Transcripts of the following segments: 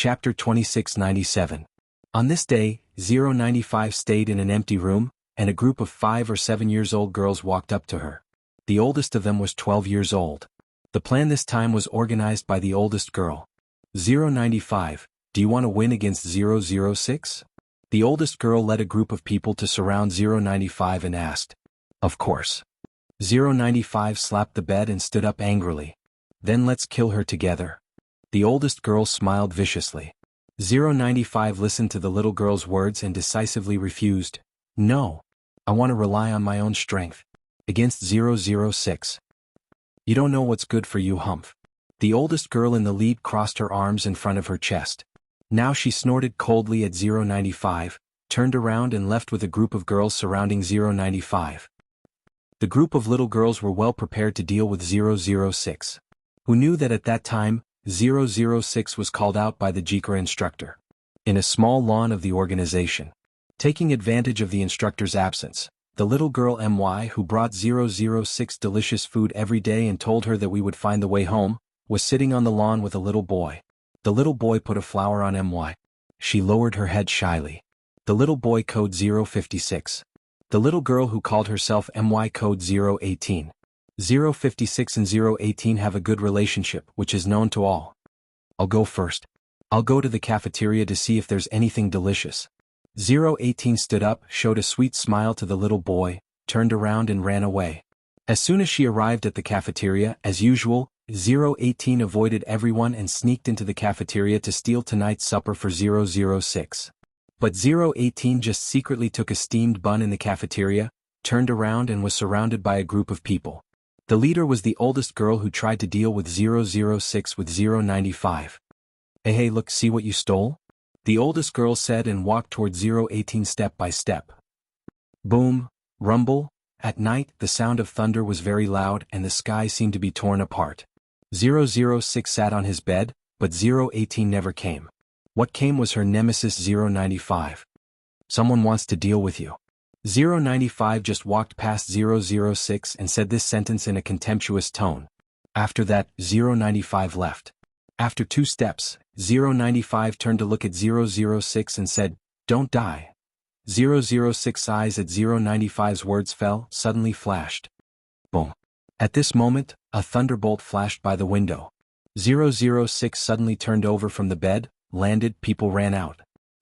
Chapter 2697. On this day, 095 stayed in an empty room, and a group of 5 or 7 years old girls walked up to her. The oldest of them was 12 years old. The plan this time was organized by the oldest girl. 095, do you want to win against 006? The oldest girl led a group of people to surround 095 and asked. Of course. 095 slapped the bed and stood up angrily. Then let's kill her together. The oldest girl smiled viciously. 095 listened to the little girl's words and decisively refused. No. I want to rely on my own strength. Against 006. You don't know what's good for you, Humph. The oldest girl in the lead crossed her arms in front of her chest. Now she snorted coldly at 095, turned around and left with a group of girls surrounding 095. The group of little girls were well prepared to deal with 006. Who knew that at that time, 006 was called out by the Jikra instructor. In a small lawn of the organization. Taking advantage of the instructor's absence, the little girl MY who brought 006 delicious food every day and told her that we would find the way home, was sitting on the lawn with a little boy. The little boy put a flower on MY. She lowered her head shyly. The little boy code 056. The little girl who called herself MY code 018. 056 and 018 have a good relationship, which is known to all. I'll go first. I'll go to the cafeteria to see if there's anything delicious. 018 stood up, showed a sweet smile to the little boy, turned around and ran away. As soon as she arrived at the cafeteria, as usual, 018 avoided everyone and sneaked into the cafeteria to steal tonight's supper for 006. But 018 just secretly took a steamed bun in the cafeteria, turned around and was surrounded by a group of people. The leader was the oldest girl who tried to deal with 006 with 095. Hey look, see what you stole? The oldest girl said and walked toward 018 step by step. Boom, rumble. At night, the sound of thunder was very loud and the sky seemed to be torn apart. 006 sat on his bed, but 018 never came. What came was her nemesis 095. Someone wants to deal with you. 095 just walked past 006 and said this sentence in a contemptuous tone. After that, 095 left. After 2 steps, 095 turned to look at 006 and said, "Don't die." 006's eyes at 095's words suddenly flashed. Boom. At this moment, a thunderbolt flashed by the window. 006 suddenly turned over from the bed, landed, people ran out.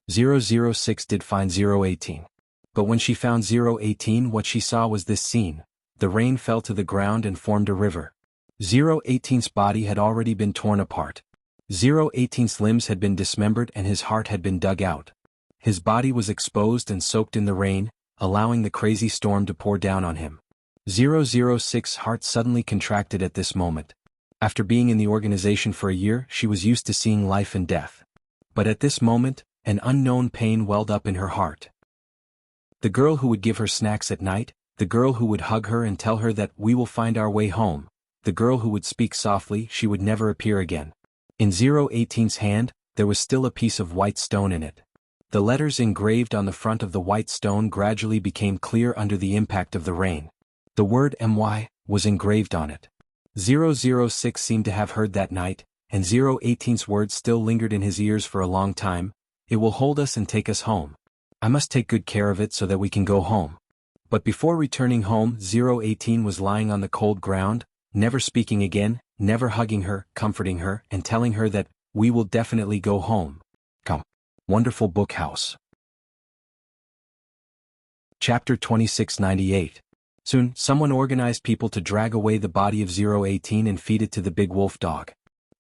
006 did find 018. But when she found 018, what she saw was this scene. The rain fell to the ground and formed a river. 018's body had already been torn apart. 018's limbs had been dismembered and his heart had been dug out. His body was exposed and soaked in the rain, allowing the crazy storm to pour down on him. 006's heart suddenly contracted at this moment. After being in the organization for a year, she was used to seeing life and death. But at this moment, an unknown pain welled up in her heart. The girl who would give her snacks at night, the girl who would hug her and tell her that we will find our way home, the girl who would speak softly, she would never appear again. In 018's hand, there was still a piece of white stone in it. The letters engraved on the front of the white stone gradually became clear under the impact of the rain. The word MY was engraved on it. 006 seemed to have heard that night, and 018's words still lingered in his ears for a long time. It will hold us and take us home. I must take good care of it so that we can go home. But before returning home, 018 was lying on the cold ground, never speaking again, never hugging her, comforting her, and telling her that we will definitely go home. Come. Wonderful book house. Chapter 2698. Soon, someone organized people to drag away the body of 018 and feed it to the big wolf dog.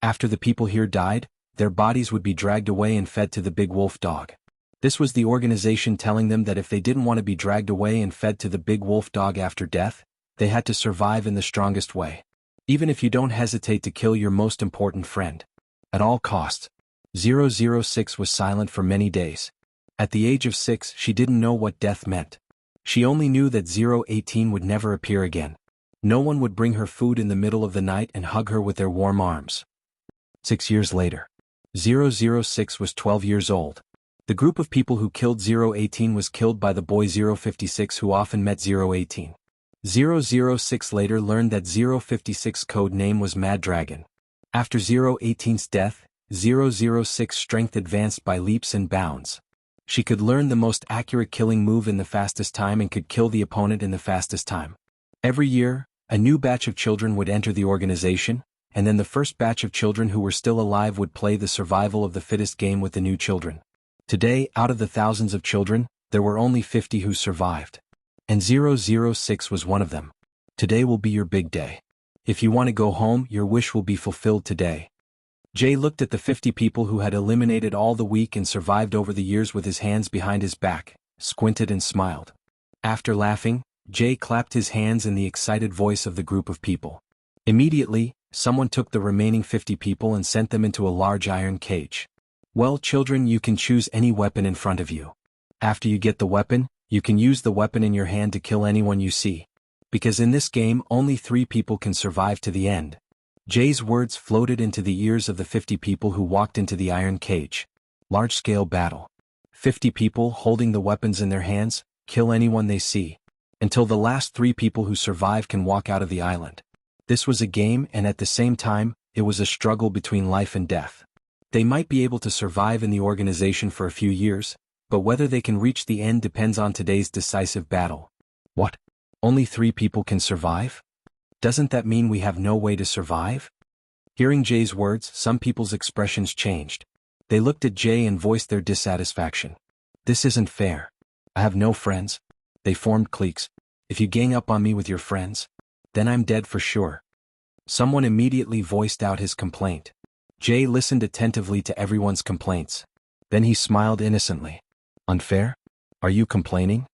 After the people here died, their bodies would be dragged away and fed to the big wolf dog. This was the organization telling them that if they didn't want to be dragged away and fed to the big wolf dog after death, they had to survive in the strongest way. Even if you don't hesitate to kill your most important friend. At all costs. 006 was silent for many days. At the age of 6, she didn't know what death meant. She only knew that 018 would never appear again. No one would bring her food in the middle of the night and hug her with their warm arms. 6 years later. 006 was 12 years old. The group of people who killed 018 was killed by the boy 056 who often met 018. 006 later learned that 056's code name was Mad Dragon. After 018's death, 006 strength advanced by leaps and bounds. She could learn the most accurate killing move in the fastest time and could kill the opponent in the fastest time. Every year, a new batch of children would enter the organization, and then the first batch of children who were still alive would play the survival of the fittest game with the new children. Today, out of the thousands of children, there were only 50 who survived. And 006 was one of them. Today will be your big day. If you want to go home, your wish will be fulfilled today. Jay looked at the 50 people who had eliminated all the weak and survived over the years with his hands behind his back, squinted and smiled. After laughing, Jay clapped his hands in the excited voice of the group of people. Immediately, someone took the remaining 50 people and sent them into a large iron cage. Well, children, you can choose any weapon in front of you. After you get the weapon, you can use the weapon in your hand to kill anyone you see. Because in this game, only 3 people can survive to the end. Jay's words floated into the ears of the 50 people who walked into the iron cage. Large-scale battle. 50 people holding the weapons in their hands, kill anyone they see. Until the last 3 people who survive can walk out of the island. This was a game, and at the same time, it was a struggle between life and death. They might be able to survive in the organization for a few years, but whether they can reach the end depends on today's decisive battle. What? Only 3 people can survive? Doesn't that mean we have no way to survive? Hearing Jay's words, some people's expressions changed. They looked at Jay and voiced their dissatisfaction. This isn't fair. I have no friends. They formed cliques. If you gang up on me with your friends, then I'm dead for sure. Someone immediately voiced out his complaint. Jay listened attentively to everyone's complaints. Then he smiled innocently. Unfair? Are you complaining?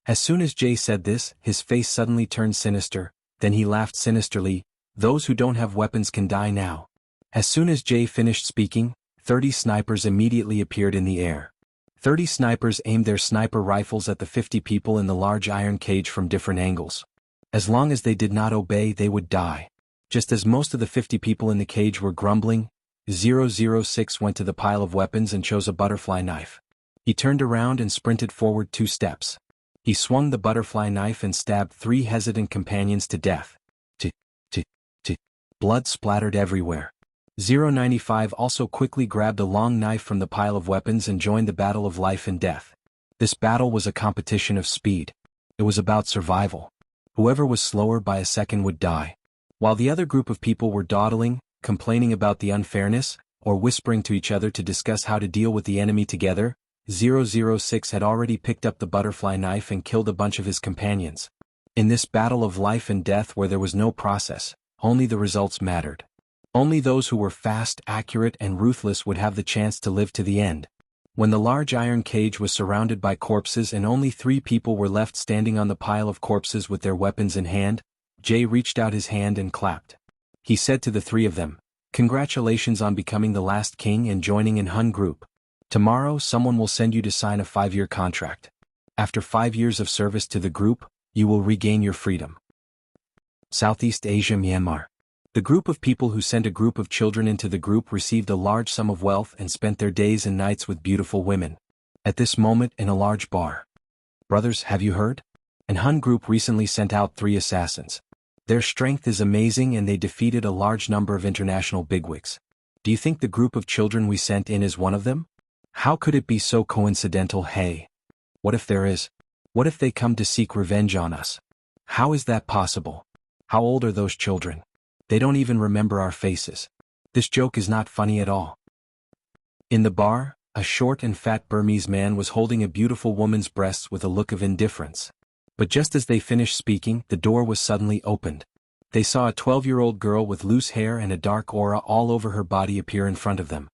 As soon as Jay said this, his face suddenly turned sinister. Then he laughed sinisterly. Those who don't have weapons can die now. As soon as Jay finished speaking, 30 snipers immediately appeared in the air. 30 snipers aimed their sniper rifles at the 50 people in the large iron cage from different angles. As long as they did not obey, they would die. Just as most of the 50 people in the cage were grumbling, 006 went to the pile of weapons and chose a butterfly knife. He turned around and sprinted forward 2 steps. He swung the butterfly knife and stabbed 3 hesitant companions to death. Blood splattered everywhere. 095 also quickly grabbed a long knife from the pile of weapons and joined the battle of life and death. This battle was a competition of speed. It was about survival. Whoever was slower by a second would die. While the other group of people were dawdling, complaining about the unfairness, or whispering to each other to discuss how to deal with the enemy together, 006 had already picked up the butterfly knife and killed a bunch of his companions. In this battle of life and death where there was no process, only the results mattered. Only those who were fast, accurate, and ruthless would have the chance to live to the end. When the large iron cage was surrounded by corpses and only 3 people were left standing on the pile of corpses with their weapons in hand, Jay reached out his hand and clapped. He said to the 3 of them, "Congratulations on becoming the last king and joining in Hun Group. Tomorrow someone will send you to sign a 5-year contract. After 5 years of service to the group, you will regain your freedom." Southeast Asia, Myanmar. The group of people who sent a group of children into the group received a large sum of wealth and spent their days and nights with beautiful women. At this moment in a large bar. "Brothers, have you heard? An Hun group recently sent out 3 assassins. Their strength is amazing and they defeated a large number of international bigwigs. Do you think the group of children we sent in is one of them? How could it be so coincidental? Hey. What if there is? What if they come to seek revenge on us? How is that possible? How old are those children? They don't even remember our faces. This joke is not funny at all." In the bar, a short and fat Burmese man was holding a beautiful woman's breasts with a look of indifference. But just as they finished speaking, the door was suddenly opened. They saw a 12-year-old girl with loose hair and a dark aura all over her body appear in front of them.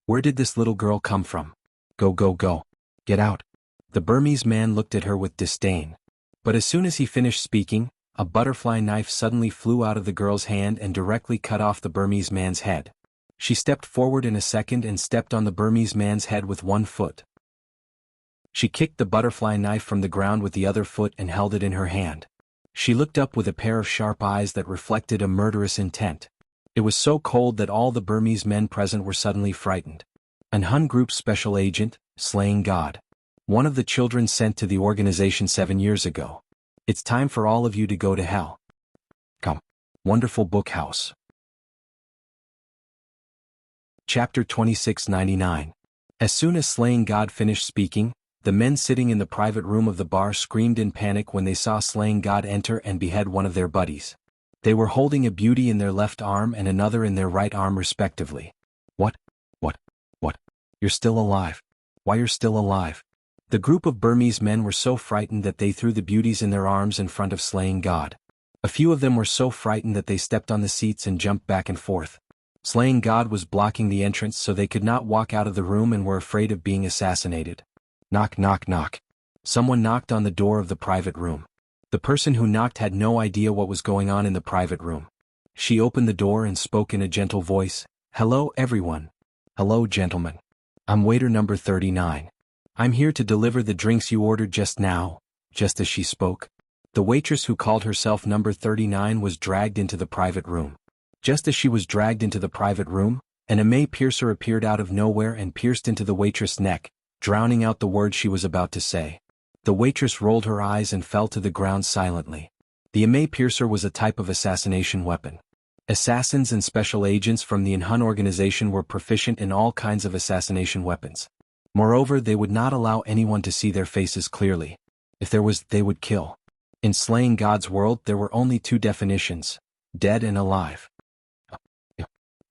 Where did this little girl come from? Go, go, go. Get out. The Burmese man looked at her with disdain. But as soon as he finished speaking, a butterfly knife suddenly flew out of the girl's hand and directly cut off the Burmese man's head. She stepped forward in a second and stepped on the Burmese man's head with 1 foot. She kicked the butterfly knife from the ground with the other foot and held it in her hand. She looked up with a pair of sharp eyes that reflected a murderous intent. It was so cold that all the Burmese men present were suddenly frightened. An Hun Group special agent, slaying God. One of the children sent to the organization 7 years ago. It's time for all of you to go to hell. Come. Wonderful book house. Chapter 2699. As soon as Slaying God finished speaking, the men sitting in the private room of the bar screamed in panic when they saw Slaying God enter and behead one of their buddies. They were holding a beauty in their left arm and another in their right arm respectively. What? You're still alive. Why you're still alive? The group of Burmese men were so frightened that they threw the beauties in their arms in front of Slaying God. A few of them were so frightened that they stepped on the seats and jumped back and forth. Slaying God was blocking the entrance so they could not walk out of the room and were afraid of being assassinated. Knock, knock, knock. Someone knocked on the door of the private room. The person who knocked had no idea what was going on in the private room. She opened the door and spoke in a gentle voice. Hello, everyone. Hello, gentlemen. I'm waiter number 39. I'm here to deliver the drinks you ordered just now. Just as she spoke, the waitress who called herself number 39 was dragged into the private room. Just as she was dragged into the private room, an email piercer appeared out of nowhere and pierced into the waitress' neck, drowning out the words she was about to say. The waitress rolled her eyes and fell to the ground silently. The email piercer was a type of assassination weapon. Assassins and special agents from the Hun organization were proficient in all kinds of assassination weapons. Moreover, they would not allow anyone to see their faces clearly. If there was, they would kill. In Slaying God's world there were only two definitions: dead and alive.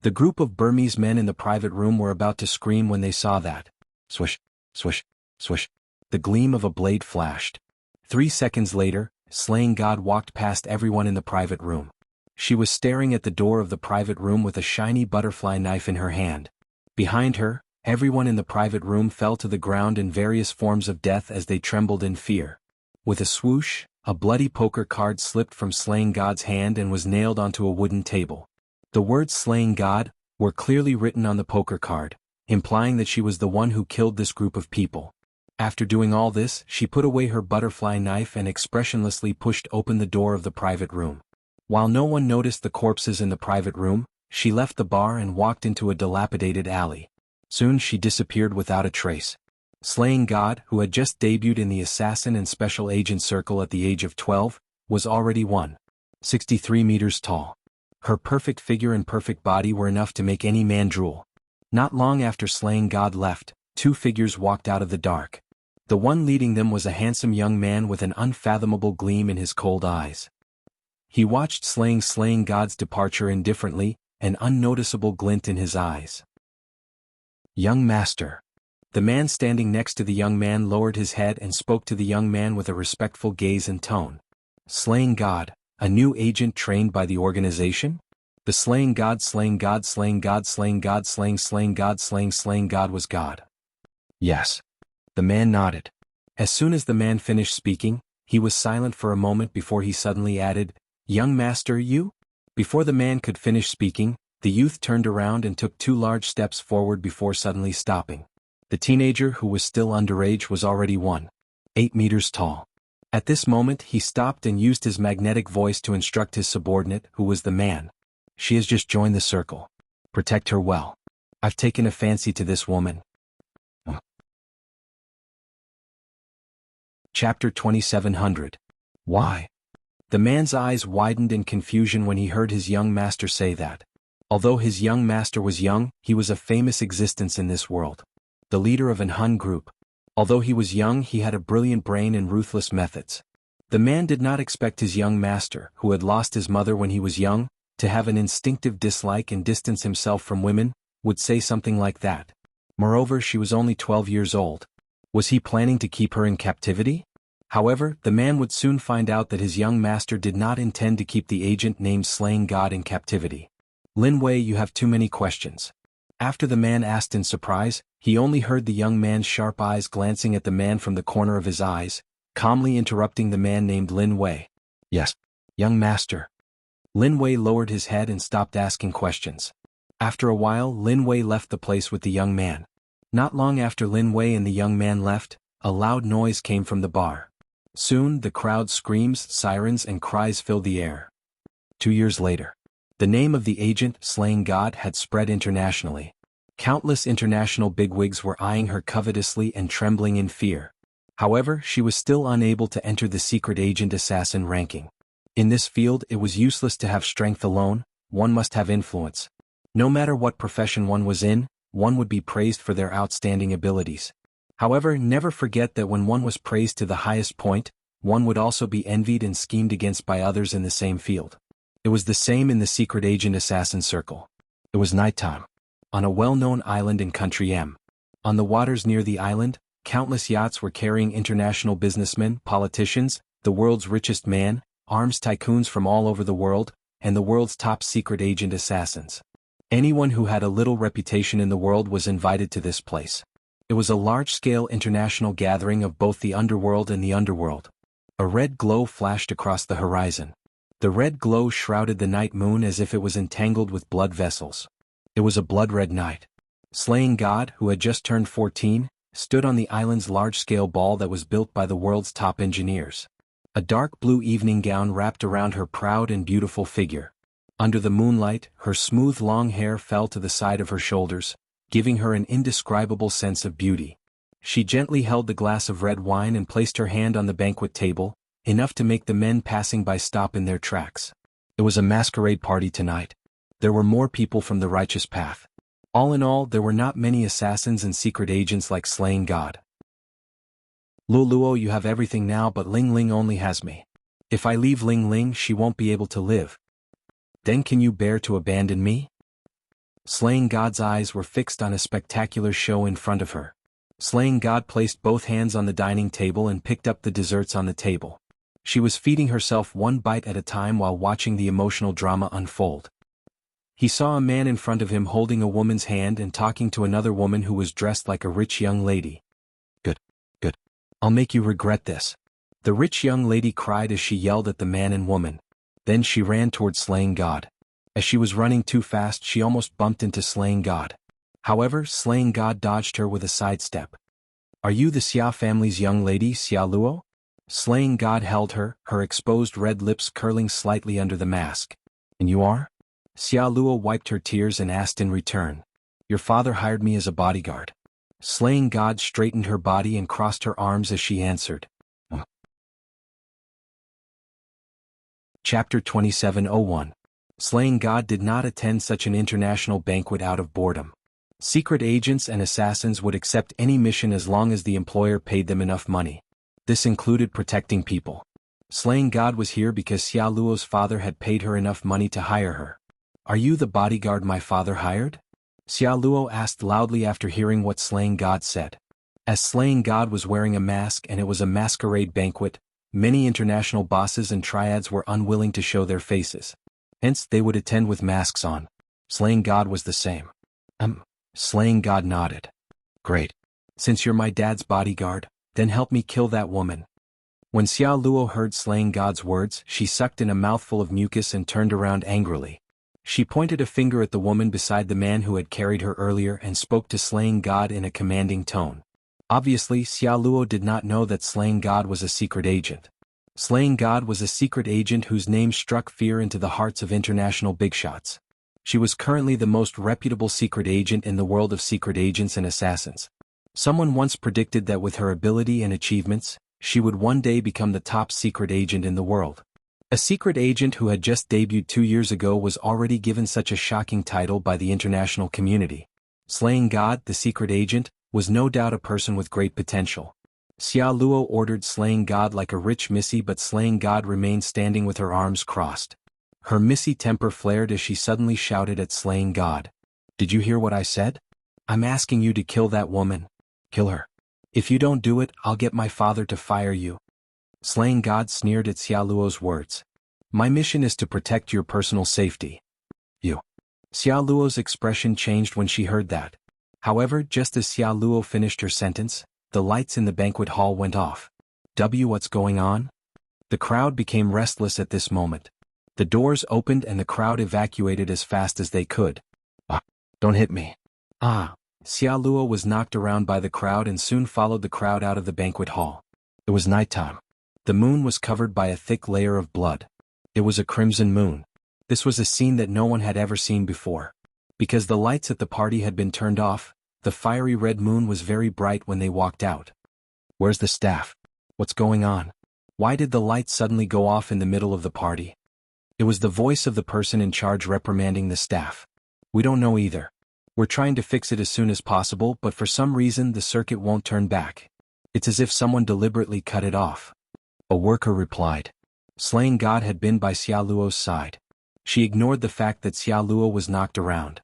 The group of Burmese men in the private room were about to scream when they saw that. Swish, swish, swish. The gleam of a blade flashed. 3 seconds later, Slaying God walked past everyone in the private room. She was staring at the door of the private room with a shiny butterfly knife in her hand. Behind her, everyone in the private room fell to the ground in various forms of death as they trembled in fear. With a swoosh, a bloody poker card slipped from Slaying God's hand and was nailed onto a wooden table. The words Slaying God were clearly written on the poker card, implying that she was the one who killed this group of people. After doing all this, she put away her butterfly knife and expressionlessly pushed open the door of the private room. While no one noticed the corpses in the private room, she left the bar and walked into a dilapidated alley. Soon she disappeared without a trace. Slaying God, who had just debuted in the assassin and special agent circle at the age of 12, was already 163 meters tall. Her perfect figure and perfect body were enough to make any man drool. Not long after Slaying God left, 2 figures walked out of the dark. The one leading them was a handsome young man with an unfathomable gleam in his cold eyes. He watched Slaying God's departure indifferently, an unnoticeable glint in his eyes. Young master. The man standing next to the young man lowered his head and spoke to the young man with a respectful gaze and tone. Slaying God, a new agent trained by the organization? The Slaying God was God. Yes. The man nodded. As soon as the man finished speaking, he was silent for a moment before he suddenly added, Young master, you? Before the man could finish speaking, the youth turned around and took 2 large steps forward before suddenly stopping. The teenager, who was still underage, was already 1.8 meters tall. At this moment he stopped and used his magnetic voice to instruct his subordinate, who was the man. She has just joined the circle. Protect her well. I've taken a fancy to this woman. Chapter 2700. Why? The man's eyes widened in confusion when he heard his young master say that. Although his young master was young, he was a famous existence in this world. The leader of an Hun group. Although he was young, he had a brilliant brain and ruthless methods. The man did not expect his young master, who had lost his mother when he was young, to have an instinctive dislike and distance himself from women, would say something like that. Moreover, she was only 12 years old. Was he planning to keep her in captivity? However, the man would soon find out that his young master did not intend to keep the agent named Slaying God in captivity. Lin Wei, you have too many questions. After the man asked in surprise, he only heard the young man's sharp eyes glancing at the man from the corner of his eyes, calmly interrupting the man named Lin Wei. Yes, young master. Lin Wei lowered his head and stopped asking questions. After a while, Lin Wei left the place with the young man. Not long after Lin Wei and the young man left, a loud noise came from the bar. Soon the crowd's screams, sirens and cries filled the air. 2 years later, the name of the agent, Slaying God, had spread internationally. Countless international bigwigs were eyeing her covetously and trembling in fear. However, she was still unable to enter the secret agent assassin ranking. In this field it was useless to have strength alone, one must have influence. No matter what profession one was in, one would be praised for their outstanding abilities. However, never forget that when one was praised to the highest point, one would also be envied and schemed against by others in the same field. It was the same in the secret agent assassin circle. It was nighttime. On a well-known island in Country M. On the waters near the island, countless yachts were carrying international businessmen, politicians, the world's richest man, arms tycoons from all over the world, and the world's top secret agent assassins. Anyone who had a little reputation in the world was invited to this place. It was a large-scale international gathering of both the underworld and the underworld. A red glow flashed across the horizon. The red glow shrouded the night moon as if it was entangled with blood vessels. It was a blood-red night. Slaying God, who had just turned 14, stood on the island's large-scale ball that was built by the world's top engineers. A dark blue evening gown wrapped around her proud and beautiful figure. Under the moonlight, her smooth long hair fell to the side of her shoulders, giving her an indescribable sense of beauty. She gently held the glass of red wine and placed her hand on the banquet table, enough to make the men passing by stop in their tracks. It was a masquerade party tonight. There were more people from the righteous path. All in all, there were not many assassins and secret agents like Slaying God. Luoluo, you have everything now, but Ling Ling only has me. If I leave Ling Ling, she won't be able to live. Then can you bear to abandon me? Slaying God's eyes were fixed on a spectacular show in front of her. Slaying God placed both hands on the dining table and picked up the desserts on the table. She was feeding herself one bite at a time while watching the emotional drama unfold. He saw a man in front of him holding a woman's hand and talking to another woman who was dressed like a rich young lady. Good. I'll make you regret this. The rich young lady cried as she yelled at the man and woman. Then she ran toward Slaying God. As she was running too fast, she almost bumped into Slaying God. However, Slaying God dodged her with a sidestep. Are you the Xia family's young lady, Xia Luo? Slaying God held her, her exposed red lips curling slightly under the mask. And you are? Xia Luo wiped her tears and asked in return. Your father hired me as a bodyguard. Slaying God straightened her body and crossed her arms as she answered. Chapter 27:01. Slaying God did not attend such an international banquet out of boredom. Secret agents and assassins would accept any mission as long as the employer paid them enough money. This included protecting people. Slaying God was here because Xia Luo's father had paid her enough money to hire her. Are you the bodyguard my father hired? Xia Luo asked loudly after hearing what Slaying God said. As Slaying God was wearing a mask and it was a masquerade banquet, many international bosses and triads were unwilling to show their faces. Hence, they would attend with masks on. Slaying God was the same. Slaying God nodded. Great. Since you're my dad's bodyguard, then help me kill that woman. When Xia Luo heard Slaying God's words, she sucked in a mouthful of mucus and turned around angrily. She pointed a finger at the woman beside the man who had carried her earlier and spoke to Slaying God in a commanding tone. Obviously, Xia Luo did not know that Slaying God was a secret agent. Slaying God was a secret agent whose name struck fear into the hearts of international bigshots. She was currently the most reputable secret agent in the world of secret agents and assassins. Someone once predicted that with her ability and achievements, she would one day become the top secret agent in the world. A secret agent who had just debuted 2 years ago was already given such a shocking title by the international community. Slaying God, the secret agent, was no doubt a person with great potential. Xia Luo ordered Slaying God like a rich missy, but Slaying God remained standing with her arms crossed. Her missy temper flared as she suddenly shouted at Slaying God. Did you hear what I said? I'm asking you to kill that woman. Kill her. If you don't do it, I'll get my father to fire you. Slaying God sneered at Xia Luo's words. My mission is to protect your personal safety. You. Xia Luo's expression changed when she heard that. However, just as Xia Luo finished her sentence, the lights in the banquet hall went off. What's going on? The crowd became restless at this moment. The doors opened and the crowd evacuated as fast as they could. Don't hit me. Xia Luo was knocked around by the crowd and soon followed the crowd out of the banquet hall. It was nighttime. The moon was covered by a thick layer of blood. It was a crimson moon. This was a scene that no one had ever seen before. Because the lights at the party had been turned off, the fiery red moon was very bright when they walked out. Where's the staff? What's going on? Why did the lights suddenly go off in the middle of the party? It was the voice of the person in charge reprimanding the staff. We don't know either. We're trying to fix it as soon as possible, but for some reason the circuit won't turn back. It's as if someone deliberately cut it off. A worker replied. Slaying God had been by Xia Luo's side. She ignored the fact that Xia Luo was knocked around.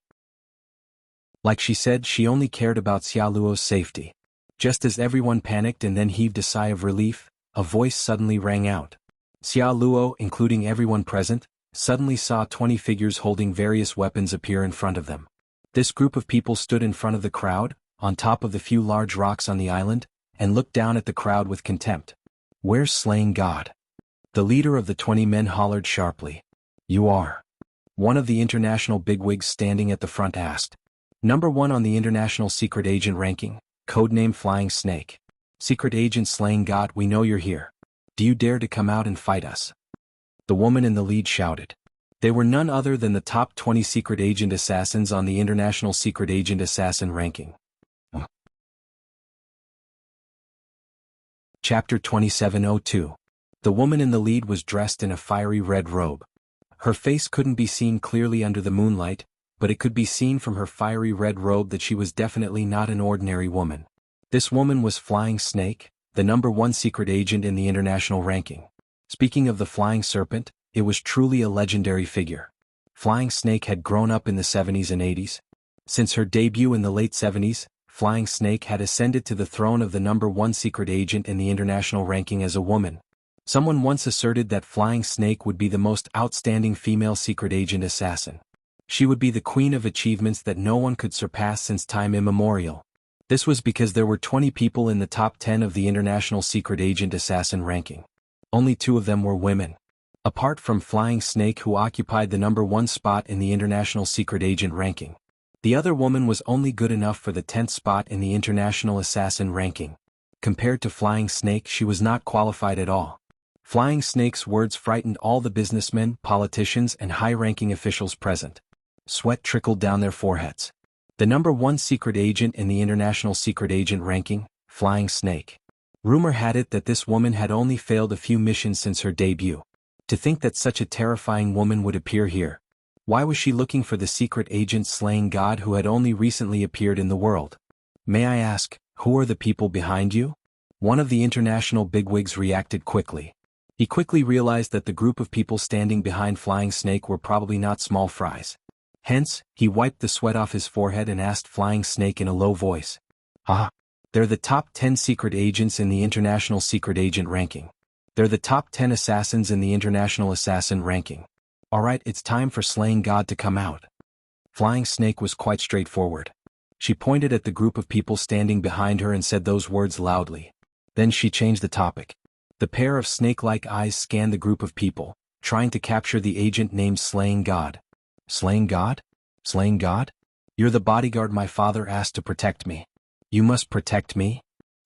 Like she said, she only cared about Xia Luo's safety. Just as everyone panicked and then heaved a sigh of relief, a voice suddenly rang out. Xia Luo, including everyone present, suddenly saw 20 figures holding various weapons appear in front of them. This group of people stood in front of the crowd, on top of the few large rocks on the island, and looked down at the crowd with contempt. Where's Slaying God? The leader of the 20 men hollered sharply. You are. One of the international bigwigs standing at the front asked. Number 1 on the international secret agent ranking, codename Flying Snake. Secret agent Slaying God, we know you're here. Do you dare to come out and fight us? The woman in the lead shouted. They were none other than the top 20 secret agent assassins on the international secret agent assassin ranking. Chapter 2702. The woman in the lead was dressed in a fiery red robe. Her face couldn't be seen clearly under the moonlight, but it could be seen from her fiery red robe that she was definitely not an ordinary woman. This woman was Flying Snake, the number 1 secret agent in the international ranking. Speaking of the Flying Serpent, it was truly a legendary figure. Flying Snake had grown up in the 70s and 80s. Since her debut in the late 70s, Flying Snake had ascended to the throne of the number 1 secret agent in the international ranking as a woman. Someone once asserted that Flying Snake would be the most outstanding female secret agent assassin. She would be the queen of achievements that no one could surpass since time immemorial. This was because there were 20 people in the top 10 of the international secret agent assassin ranking. Only 2 of them were women. Apart from Flying Snake, who occupied the number 1 spot in the international secret agent ranking. The other woman was only good enough for the 10th spot in the international assassin ranking. Compared to Flying Snake, she was not qualified at all. Flying Snake's words frightened all the businessmen, politicians, and high-ranking officials present. Sweat trickled down their foreheads. The number 1 secret agent in the international secret agent ranking, Flying Snake. Rumor had it that this woman had only failed a few missions since her debut. To think that such a terrifying woman would appear here. Why was she looking for the secret agent Slaying God who had only recently appeared in the world? May I ask, who are the people behind you? One of the international bigwigs reacted quickly. He quickly realized that the group of people standing behind Flying Snake were probably not small fries. Hence, he wiped the sweat off his forehead and asked Flying Snake in a low voice. They're the top 10 secret agents in the international secret agent ranking. They're the top 10 assassins in the international assassin ranking. Alright, it's time for Slaying God to come out. Flying Snake was quite straightforward. She pointed at the group of people standing behind her and said those words loudly. Then she changed the topic. The pair of snake-like eyes scanned the group of people, trying to capture the agent named Slaying God. Slaying God? Slaying God? You're the bodyguard my father asked to protect me. You must protect me?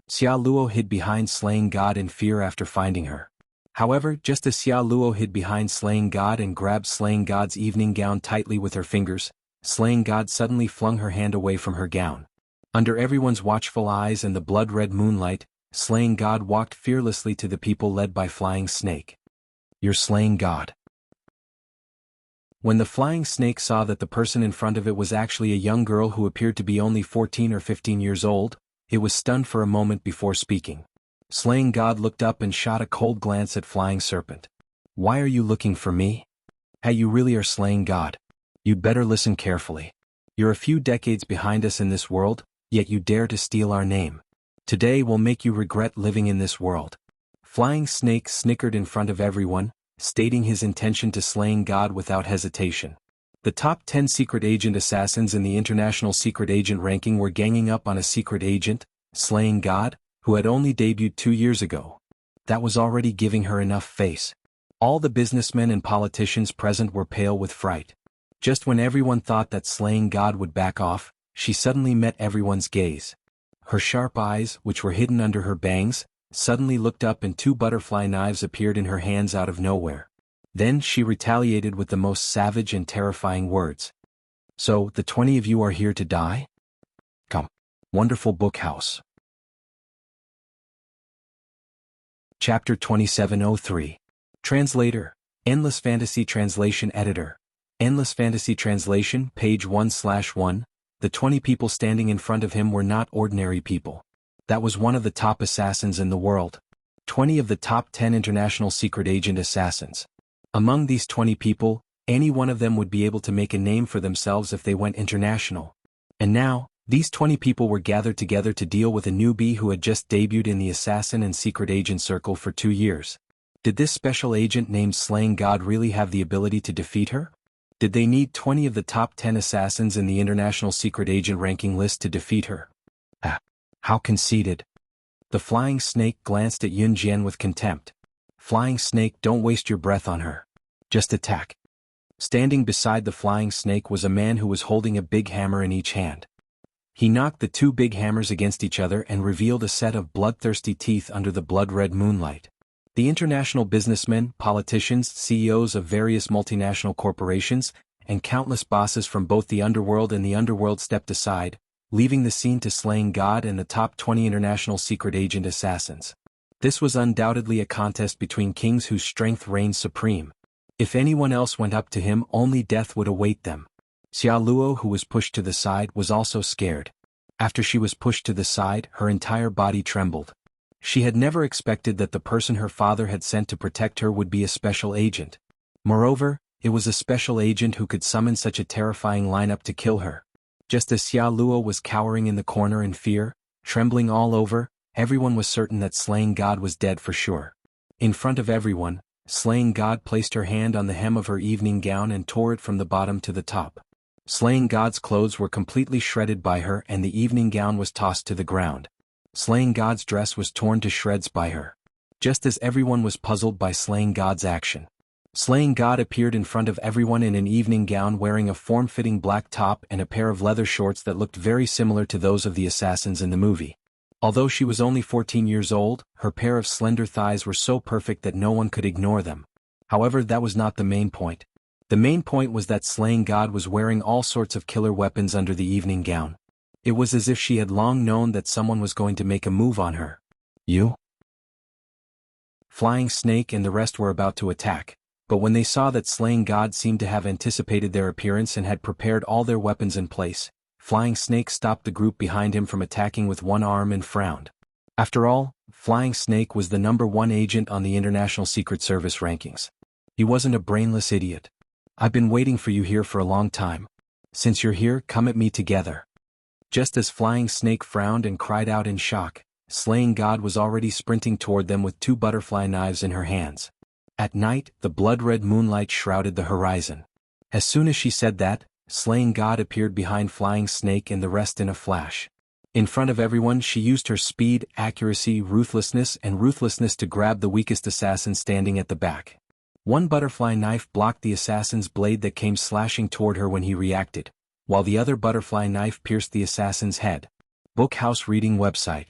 Xia Luo hid behind Slaying God in fear after finding her. However, just as Xia Luo hid behind Slaying God and grabbed Slaying God's evening gown tightly with her fingers, Slaying God suddenly flung her hand away from her gown. Under everyone's watchful eyes and the blood-red moonlight, Slaying God walked fearlessly to the people led by Flying Snake. You're Slaying God. When the Flying Snake saw that the person in front of it was actually a young girl who appeared to be only 14 or 15 years old, it was stunned for a moment before speaking. Slaying God looked up and shot a cold glance at Flying Serpent. Why are you looking for me? Hey, you really are Slaying God. You'd better listen carefully. You're a few decades behind us in this world, yet you dare to steal our name. Today will make you regret living in this world. Flying Snake snickered in front of everyone, stating his intention to Slaying God without hesitation. The top 10 secret agent assassins in the international secret agent ranking were ganging up on a secret agent, Slaying God, who had only debuted 2 years ago. That was already giving her enough face. All the businessmen and politicians present were pale with fright. Just when everyone thought that Slaying God would back off, she suddenly met everyone's gaze. Her sharp eyes, which were hidden under her bangs, suddenly looked up and 2 butterfly knives appeared in her hands out of nowhere. Then she retaliated with the most savage and terrifying words. So, the 20 of you are here to die? Come. Wonderful book house. Chapter 2703. Translator, Endless Fantasy Translation Editor. Endless Fantasy Translation, page 1/1. The 20 people standing in front of him were not ordinary people. That was one of the top assassins in the world. 20 of the top 10 international secret agent assassins. Among these 20 people, any one of them would be able to make a name for themselves if they went international. And now, these 20 people were gathered together to deal with a newbie who had just debuted in the assassin and secret agent circle for 2 years. Did this special agent named Slaying God really have the ability to defeat her? Did they need 20 of the top 10 assassins in the international secret agent ranking list to defeat her? Ah, how conceited. The Flying Snake glanced at Yun Jian with contempt. Flying Snake, don't waste your breath on her. Just attack. Standing beside the Flying Snake was a man who was holding a big hammer in each hand. He knocked the 2 big hammers against each other and revealed a set of bloodthirsty teeth under the blood-red moonlight. The international businessmen, politicians, CEOs of various multinational corporations, and countless bosses from both the underworld and the underworld stepped aside, leaving the scene to Slaying God and the top 20 international secret agent assassins. This was undoubtedly a contest between kings whose strength reigned supreme. If anyone else went up to him, only death would await them. Xia Luo, who was pushed to the side, was also scared. After she was pushed to the side, her entire body trembled. She had never expected that the person her father had sent to protect her would be a special agent. Moreover, it was a special agent who could summon such a terrifying lineup to kill her. Just as Xia Luo was cowering in the corner in fear, trembling all over, everyone was certain that Slaying God was dead for sure. In front of everyone, Slaying God placed her hand on the hem of her evening gown and tore it from the bottom to the top. Slaying God's clothes were completely shredded by her and the evening gown was tossed to the ground. Slaying God's dress was torn to shreds by her. Just as everyone was puzzled by Slaying God's action, Slaying God appeared in front of everyone in an evening gown wearing a form-fitting black top and a pair of leather shorts that looked very similar to those of the assassins in the movie. Although she was only 14 years old, her pair of slender thighs were so perfect that no one could ignore them. However, that was not the main point. The main point was that Slaying God was wearing all sorts of killer weapons under the evening gown. It was as if she had long known that someone was going to make a move on her. You? Flying Snake and the rest were about to attack, but when they saw that Slaying God seemed to have anticipated their appearance and had prepared all their weapons in place, Flying Snake stopped the group behind him from attacking with one arm and frowned. After all, Flying Snake was the #1 agent on the International Secret Service rankings. He wasn't a brainless idiot. I've been waiting for you here for a long time. Since you're here, come at me together. Just as Flying Snake frowned and cried out in shock, Slaying God was already sprinting toward them with 2 butterfly knives in her hands. At night, the blood-red moonlight shrouded the horizon. As soon as she said that, Slaying God appeared behind Flying Snake and the rest in a flash. In front of everyone, she used her speed, accuracy, ruthlessness to grab the weakest assassin standing at the back. 1 butterfly knife blocked the assassin's blade that came slashing toward her when he reacted, while the other butterfly knife pierced the assassin's head. Bookhouse Reading Website.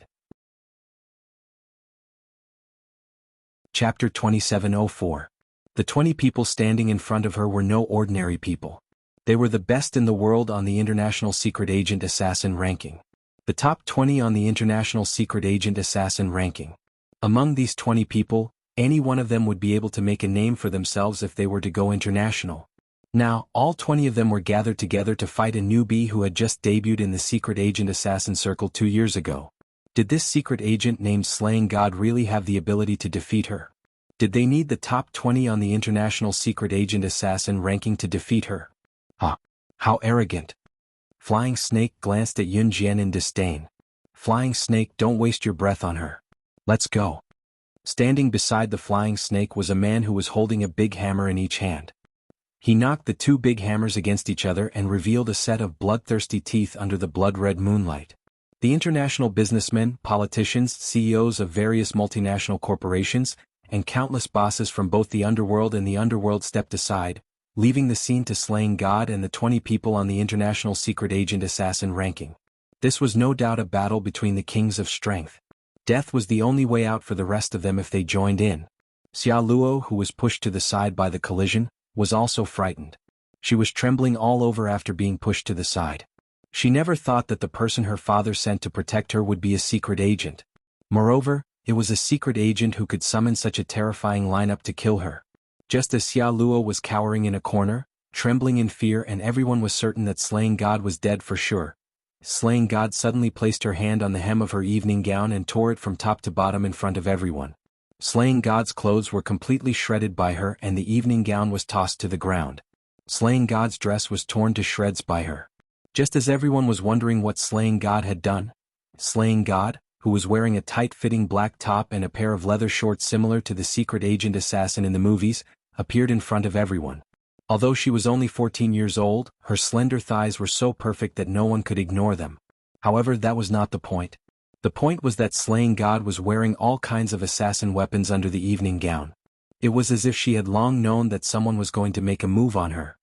Chapter 2704. The 20 people standing in front of her were no ordinary people. They were the best in the world on the International Secret Agent Assassin ranking. The top 20 on the International Secret Agent Assassin ranking. Among these 20 people, any one of them would be able to make a name for themselves if they were to go international. Now, all 20 of them were gathered together to fight a newbie who had just debuted in the secret agent assassin circle 2 years ago. Did this secret agent named Slaying God really have the ability to defeat her? Did they need the top 20 on the International Secret Agent Assassin ranking to defeat her? How arrogant. Flying Snake glanced at Yun Jian in disdain. Flying Snake, don't waste your breath on her. Let's go. Standing beside the Flying Snake was a man who was holding a big hammer in each hand. He knocked the 2 big hammers against each other and revealed a set of bloodthirsty teeth under the blood-red moonlight. The international businessmen, politicians, CEOs of various multinational corporations, and countless bosses from both the underworld and the underworld stepped aside, leaving the scene to Slaying God and the 20 people on the International Secret Agent Assassin ranking. This was no doubt a battle between the kings of strength. Death was the only way out for the rest of them if they joined in. Xia Luo, who was pushed to the side by the collision, was also frightened. She was trembling all over after being pushed to the side. She never thought that the person her father sent to protect her would be a secret agent. Moreover, it was a secret agent who could summon such a terrifying lineup to kill her. Just as Xia Luo was cowering in a corner, trembling in fear, and everyone was certain that Slaying God was dead for sure. Slaying God suddenly placed her hand on the hem of her evening gown and tore it from top to bottom in front of everyone. Slaying God's clothes were completely shredded by her, and the evening gown was tossed to the ground. Slaying God's dress was torn to shreds by her. Just as everyone was wondering what Slaying God had done, Slaying God, who was wearing a tight-fitting black top and a pair of leather shorts similar to the secret agent assassin in the movies, appeared in front of everyone. Although she was only 14 years old, her slender thighs were so perfect that no one could ignore them. However, that was not the point. The point was that Slaying God was wearing all kinds of assassin weapons under the evening gown. It was as if she had long known that someone was going to make a move on her.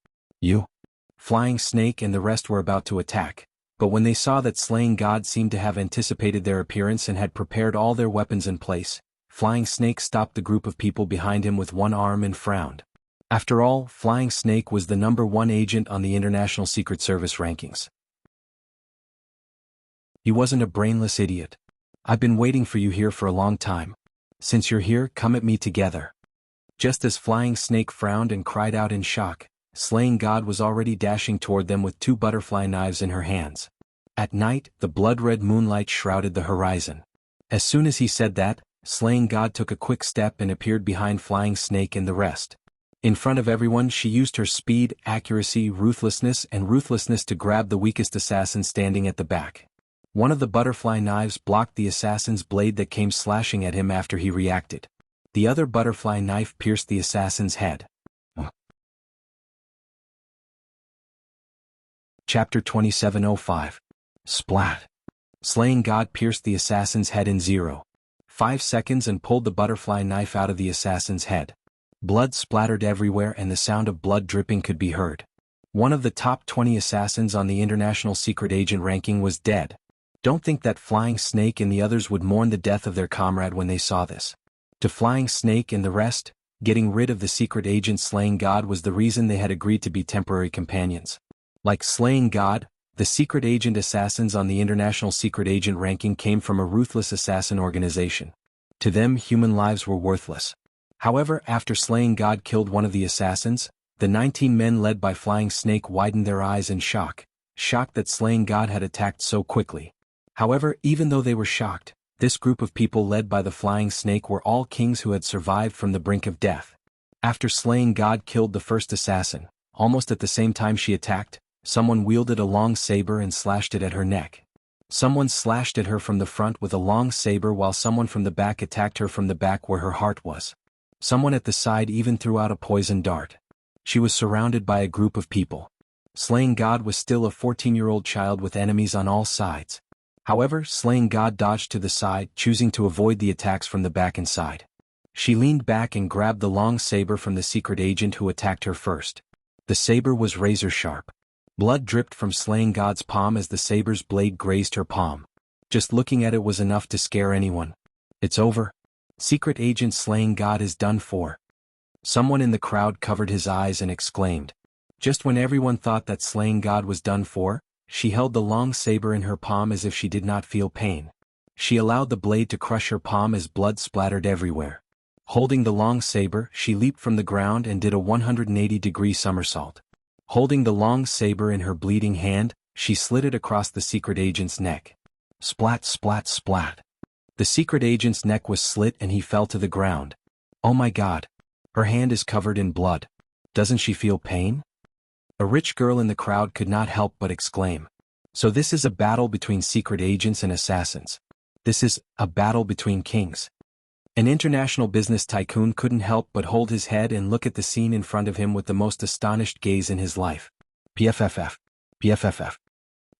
Flying Snake and the rest were about to attack, but when they saw that Slaying God seemed to have anticipated their appearance and had prepared all their weapons in place, Flying Snake stopped the group of people behind him with one arm and frowned. After all, Flying Snake was the #1 agent on the International Secret Service rankings. He wasn't a brainless idiot. I've been waiting for you here for a long time. Since you're here, come at me together. Just as Flying Snake frowned and cried out in shock, Slaying God was already dashing toward them with 2 butterfly knives in her hands. At night, the blood-red moonlight shrouded the horizon. As soon as he said that, Slaying God took a quick step and appeared behind Flying Snake and the rest. In front of everyone, she used her speed, accuracy, ruthlessness to grab the weakest assassin standing at the back. One of the butterfly knives blocked the assassin's blade that came slashing at him after he reacted. The other butterfly knife pierced the assassin's head. Chapter 2705. Splat. Slaying God pierced the assassin's head in 0.5 seconds and pulled the butterfly knife out of the assassin's head. Blood splattered everywhere and the sound of blood dripping could be heard. One of the top 20 assassins on the International Secret Agent ranking was dead. Don't think that Flying Snake and the others would mourn the death of their comrade when they saw this. To Flying Snake and the rest, getting rid of the secret agent Slaying God was the reason they had agreed to be temporary companions. Like Slaying God, the secret agent assassins on the International Secret Agent ranking came from a ruthless assassin organization. To them, human lives were worthless. However, after Slaying God killed one of the assassins, the 19 men led by Flying Snake widened their eyes in shocked that Slaying God had attacked so quickly. However, even though they were shocked, this group of people led by the Flying Snake were all kings who had survived from the brink of death. After Slaying God killed the first assassin, almost at the same time she attacked, someone wielded a long saber and slashed it at her neck. Someone slashed at her from the front with a long saber while someone from the back attacked her from the back where her heart was. Someone at the side even threw out a poison dart. She was surrounded by a group of people. Slaying God was still a 14-year-old child with enemies on all sides. However, Slaying God dodged to the side, choosing to avoid the attacks from the back and side. She leaned back and grabbed the long saber from the secret agent who attacked her first. The saber was razor sharp. Blood dripped from Slaying God's palm as the saber's blade grazed her palm. Just looking at it was enough to scare anyone. It's over. Secret agent Slaying God is done for. Someone in the crowd covered his eyes and exclaimed. Just when everyone thought that Slaying God was done for, she held the long saber in her palm as if she did not feel pain. She allowed the blade to crush her palm as blood splattered everywhere. Holding the long saber, she leaped from the ground and did a 180-degree somersault. Holding the long saber in her bleeding hand, she slid it across the secret agent's neck. Splat, splat, splat. The secret agent's neck was slit and he fell to the ground. Oh my God. Her hand is covered in blood. Doesn't she feel pain? A rich girl in the crowd could not help but exclaim. So this is a battle between secret agents and assassins. This is a battle between kings. An international business tycoon couldn't help but hold his head and look at the scene in front of him with the most astonished gaze in his life. PFFF. PFFF.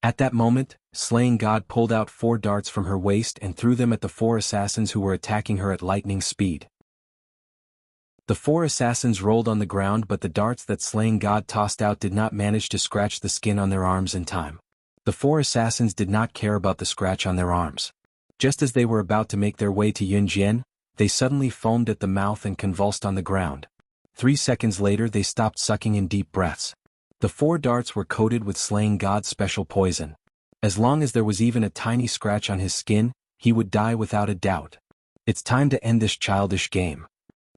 At that moment, Slaying God pulled out 4 darts from her waist and threw them at the 4 assassins who were attacking her at lightning speed. The 4 assassins rolled on the ground, but the darts that Slaying God tossed out did not manage to scratch the skin on their arms in time. The 4 assassins did not care about the scratch on their arms. Just as they were about to make their way to Yunjian, they suddenly foamed at the mouth and convulsed on the ground. 3 seconds later they stopped sucking in deep breaths. The 4 darts were coated with Slaying God's special poison. As long as there was even a tiny scratch on his skin, he would die without a doubt. It's time to end this childish game.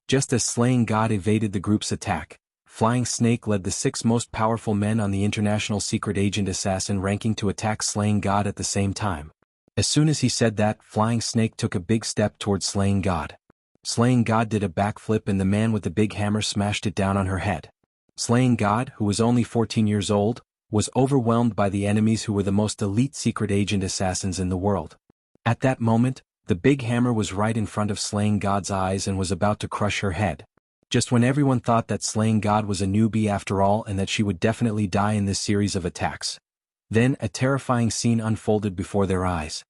Just as Slaying God evaded the group's attack, Flying Snake led the 6 most powerful men on the International Secret Agent Assassin ranking to attack Slaying God at the same time. As soon as he said that, Flying Snake took a big step towards Slaying God. Slaying God did a backflip and the man with the big hammer smashed it down on her head. Slaying God, who was only 14 years old, was overwhelmed by the enemies who were the most elite secret agent assassins in the world. At that moment, the big hammer was right in front of Slaying God's eyes and was about to crush her head. Just when everyone thought that Slaying God was a newbie after all and that she would definitely die in this series of attacks. Then a terrifying scene unfolded before their eyes.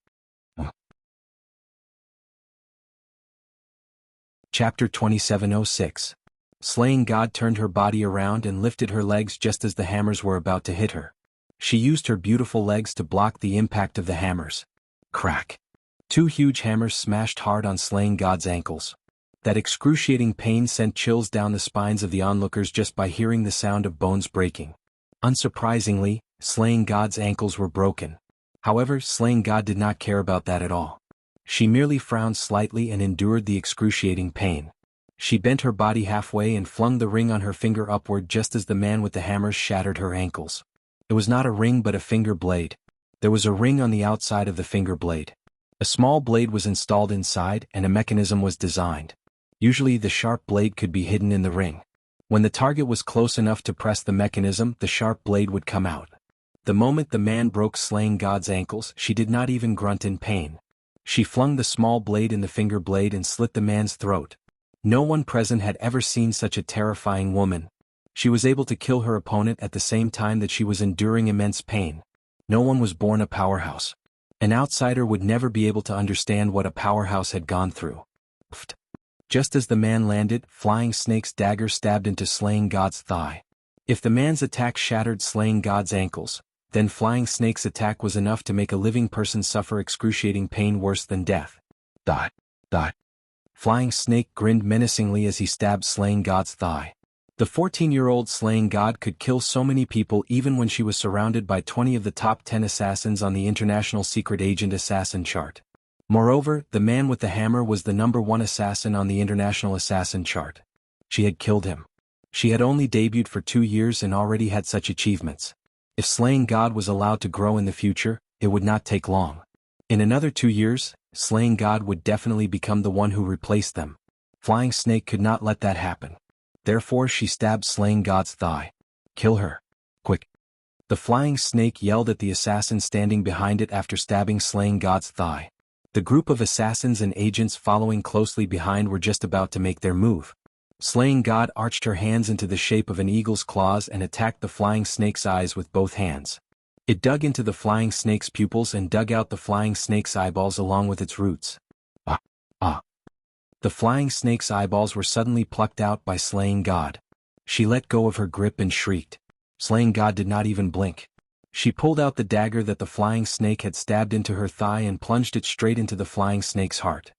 Chapter 2706. Slaying God turned her body around and lifted her legs just as the hammers were about to hit her. She used her beautiful legs to block the impact of the hammers. Crack. 2 huge hammers smashed hard on Slaying God's ankles. That excruciating pain sent chills down the spines of the onlookers just by hearing the sound of bones breaking. Unsurprisingly, Slaying God's ankles were broken. However, Slaying God did not care about that at all. She merely frowned slightly and endured the excruciating pain. She bent her body halfway and flung the ring on her finger upward just as the man with the hammers shattered her ankles. It was not a ring but a finger blade. There was a ring on the outside of the finger blade. A small blade was installed inside and a mechanism was designed. Usually the sharp blade could be hidden in the ring. When the target was close enough to press the mechanism, the sharp blade would come out. The moment the man broke Slaying God's ankles, she did not even grunt in pain. She flung the small blade in the finger blade and slit the man's throat. No one present had ever seen such a terrifying woman. She was able to kill her opponent at the same time that she was enduring immense pain. No one was born a powerhouse. An outsider would never be able to understand what a powerhouse had gone through. Pfft. Just as the man landed, Flying Snake's dagger stabbed into Slaying God's thigh. If the man's attack shattered Slaying God's ankles, then Flying Snake's attack was enough to make a living person suffer excruciating pain worse than death. Die. Die. Flying Snake grinned menacingly as he stabbed Slaying God's thigh. The 14-year-old Slaying God could kill so many people even when she was surrounded by 20 of the top 10 assassins on the International Secret Agent Assassin chart. Moreover, the man with the hammer was the #1 assassin on the International Assassin chart. She had killed him. She had only debuted for 2 years and already had such achievements. If Slaying God was allowed to grow in the future, it would not take long. In another 2 years, Slaying God would definitely become the one who replaced them. Flying Snake could not let that happen. Therefore she stabbed Slaying God's thigh. Kill her. Quick. The Flying Snake yelled at the assassin standing behind it after stabbing Slaying God's thigh. The group of assassins and agents following closely behind were just about to make their move. Slaying God arched her hands into the shape of an eagle's claws and attacked the Flying Snake's eyes with both hands. It dug into the Flying Snake's pupils and dug out the Flying Snake's eyeballs along with its roots. The Flying Snake's eyeballs were suddenly plucked out by Slaying God. She let go of her grip and shrieked. Slaying God did not even blink. She pulled out the dagger that the Flying Snake had stabbed into her thigh and plunged it straight into the Flying Snake's heart.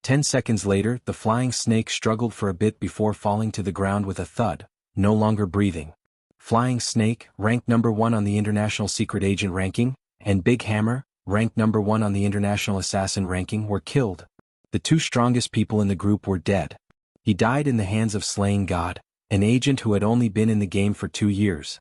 10 seconds later, the Flying Snake struggled for a bit before falling to the ground with a thud, no longer breathing. Flying Snake, ranked #1 on the International Secret Agent ranking, and Big Hammer, ranked #1 on the International Assassin ranking, were killed. The 2 strongest people in the group were dead. He died in the hands of Slaying God, an agent who had only been in the game for 2 years.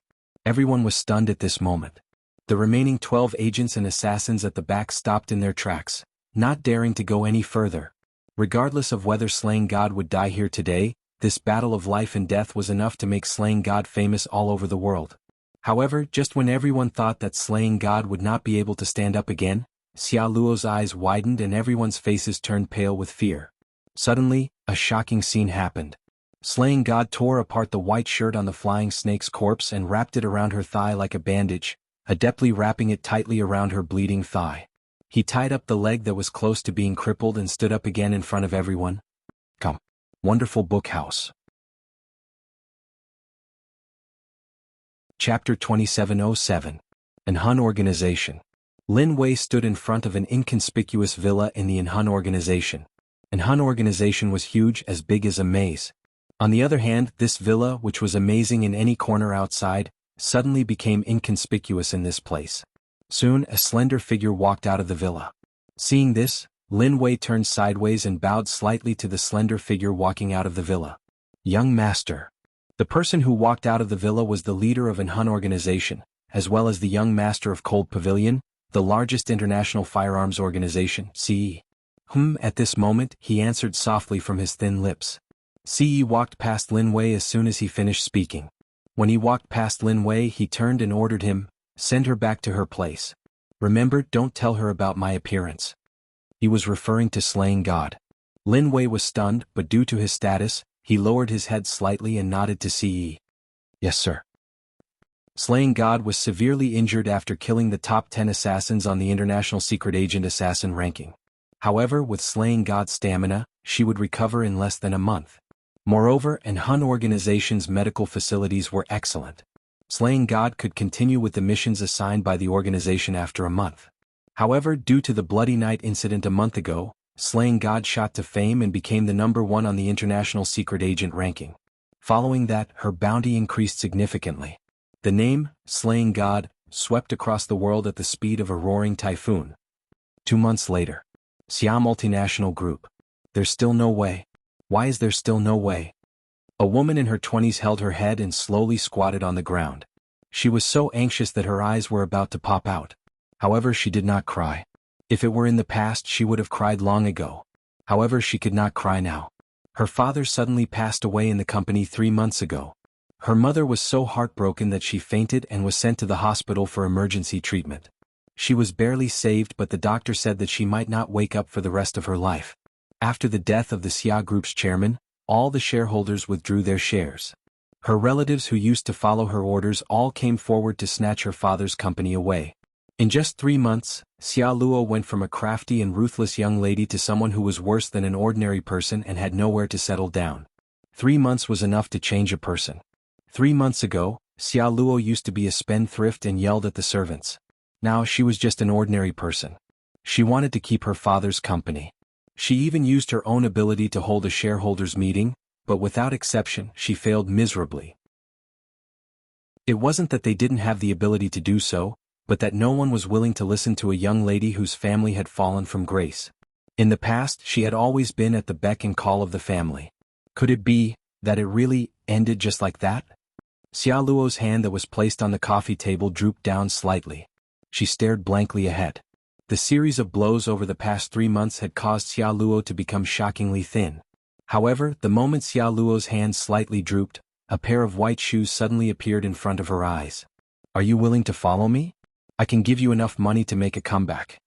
Everyone was stunned at this moment. The remaining 12 agents and assassins at the back stopped in their tracks, not daring to go any further. Regardless of whether Slaying God would die here today, this battle of life and death was enough to make Slaying God famous all over the world. However, just when everyone thought that Slaying God would not be able to stand up again, Xia Luo's eyes widened and everyone's faces turned pale with fear. Suddenly, a shocking scene happened. Slaying God tore apart the white shirt on the Flying Snake's corpse and wrapped it around her thigh like a bandage, adeptly wrapping it tightly around her bleeding thigh. He tied up the leg that was close to being crippled and stood up again in front of everyone. Come. Wonderful Book House. Chapter 2707. An Hun Organization. Lin Wei stood in front of an inconspicuous villa in the Hun Organization. An Hun Organization was huge, as big as a maze. On the other hand, this villa, which was amazing in any corner outside, suddenly became inconspicuous in this place. Soon, a slender figure walked out of the villa. Seeing this, Lin Wei turned sideways and bowed slightly to the slender figure walking out of the villa. Young Master. The person who walked out of the villa was the leader of an Hun organization, as well as the Young Master of Cold Pavilion, the largest international firearms organization, CE. At this moment, he answered softly from his thin lips. CE walked past Lin Wei as soon as he finished speaking. When he walked past Lin Wei, he turned and ordered him, "Send her back to her place. Remember, don't tell her about my appearance." He was referring to slaying God. Lin Wei was stunned, but due to his status, he lowered his head slightly and nodded to CE. "Yes, sir." Slaying God was severely injured after killing the top 10 assassins on the International Secret Agent Assassin ranking. However, with Slaying God's stamina, she would recover in less than a month. Moreover, an Hun organization's medical facilities were excellent. Slaying God could continue with the missions assigned by the organization after a month. However, due to the Bloody Night incident a month ago, Slaying God shot to fame and became the #1 on the International Secret Agent ranking. Following that, her bounty increased significantly. The name, Slaying God, swept across the world at the speed of a roaring typhoon. 2 months later. Xia Multinational Group. There's still no way. Why is there still no way? A woman in her 20s held her head and slowly squatted on the ground. She was so anxious that her eyes were about to pop out. However, she did not cry. If it were in the past, she would have cried long ago. However, she could not cry now. Her father suddenly passed away in the company 3 months ago. Her mother was so heartbroken that she fainted and was sent to the hospital for emergency treatment. She was barely saved, but the doctor said that she might not wake up for the rest of her life. After the death of the Xia Group's chairman, all the shareholders withdrew their shares. Her relatives who used to follow her orders all came forward to snatch her father's company away. In just 3 months, Xia Luo went from a crafty and ruthless young lady to someone who was worse than an ordinary person and had nowhere to settle down. 3 months was enough to change a person. 3 months ago, Xia Luo used to be a spendthrift and yelled at the servants. Now she was just an ordinary person. She wanted to keep her father's company. She even used her own ability to hold a shareholders' meeting, but without exception, she failed miserably. It wasn't that they didn't have the ability to do so, but that no one was willing to listen to a young lady whose family had fallen from grace. In the past, she had always been at the beck and call of the family. Could it be that it really ended just like that? Xia Luo's hand that was placed on the coffee table drooped down slightly. She stared blankly ahead. The series of blows over the past 3 months had caused Xia Luo to become shockingly thin. However, the moment Xia Luo's hand slightly drooped, a pair of white shoes suddenly appeared in front of her eyes. "Are you willing to follow me? I can give you enough money to make a comeback."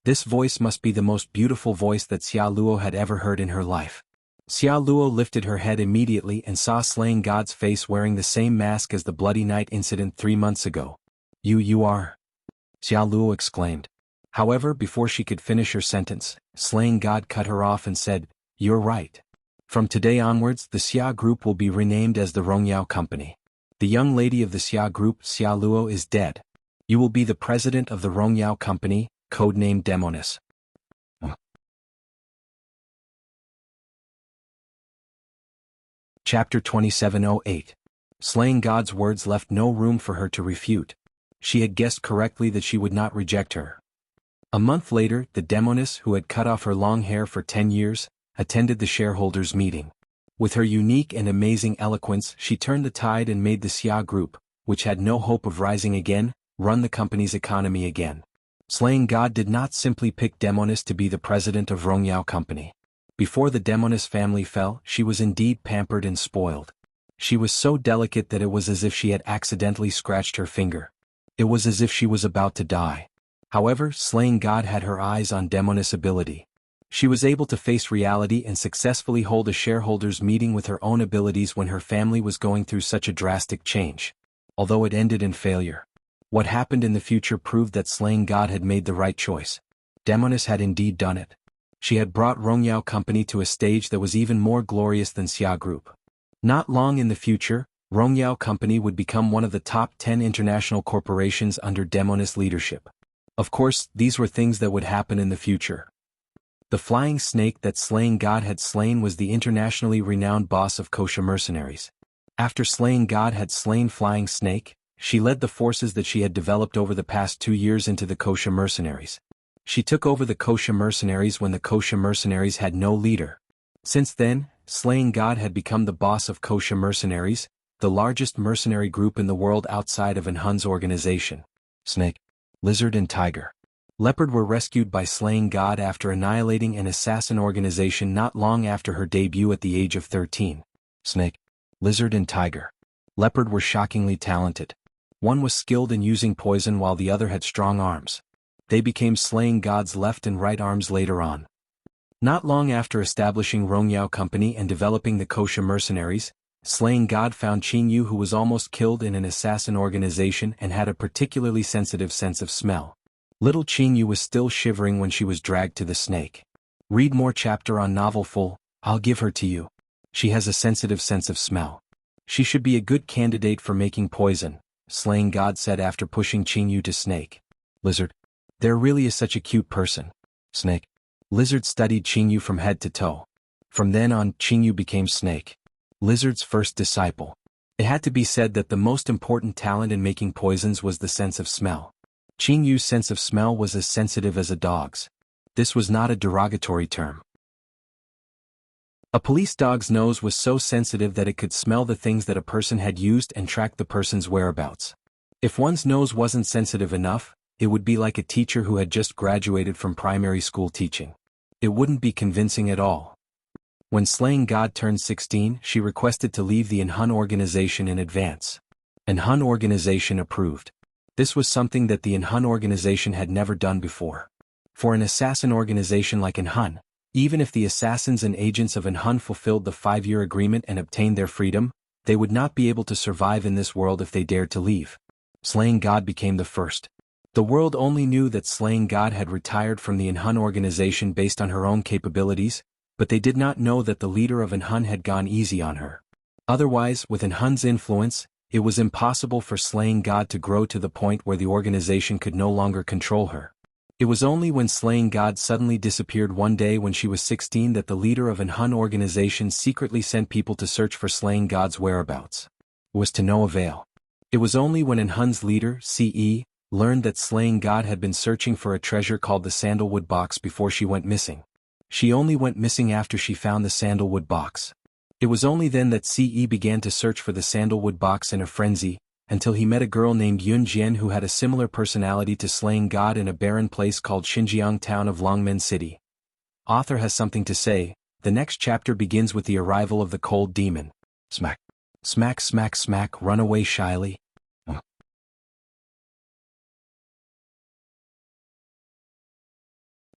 This voice must be the most beautiful voice that Xia Luo had ever heard in her life. Xia Luo lifted her head immediately and saw Slaying God's face wearing the same mask as the Bloody Night incident 3 months ago. You are?" Xia Luo exclaimed. However, before she could finish her sentence, Slaying God cut her off and said, "You're right. From today onwards, the Xia Group will be renamed as the Rongyao Company. The young lady of the Xia Group, Xia Luo, is dead. You will be the president of the Rongyao Company, codenamed Demonis." Chapter 2708. Slaying God's words left no room for her to refute. She had guessed correctly that she would not reject her. A month later, the Demonis, who had cut off her long hair for 10 years, attended the shareholders' meeting. With her unique and amazing eloquence, she turned the tide and made the Xia Group, which had no hope of rising again, run the company's economy again. Slaying God did not simply pick Demonis to be the president of Rongyao Company. Before the Demonis family fell, she was indeed pampered and spoiled. She was so delicate that it was as if she had accidentally scratched her finger. It was as if she was about to die. However, Slaying God had her eyes on Demonis' ability. She was able to face reality and successfully hold a shareholders' meeting with her own abilities when her family was going through such a drastic change. Although it ended in failure. What happened in the future proved that Slaying God had made the right choice. Demonis had indeed done it. She had brought Rongyao Company to a stage that was even more glorious than Xia Group. Not long in the future, Rongyao Company would become one of the top 10 international corporations under Demonis leadership. Of course, these were things that would happen in the future. The flying snake that Slaying God had slain was the internationally renowned boss of kosher mercenaries. After Slaying God had slain Flying Snake, she led the forces that she had developed over the past 2 years into the kosher mercenaries. She took over the kosher mercenaries when the kosher mercenaries had no leader. Since then, Slaying God had become the boss of Kosha mercenaries, the largest mercenary group in the world outside of Hun's organization. Snake, Lizard and Tiger. Leopard were rescued by Slaying God after annihilating an assassin organization not long after her debut at the age of 13. Snake, Lizard and Tiger. Leopard were shockingly talented. One was skilled in using poison while the other had strong arms. They became Slaying God's left and right arms later on. Not long after establishing Rongyao Company and developing the Kosha mercenaries, Slaying God found Jianghu, who was almost killed in an assassin organization and had a particularly sensitive sense of smell. Little Jianghu was still shivering when she was dragged to the snake. Read more chapter on novel full, I'll give her to you. She has a sensitive sense of smell. She should be a good candidate for making poison, Slaying God said after pushing Jianghu to Snake. Lizard. There really is such a cute person. Snake. Lizard studied Jianghu from head to toe. From then on, Jianghu became Snake, Lizard's first disciple. It had to be said that the most important talent in making poisons was the sense of smell. Jianghu's sense of smell was as sensitive as a dog's. This was not a derogatory term. A police dog's nose was so sensitive that it could smell the things that a person had used and track the person's whereabouts. If one's nose wasn't sensitive enough, it would be like a teacher who had just graduated from primary school teaching. It wouldn't be convincing at all. When Slaying God turned 16, she requested to leave the Hun organization in advance. Hun organization approved. This was something that the Hun organization had never done before. For an assassin organization like Hun, even if the assassins and agents of Hun fulfilled the 5-year agreement and obtained their freedom, they would not be able to survive in this world if they dared to leave. Slaying God became the first. The world only knew that Slaying God had retired from the Hun organization based on her own capabilities, but they did not know that the leader of Hun had gone easy on her. Otherwise, with Hun's influence, it was impossible for Slaying God to grow to the point where the organization could no longer control her. It was only when Slaying God suddenly disappeared one day when she was 16 that the leader of Hun organization secretly sent people to search for Slaying God's whereabouts. It was to no avail. It was only when Hun's leader, CE, learned that Slaying God had been searching for a treasure called the sandalwood box before she went missing. She only went missing after she found the sandalwood box. It was only then that CE began to search for the sandalwood box in a frenzy, until he met a girl named Yun Jian who had a similar personality to Slaying God in a barren place called Xinjiang town of Longmen City. Author has something to say. The next chapter begins with the arrival of the cold demon. Smack. Smack smack smack, run away shyly.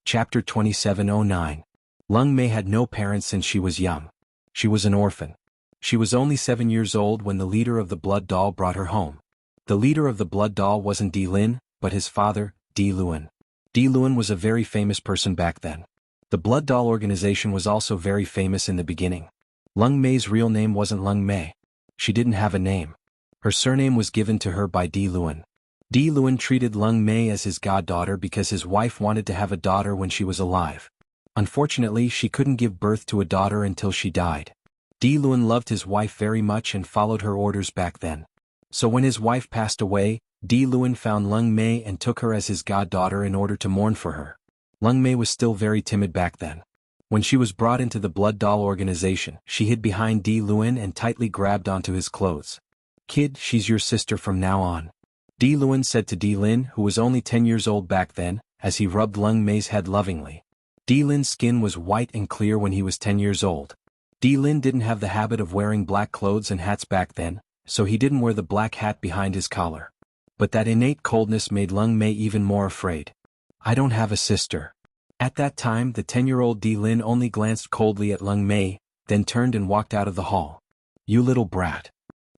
Chapter 2709. Lung Mei had no parents since she was young. She was an orphan. She was only 7 years old when the leader of the Blood Doll brought her home. The leader of the Blood Doll wasn't Di Lin, but his father, Di Luan. Di Luan was a very famous person back then. The Blood Doll organization was also very famous in the beginning. Lung Mei's real name wasn't Lung Mei. She didn't have a name. Her surname was given to her by Di Luan. Di Luan treated Lung Mei as his goddaughter because his wife wanted to have a daughter when she was alive. Unfortunately, she couldn't give birth to a daughter until she died. Di Luan loved his wife very much and followed her orders back then. So when his wife passed away, Di Luan found Lung Mei and took her as his goddaughter in order to mourn for her. Lung Mei was still very timid back then. When she was brought into the Blood Doll organization, she hid behind Di Luan and tightly grabbed onto his clothes. "Kid, she's your sister from now on," Di Luan said to Di Lin, who was only 10 years old back then, as he rubbed Lung Mei's head lovingly. Di Lin's skin was white and clear when he was 10 years old. Di Lin didn't have the habit of wearing black clothes and hats back then, so he didn't wear the black hat behind his collar. But that innate coldness made Lung Mei even more afraid. "I don't have a sister." At that time, the 10-year-old Di Lin only glanced coldly at Lung Mei, then turned and walked out of the hall. "You little brat."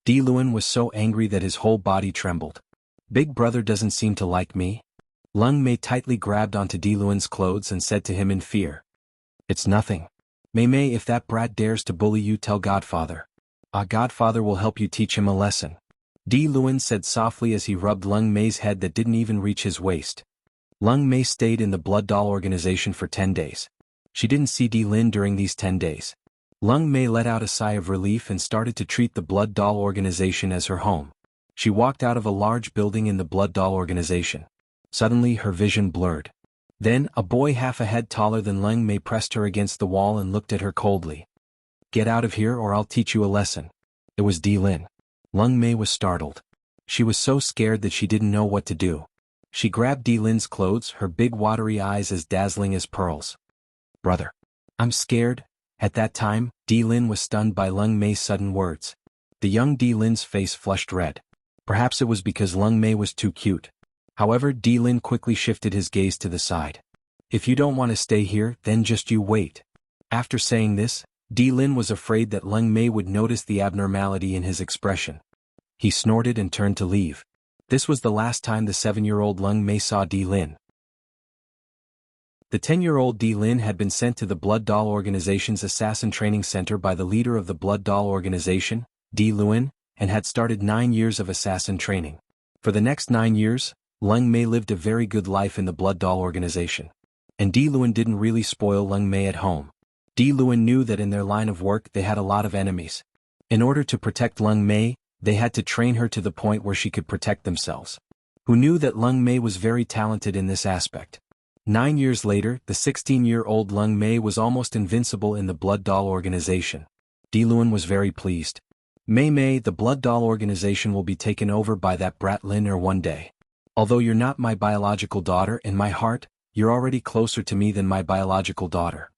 Di Luan was so angry that his whole body trembled. "Big brother doesn't seem to like me." Lung Mei tightly grabbed onto Di Luan's clothes and said to him in fear, "It's nothing. Mei, if that brat dares to bully you, tell Godfather. Godfather will help you teach him a lesson." Di Luan said softly as he rubbed Lung Mei's head that didn't even reach his waist. Lung Mei stayed in the Blood Doll organization for 10 days. She didn't see Di Lin during these 10 days. Lung Mei let out a sigh of relief and started to treat the Blood Doll organization as her home. She walked out of a large building in the Blood Doll organization. Suddenly her vision blurred. Then, a boy half a head taller than Lung Mei pressed her against the wall and looked at her coldly. Get out of here or I'll teach you a lesson. It was Di Lin. Lung Mei was startled. She was so scared that she didn't know what to do. She grabbed Di Lin's clothes, her big watery eyes as dazzling as pearls. Brother. I'm scared. At that time, Di Lin was stunned by Lung Mei's sudden words. The young Di Lin's face flushed red. Perhaps it was because Lung Mei was too cute. However, Di Lin quickly shifted his gaze to the side. If you don't want to stay here, then just you wait. After saying this, Di Lin was afraid that Lung Mei would notice the abnormality in his expression. He snorted and turned to leave. This was the last time the 7-year-old Lung Mei saw Di Lin. The 10-year-old Di Lin had been sent to the Blood Doll Organization's Assassin Training Center by the leader of the Blood Doll Organization, Di Luan, and had started 9 years of assassin training. For the next 9 years, Lung Mei lived a very good life in the Blood Doll Organization. And Di Luan didn't really spoil Lung Mei at home. Di Luan knew that in their line of work they had a lot of enemies. In order to protect Lung Mei, they had to train her to the point where she could protect themselves. Who knew that Lung Mei was very talented in this aspect? 9 years later, the 16-year-old Lung Mei was almost invincible in the Blood Doll Organization. Di Luan was very pleased. Mei, the Blood Doll Organization will be taken over by that brat Lin one day. Although you're not my biological daughter, in my heart, you're already closer to me than my biological daughter.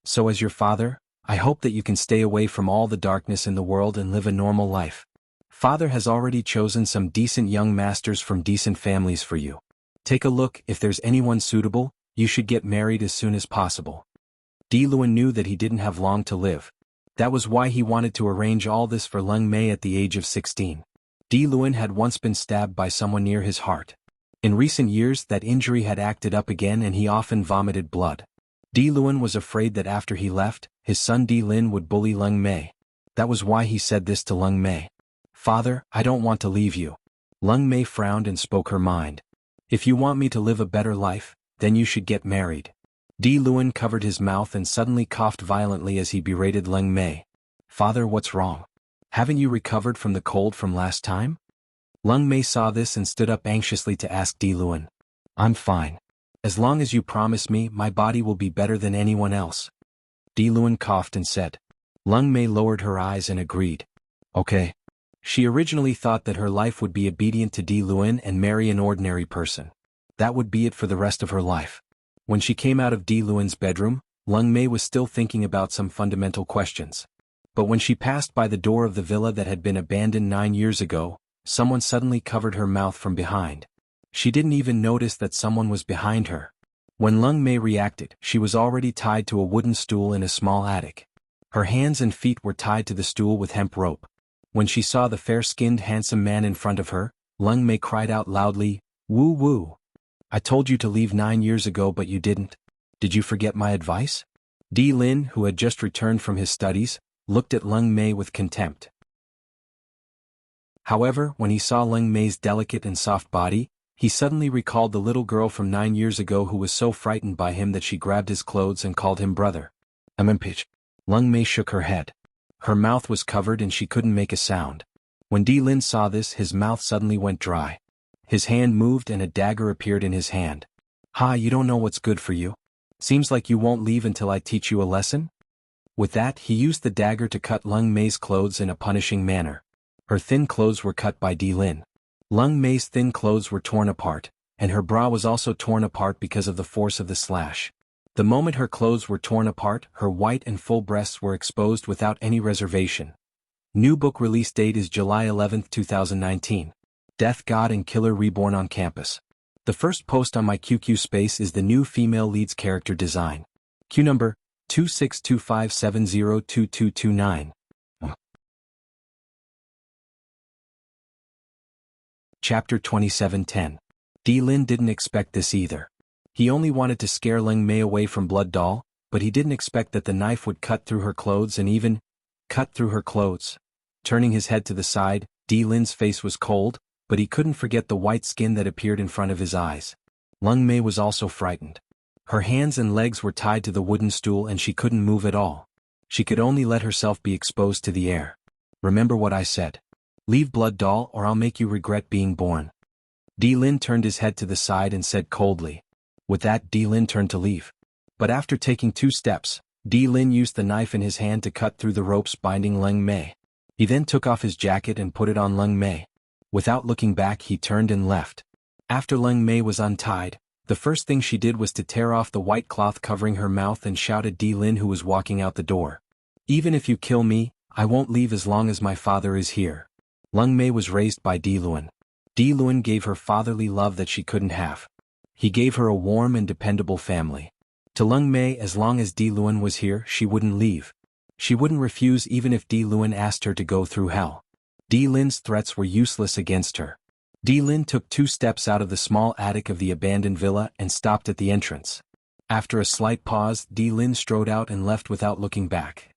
So as your father, I hope that you can stay away from all the darkness in the world and live a normal life. Father has already chosen some decent young masters from decent families for you. Take a look, if there's anyone suitable, you should get married as soon as possible. Di Luan knew that he didn't have long to live. That was why he wanted to arrange all this for Lung Mei at the age of 16. Di Luan had once been stabbed by someone near his heart. In recent years that injury had acted up again and he often vomited blood. Di Luan was afraid that after he left, his son Di Lin would bully Lung Mei. That was why he said this to Lung Mei. Father, I don't want to leave you. Lung Mei frowned and spoke her mind. If you want me to live a better life, then you should get married. Di Luan covered his mouth and suddenly coughed violently as he berated Lung Mei. Father, what's wrong? Haven't you recovered from the cold from last time? Lung Mei saw this and stood up anxiously to ask Di Luan. I'm fine. As long as you promise me, my body will be better than anyone else. Di Luan coughed and said. Lung Mei lowered her eyes and agreed. Okay. She originally thought that her life would be obedient to Di Luan and marry an ordinary person. That would be it for the rest of her life. When she came out of Di Luan's bedroom, Lung Mei was still thinking about some fundamental questions. But when she passed by the door of the villa that had been abandoned 9 years ago, someone suddenly covered her mouth from behind. She didn't even notice that someone was behind her. When Lung Mei reacted, she was already tied to a wooden stool in a small attic. Her hands and feet were tied to the stool with hemp rope. When she saw the fair-skinned handsome man in front of her, Lung Mei cried out loudly, "Woo woo! I told you to leave 9 years ago but you didn't. Did you forget my advice?" Di Lin, who had just returned from his studies, looked at Lung Mei with contempt. However, when he saw Lung Mei's delicate and soft body, he suddenly recalled the little girl from 9 years ago who was so frightened by him that she grabbed his clothes and called him brother. Pitch. Lung Mei shook her head. Her mouth was covered and she couldn't make a sound. When Di Lin saw this, his mouth suddenly went dry. His hand moved and a dagger appeared in his hand. Ha, you don't know what's good for you? Seems like you won't leave until I teach you a lesson? With that, he used the dagger to cut Lung Mei's clothes in a punishing manner. Her thin clothes were cut by Di Lin. Lung Mei's thin clothes were torn apart, and her bra was also torn apart because of the force of the slash. The moment her clothes were torn apart, her white and full breasts were exposed without any reservation. New book release date is July 11, 2019. Death God and Killer Reborn on campus. The first post on my QQ space is the new female lead's character design. Q number 2625702229. Chapter 2710. Di Lin didn't expect this either. He only wanted to scare Lung Mei away from Blood Doll, but he didn't expect that the knife would cut through her clothes and even cut through her clothes. Turning his head to the side, Di Lin's face was cold, but he couldn't forget the white skin that appeared in front of his eyes. Lung Mei was also frightened. Her hands and legs were tied to the wooden stool and she couldn't move at all. She could only let herself be exposed to the air. Remember what I said. Leave Blood Doll or I'll make you regret being born. Di Lin turned his head to the side and said coldly. With that, Di Lin turned to leave. But after taking 2 steps, Di Lin used the knife in his hand to cut through the ropes binding Leng Mei. He then took off his jacket and put it on Leng Mei. Without looking back, he turned and left. After Leng Mei was untied, the first thing she did was to tear off the white cloth covering her mouth and shout at Di Lin, who was walking out the door. "Even if you kill me, I won't leave as long as my father is here." Leng Mei was raised by Di Lun. Di Lun gave her fatherly love that she couldn't have. He gave her a warm and dependable family. To Leng Mei, as long as Di Lun was here, she wouldn't leave. She wouldn't refuse even if Di Lun asked her to go through hell. Di Lin's threats were useless against her. Di Lin took 2 steps out of the small attic of the abandoned villa and stopped at the entrance. After a slight pause, Di Lin strode out and left without looking back.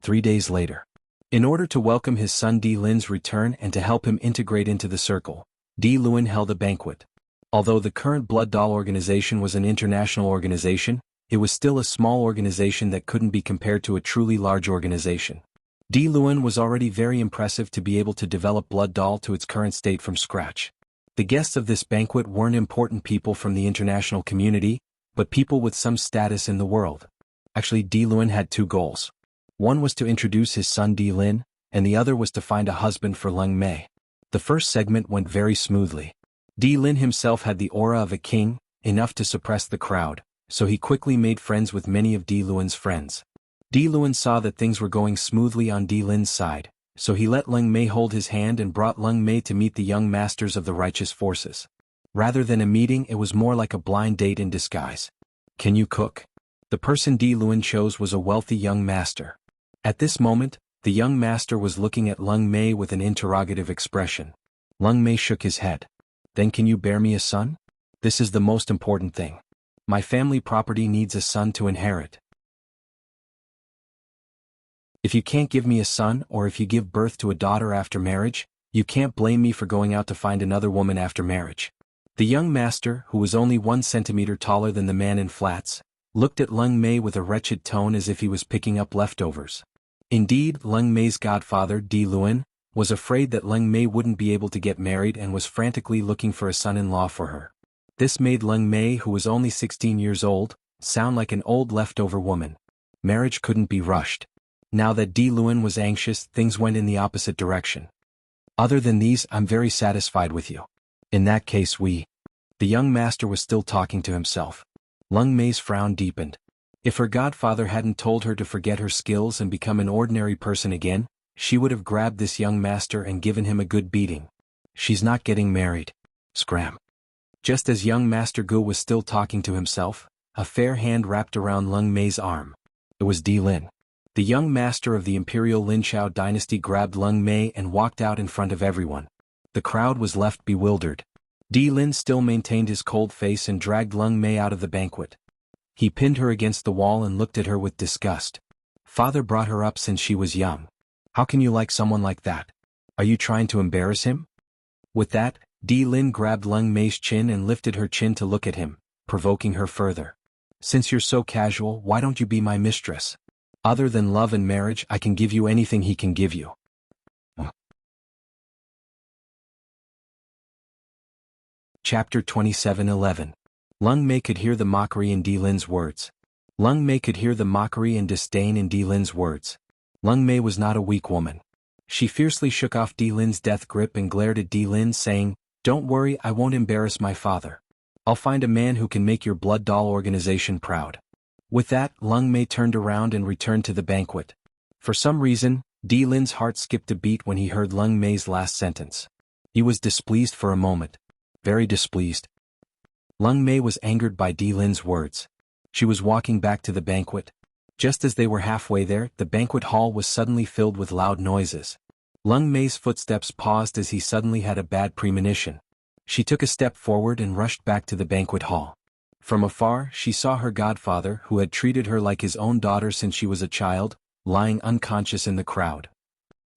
3 days later. In order to welcome his son Di Lin's return and to help him integrate into the circle, Di Lun held a banquet. Although the current Blood Doll organization was an international organization, it was still a small organization that couldn't be compared to a truly large organization. Di Lun was already very impressive to be able to develop Blood Doll to its current state from scratch. The guests of this banquet weren't important people from the international community, but people with some status in the world. Actually, Di Lun had 2 goals. One was to introduce his son Di Lin, and the other was to find a husband for Leng Mei. The first segment went very smoothly. Di Lin himself had the aura of a king, enough to suppress the crowd, so he quickly made friends with many of Di Lun's friends. Di Lun saw that things were going smoothly on Di Lin's side, so he let Leng Mei hold his hand and brought Leng Mei to meet the young masters of the righteous forces. Rather than a meeting, it was more like a blind date in disguise. "Can you cook?" The person Di Lun chose was a wealthy young master. At this moment, the young master was looking at Leng Mei with an interrogative expression. Leng Mei shook his head. "Then can you bear me a son? This is the most important thing. My family property needs a son to inherit. If you can't give me a son, or if you give birth to a daughter after marriage, you can't blame me for going out to find another woman after marriage." The young master, who was only 1 centimeter taller than the man in flats, looked at Leng Mei with a wretched tone as if he was picking up leftovers. Indeed, Leng Mei's godfather, Di Lun, was afraid that Leng Mei wouldn't be able to get married and was frantically looking for a son-in-law for her. This made Leng Mei, who was only 16 years old, sound like an old leftover woman. Marriage couldn't be rushed. Now that Di Lun was anxious, things went in the opposite direction. "Other than these, I'm very satisfied with you. In that case The young master was still talking to himself. Leng Mei's frown deepened. If her godfather hadn't told her to forget her skills and become an ordinary person again, she would have grabbed this young master and given him a good beating. "She's not getting married." Scram. Just as young Master Gu was still talking to himself, a fair hand wrapped around Leng Mei's arm. It was Di Lin. The young master of the Imperial Linshao dynasty grabbed Leng Mei and walked out in front of everyone. The crowd was left bewildered. Di Lin still maintained his cold face and dragged Leng Mei out of the banquet. He pinned her against the wall and looked at her with disgust. "Father brought her up since she was young. How can you like someone like that? Are you trying to embarrass him?" With that, Di Lin grabbed Leng Mei's chin and lifted her chin to look at him, provoking her further. "Since you're so casual, why don't you be my mistress? Other than love and marriage, I can give you anything he can give you." Chapter 27:11. Leng Mei could hear the mockery in Di Lin's words. Leng Mei could hear the mockery and disdain in Di Lin's words. Leng Mei was not a weak woman. She fiercely shook off Di Lin's death grip and glared at Di Lin, saying, "Don't worry, I won't embarrass my father. I'll find a man who can make your Blood Doll organization proud." With that, Leng Mei turned around and returned to the banquet. For some reason, Di Lin's heart skipped a beat when he heard Leng Mei's last sentence. He was displeased for a moment. Very displeased. Leng Mei was angered by Di Lin's words. She was walking back to the banquet. Just as they were halfway there, the banquet hall was suddenly filled with loud noises. Leng Mei's footsteps paused as he suddenly had a bad premonition. She took a step forward and rushed back to the banquet hall. From afar, she saw her godfather, who had treated her like his own daughter since she was a child, lying unconscious in the crowd.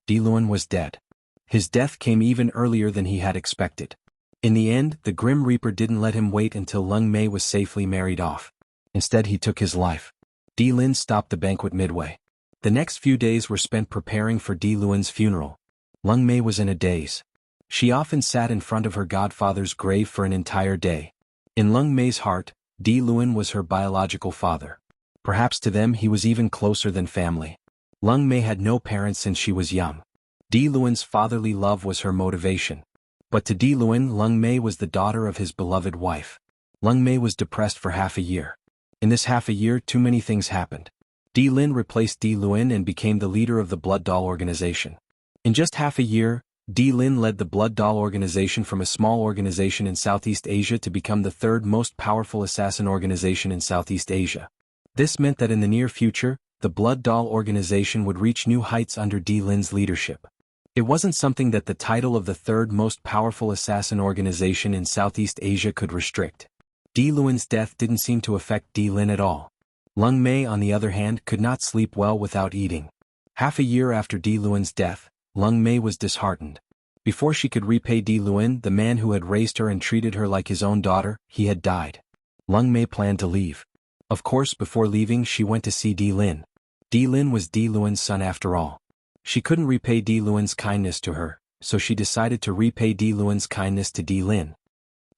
Di Lun was dead. His death came even earlier than he had expected. In the end, the Grim Reaper didn't let him wait until Leng Mei was safely married off. Instead, he took his life. Di Lin stopped the banquet midway. The next few days were spent preparing for Di Lun's funeral. Leng Mei was in a daze. She often sat in front of her godfather's grave for an entire day. In Leng Mei's heart, Di Lun was her biological father. Perhaps to them he was even closer than family. Lung Mei had no parents since she was young. Di Luan's fatherly love was her motivation. But to Di Luan, Lung Mei was the daughter of his beloved wife. Lung Mei was depressed for half a year. In this half a year, too many things happened. Di Lin replaced Di Luan and became the leader of the Blood Doll organization. In just half a year, Di Lin led the Blood Doll organization from a small organization in Southeast Asia to become the third most powerful assassin organization in Southeast Asia. This meant that in the near future, the Blood Doll organization would reach new heights under Di Lin's leadership. It wasn't something that the title of the third most powerful assassin organization in Southeast Asia could restrict. Di Luan's death didn't seem to affect Di Lin at all. Lung Mei, on the other hand, could not sleep well without eating. Half a year after Di Luan's death, Lung Mei was disheartened. Before she could repay Di Luan, the man who had raised her and treated her like his own daughter, he had died. Lung Mei planned to leave. Of course, before leaving, she went to see Di Lin. Di Lin was Di Luan's son after all. She couldn't repay Di Luan's kindness to her, so she decided to repay Di Luan's kindness to Di Lin.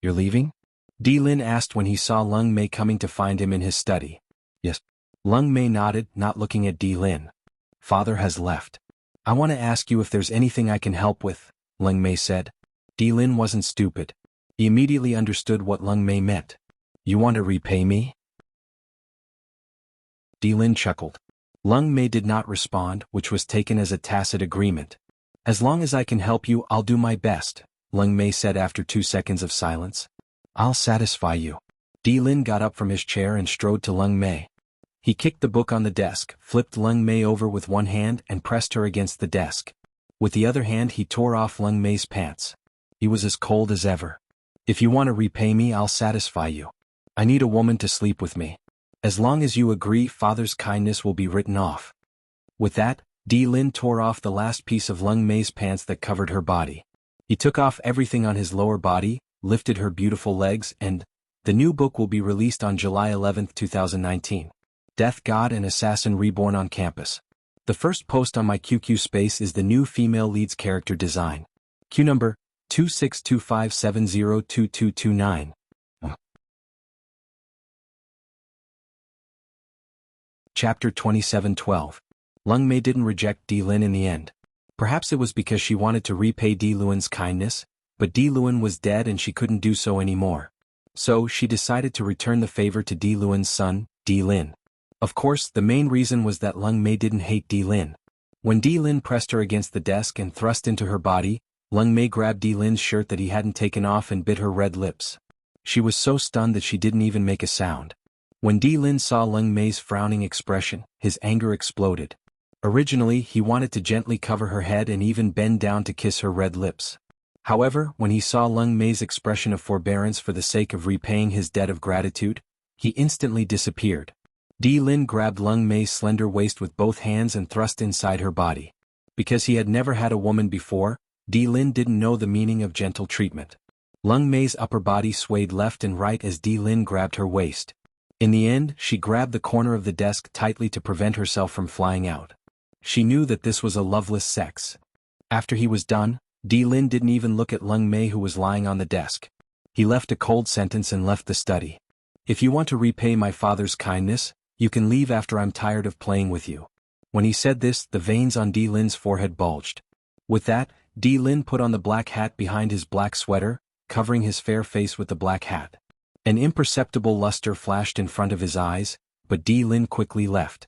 "You're leaving?" Di Lin asked when he saw Lung Mei coming to find him in his study. "Yes." Lung Mei nodded, not looking at Di Lin. "Father has left. I want to ask you if there's anything I can help with," Lung Mei said. Di Lin wasn't stupid. He immediately understood what Lung Mei meant. "You want to repay me?" Di Lin chuckled. Lung Mei did not respond, which was taken as a tacit agreement. "As long as I can help you, I'll do my best," Lung Mei said after 2 seconds of silence. "I'll satisfy you." Di Lin got up from his chair and strode to Lung Mei. He kicked the book on the desk, flipped Lung Mei over with one hand and pressed her against the desk. With the other hand he tore off Lung Mei's pants. He was as cold as ever. "If you want to repay me, I'll satisfy you. I need a woman to sleep with me. As long as you agree, father's kindness will be written off." With that, Di Lin tore off the last piece of Lung Mei's pants that covered her body. He took off everything on his lower body, lifted her beautiful legs, and the new book will be released on July 11, 2019. Death God and Assassin Reborn on campus. The first post on my QQ space is the new female lead's character design. Q number 2625702229. Chapter 2712. Lung Mei didn't reject Di Lin in the end. Perhaps it was because she wanted to repay Di Luan's kindness, but Di Luan was dead and she couldn't do so anymore. So she decided to return the favor to Di Luan's son, Di Lin. Of course, the main reason was that Lung Mei didn't hate Di Lin. When Di Lin pressed her against the desk and thrust into her body, Lung Mei grabbed Di Lin's shirt that he hadn't taken off and bit her red lips. She was so stunned that she didn't even make a sound. When Di Lin saw Lung Mei's frowning expression, his anger exploded. Originally, he wanted to gently cover her head and even bend down to kiss her red lips. However, when he saw Lung Mei's expression of forbearance for the sake of repaying his debt of gratitude, he instantly disappeared. Di Lin grabbed Lung Mei's slender waist with both hands and thrust inside her body. Because he had never had a woman before, Di Lin didn't know the meaning of gentle treatment. Lung Mei's upper body swayed left and right as Di Lin grabbed her waist. In the end, she grabbed the corner of the desk tightly to prevent herself from flying out. She knew that this was a loveless sex. After he was done, Di Lin didn't even look at Lung Mei, who was lying on the desk. He left a cold sentence and left the study. "If you want to repay my father's kindness, you can leave after I'm tired of playing with you." When he said this, the veins on Di Lin's forehead bulged. With that, Di Lin put on the black hat behind his black sweater, covering his fair face with the black hat. An imperceptible luster flashed in front of his eyes, but Di Lin quickly left.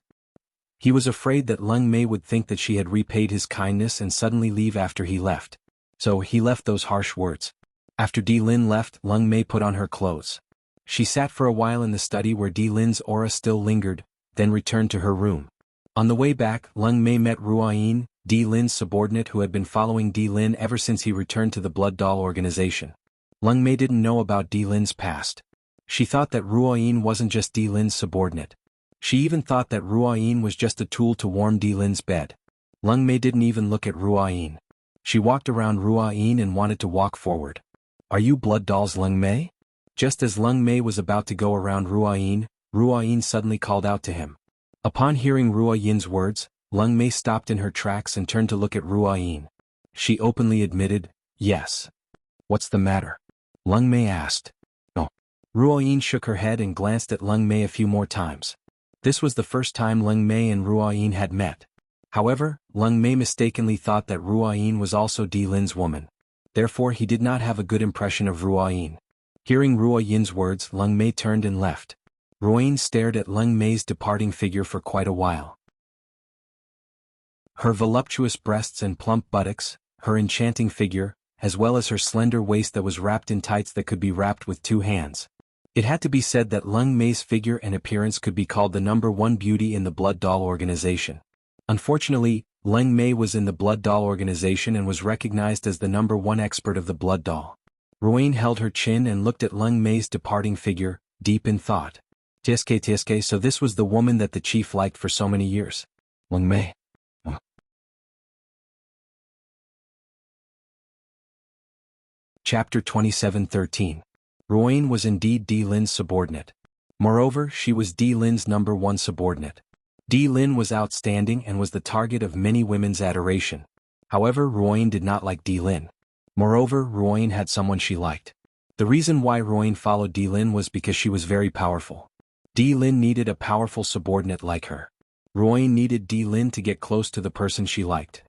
He was afraid that Lung Mei would think that she had repaid his kindness and suddenly leave after he left. So he left those harsh words. After Di Lin left, Lung Mei put on her clothes. She sat for a while in the study where Di Lin's aura still lingered, then returned to her room. On the way back, Lung Mei met Ruoyin, Di Lin's subordinate who had been following Di Lin ever since he returned to the Blood Doll organization. Lung Mei didn't know about Di Lin's past. She thought that Ruoyin wasn't just Di Lin's subordinate. She even thought that Ruoyin was just a tool to warm Di Lin's bed. Lung Mei didn't even look at Ruoyin. She walked around Ruoyin and wanted to walk forward. "Are you Blood Dolls, Lung Mei?" Just as Lung Mei was about to go around Ruoyin suddenly called out to him. Upon hearing Ruoyin's words, Lung Mei stopped in her tracks and turned to look at Ruoyin. She openly admitted, "Yes." "What's the matter?" Lung Mei asked. "Oh." Ruoyin shook her head and glanced at Lung Mei a few more times. This was the first time Leng Mei and Ruo Yin had met. However, Leng Mei mistakenly thought that Ruo Yin was also Di Lin's woman. Therefore he did not have a good impression of Ruo Yin. Hearing Ruo Yin's words, Leng Mei turned and left. Ruo Yin stared at Leng Mei's departing figure for quite a while. Her voluptuous breasts and plump buttocks, her enchanting figure, as well as her slender waist that was wrapped in tights that could be wrapped with 2 hands. It had to be said that Leng Mei's figure and appearance could be called the #1 beauty in the Blood Doll organization. Unfortunately, Leng Mei was in the Blood Doll organization and was recognized as the #1 expert of the Blood Doll. Ruo Yin held her chin and looked at Leng Mei's departing figure, deep in thought. Tsk, so this was the woman that the chief liked for so many years. Leng Mei. Chapter 27:13. Ruo Yin was indeed Di Lin's subordinate. Moreover, she was Di Lin's #1 subordinate. Di Lin was outstanding and was the target of many women's adoration. However, Ruo Yin did not like Di Lin. Moreover, Ruo Yin had someone she liked. The reason why Ruo Yin followed Di Lin was because she was very powerful. Di Lin needed a powerful subordinate like her. Ruo Yin needed Di Lin to get close to the person she liked.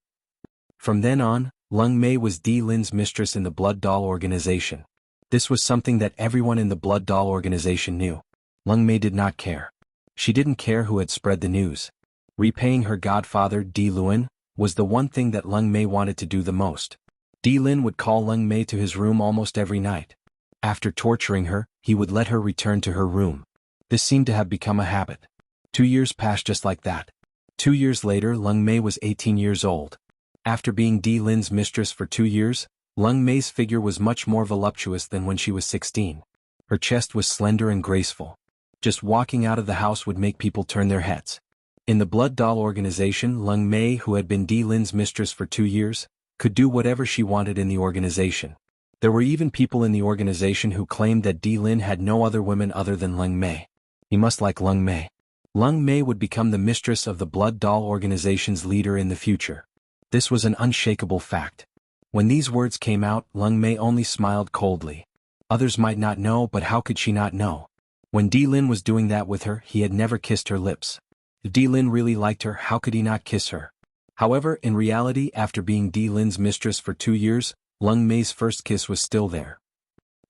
From then on, Leng Mei was Di Lin's mistress in the Blood Doll organization. This was something that everyone in the Blood Doll organization knew. Leng Mei did not care. She didn't care who had spread the news. Repaying her godfather Di Luan was the one thing that Leng Mei wanted to do the most. Di Lin would call Leng Mei to his room almost every night. After torturing her, he would let her return to her room. This seemed to have become a habit. 2 years passed just like that. 2 years later, Leng Mei was 18 years old. After being Di Lin's mistress for 2 years, Leng Mei's figure was much more voluptuous than when she was 16. Her chest was slender and graceful. Just walking out of the house would make people turn their heads. In the Blood Doll organization, Leng Mei, who had been Di Lin's mistress for 2 years, could do whatever she wanted in the organization. There were even people in the organization who claimed that Di Lin had no other women other than Leng Mei. He must like Leng Mei. Leng Mei would become the mistress of the Blood Doll organization's leader in the future. This was an unshakable fact. When these words came out, Leng Mei only smiled coldly. Others might not know, but how could she not know? When Di Lin was doing that with her, he had never kissed her lips. If Di Lin really liked her, how could he not kiss her? However, in reality, after being Di Lin's mistress for 2 years, Leng Mei's first kiss was still there.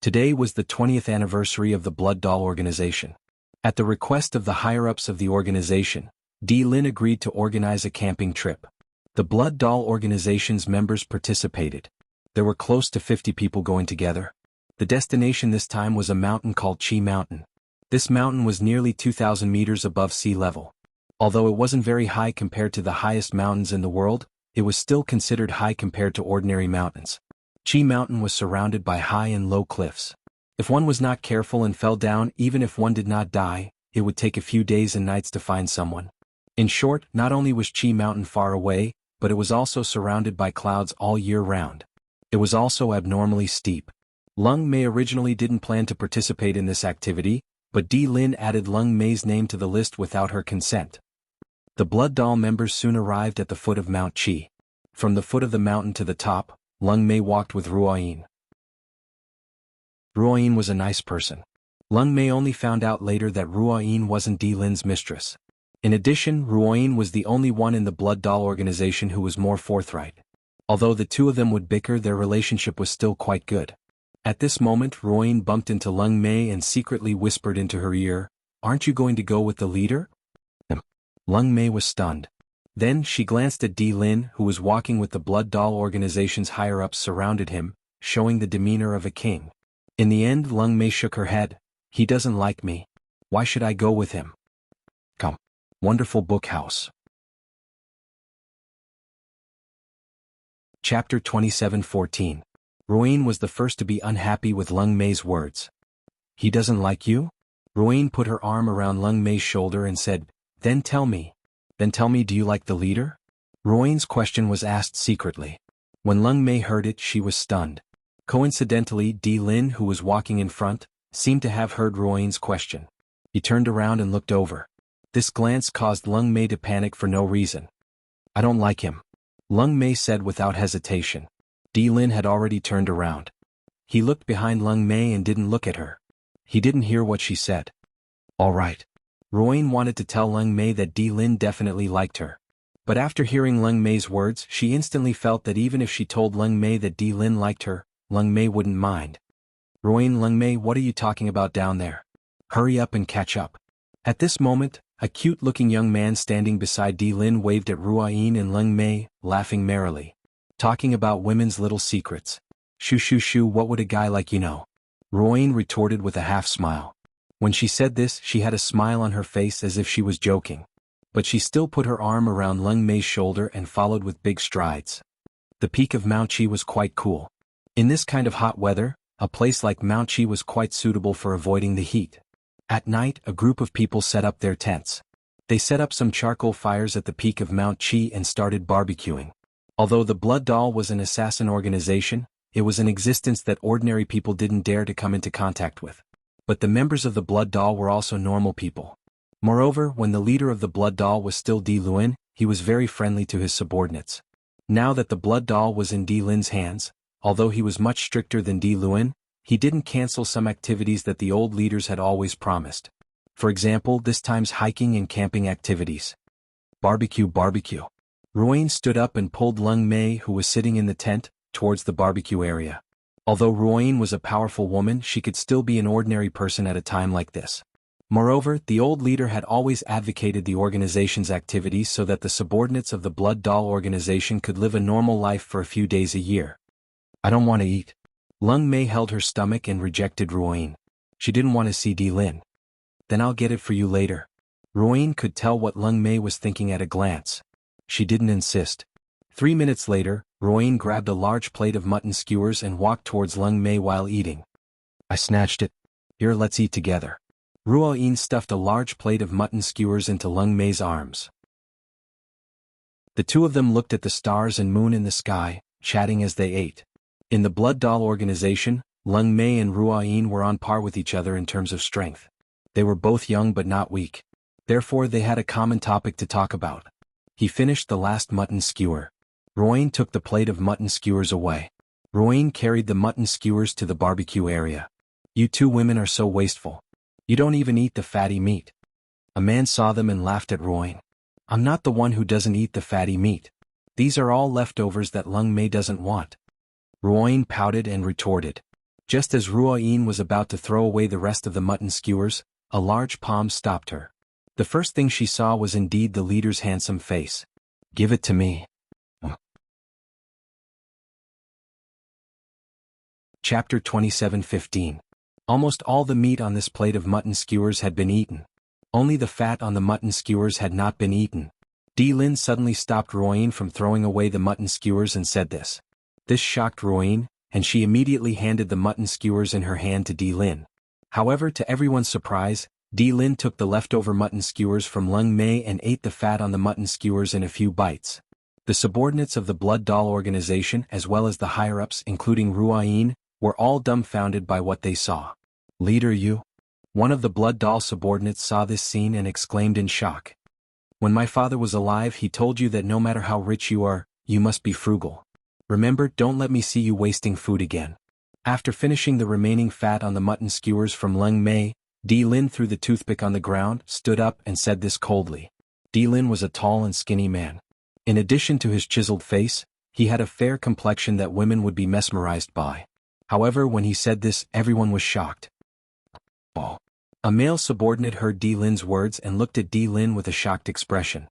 Today was the 20th anniversary of the Blood Doll organization. At the request of the higher-ups of the organization, Di Lin agreed to organize a camping trip. The Blood Doll organization's members participated. There were close to 50 people going together. The destination this time was a mountain called Qi Mountain. This mountain was nearly 2,000 meters above sea level. Although it wasn't very high compared to the highest mountains in the world, it was still considered high compared to ordinary mountains. Qi Mountain was surrounded by high and low cliffs. If one was not careful and fell down, even if one did not die, it would take a few days and nights to find someone. In short, not only was Qi Mountain far away, but it was also surrounded by clouds all year round. It was also abnormally steep. Leng Mei originally didn't plan to participate in this activity, but Di Lin added Leng Mei's name to the list without her consent. The Blood Doll members soon arrived at the foot of Mount Qi. From the foot of the mountain to the top, Leng Mei walked with Ruo Yin. Ruo Yin was a nice person. Leng Mei only found out later that Ruo Yin wasn't Di Lin's mistress. In addition, Ruo Yin was the only one in the Blood Doll organization who was more forthright. Although the two of them would bicker, their relationship was still quite good. At this moment, Ruo Yin bumped into Leng Mei and secretly whispered into her ear, "Aren't you going to go with the leader?" Leng Mei was stunned. Then she glanced at Di Lin, who was walking with the Blood Doll organization's higher-ups surrounded him, showing the demeanor of a king. In the end, Leng Mei shook her head. "He doesn't like me. Why should I go with him?" Come. Wonderful Book House. Chapter 27:14. Ruo Yin was the first to be unhappy with Leng Mei's words. "He doesn't like you?" Ruo Yin put her arm around Leng Mei's shoulder and said, Then tell me, do you like the leader?" Ruo Yin's question was asked secretly. When Leng Mei heard it, she was stunned. Coincidentally, Di Lin, who was walking in front, seemed to have heard Ruo Yin's question. He turned around and looked over. This glance caused Leng Mei to panic for no reason. "I don't like him," Leng Mei said without hesitation. Di Lin had already turned around. He looked behind Leng Mei and didn't look at her. He didn't hear what she said. "All right. Ruoyin wanted to tell Leng Mei that Di Lin definitely liked her. But after hearing Leng Mei's words, she instantly felt that even if she told Leng Mei that Di Lin liked her, Leng Mei wouldn't mind. Ruoyin, Leng Mei, what are you talking about down there? Hurry up and catch up. At this moment, a cute-looking young man standing beside Di Lin waved at Ruoyin and Leng Mei, laughing merrily. Talking about women's little secrets. Shoo shoo shoo, what would a guy like you know? Ruoyin retorted with a half-smile. When she said this, she had a smile on her face as if she was joking. But she still put her arm around Leng Mei's shoulder and followed with big strides. The peak of Mount Qi was quite cool. In this kind of hot weather, a place like Mount Qi was quite suitable for avoiding the heat. At night, a group of people set up their tents. They set up some charcoal fires at the peak of Mount Qi and started barbecuing. Although the Blood Doll was an assassin organization, it was an existence that ordinary people didn't dare to come into contact with. But the members of the Blood Doll were also normal people. Moreover, when the leader of the Blood Doll was still Di Lin, he was very friendly to his subordinates. Now that the Blood Doll was in Di Lin's hands, although he was much stricter than Di Lin, he didn't cancel some activities that the old leaders had always promised. For example, this time's hiking and camping activities. Barbecue. Ruoyin stood up and pulled Leng Mei, who was sitting in the tent, towards the barbecue area. Although Ruoyin was a powerful woman, she could still be an ordinary person at a time like this. Moreover, the old leader had always advocated the organization's activities so that the subordinates of the Blood Doll organization could live a normal life for a few days a year. I don't want to eat. Leng Mei held her stomach and rejected Ruoyin. She didn't want to see Di Lin. Then I'll get it for you later. Ruoyin could tell what Leng Mei was thinking at a glance. She didn't insist. 3 minutes later, Ruoyin grabbed a large plate of mutton skewers and walked towards Leng Mei while eating. I snatched it. Here, let's eat together. Ruoyin stuffed a large plate of mutton skewers into Leng Mei's arms. The two of them looked at the stars and moon in the sky, chatting as they ate. In the Blood Doll organization, Leng Mei and Ruoyin were on par with each other in terms of strength. They were both young but not weak. Therefore they had a common topic to talk about. He finished the last mutton skewer. Ruoyin took the plate of mutton skewers away. Ruoyin carried the mutton skewers to the barbecue area. You two women are so wasteful. You don't even eat the fatty meat. A man saw them and laughed at Ruoyin. I'm not the one who doesn't eat the fatty meat. These are all leftovers that Leng Mei doesn't want. Ruoyin pouted and retorted. Just as Ruoyin was about to throw away the rest of the mutton skewers, a large palm stopped her. The first thing she saw was indeed the leader's handsome face. Give it to me. Chapter 27:15. Almost all the meat on this plate of mutton skewers had been eaten. Only the fat on the mutton skewers had not been eaten. Di Lin suddenly stopped Ruoyin from throwing away the mutton skewers and said this. This shocked Ruoyin, and she immediately handed the mutton skewers in her hand to Di Lin. However, to everyone's surprise, Di Lin took the leftover mutton skewers from Leng Mei and ate the fat on the mutton skewers in a few bites. The subordinates of the Blood Doll organization as well as the higher-ups including Ruoyin, were all dumbfounded by what they saw. Leader, you? One of the Blood Doll subordinates saw this scene and exclaimed in shock. When my father was alive, he told you that no matter how rich you are, you must be frugal. Remember, don't let me see you wasting food again. After finishing the remaining fat on the mutton skewers from Leng Mei, Di Lin threw the toothpick on the ground, stood up and said this coldly. Di Lin was a tall and skinny man. In addition to his chiseled face, he had a fair complexion that women would be mesmerized by. However, when he said this, everyone was shocked. Oh. A male subordinate heard Di Lin's words and looked at Di Lin with a shocked expression.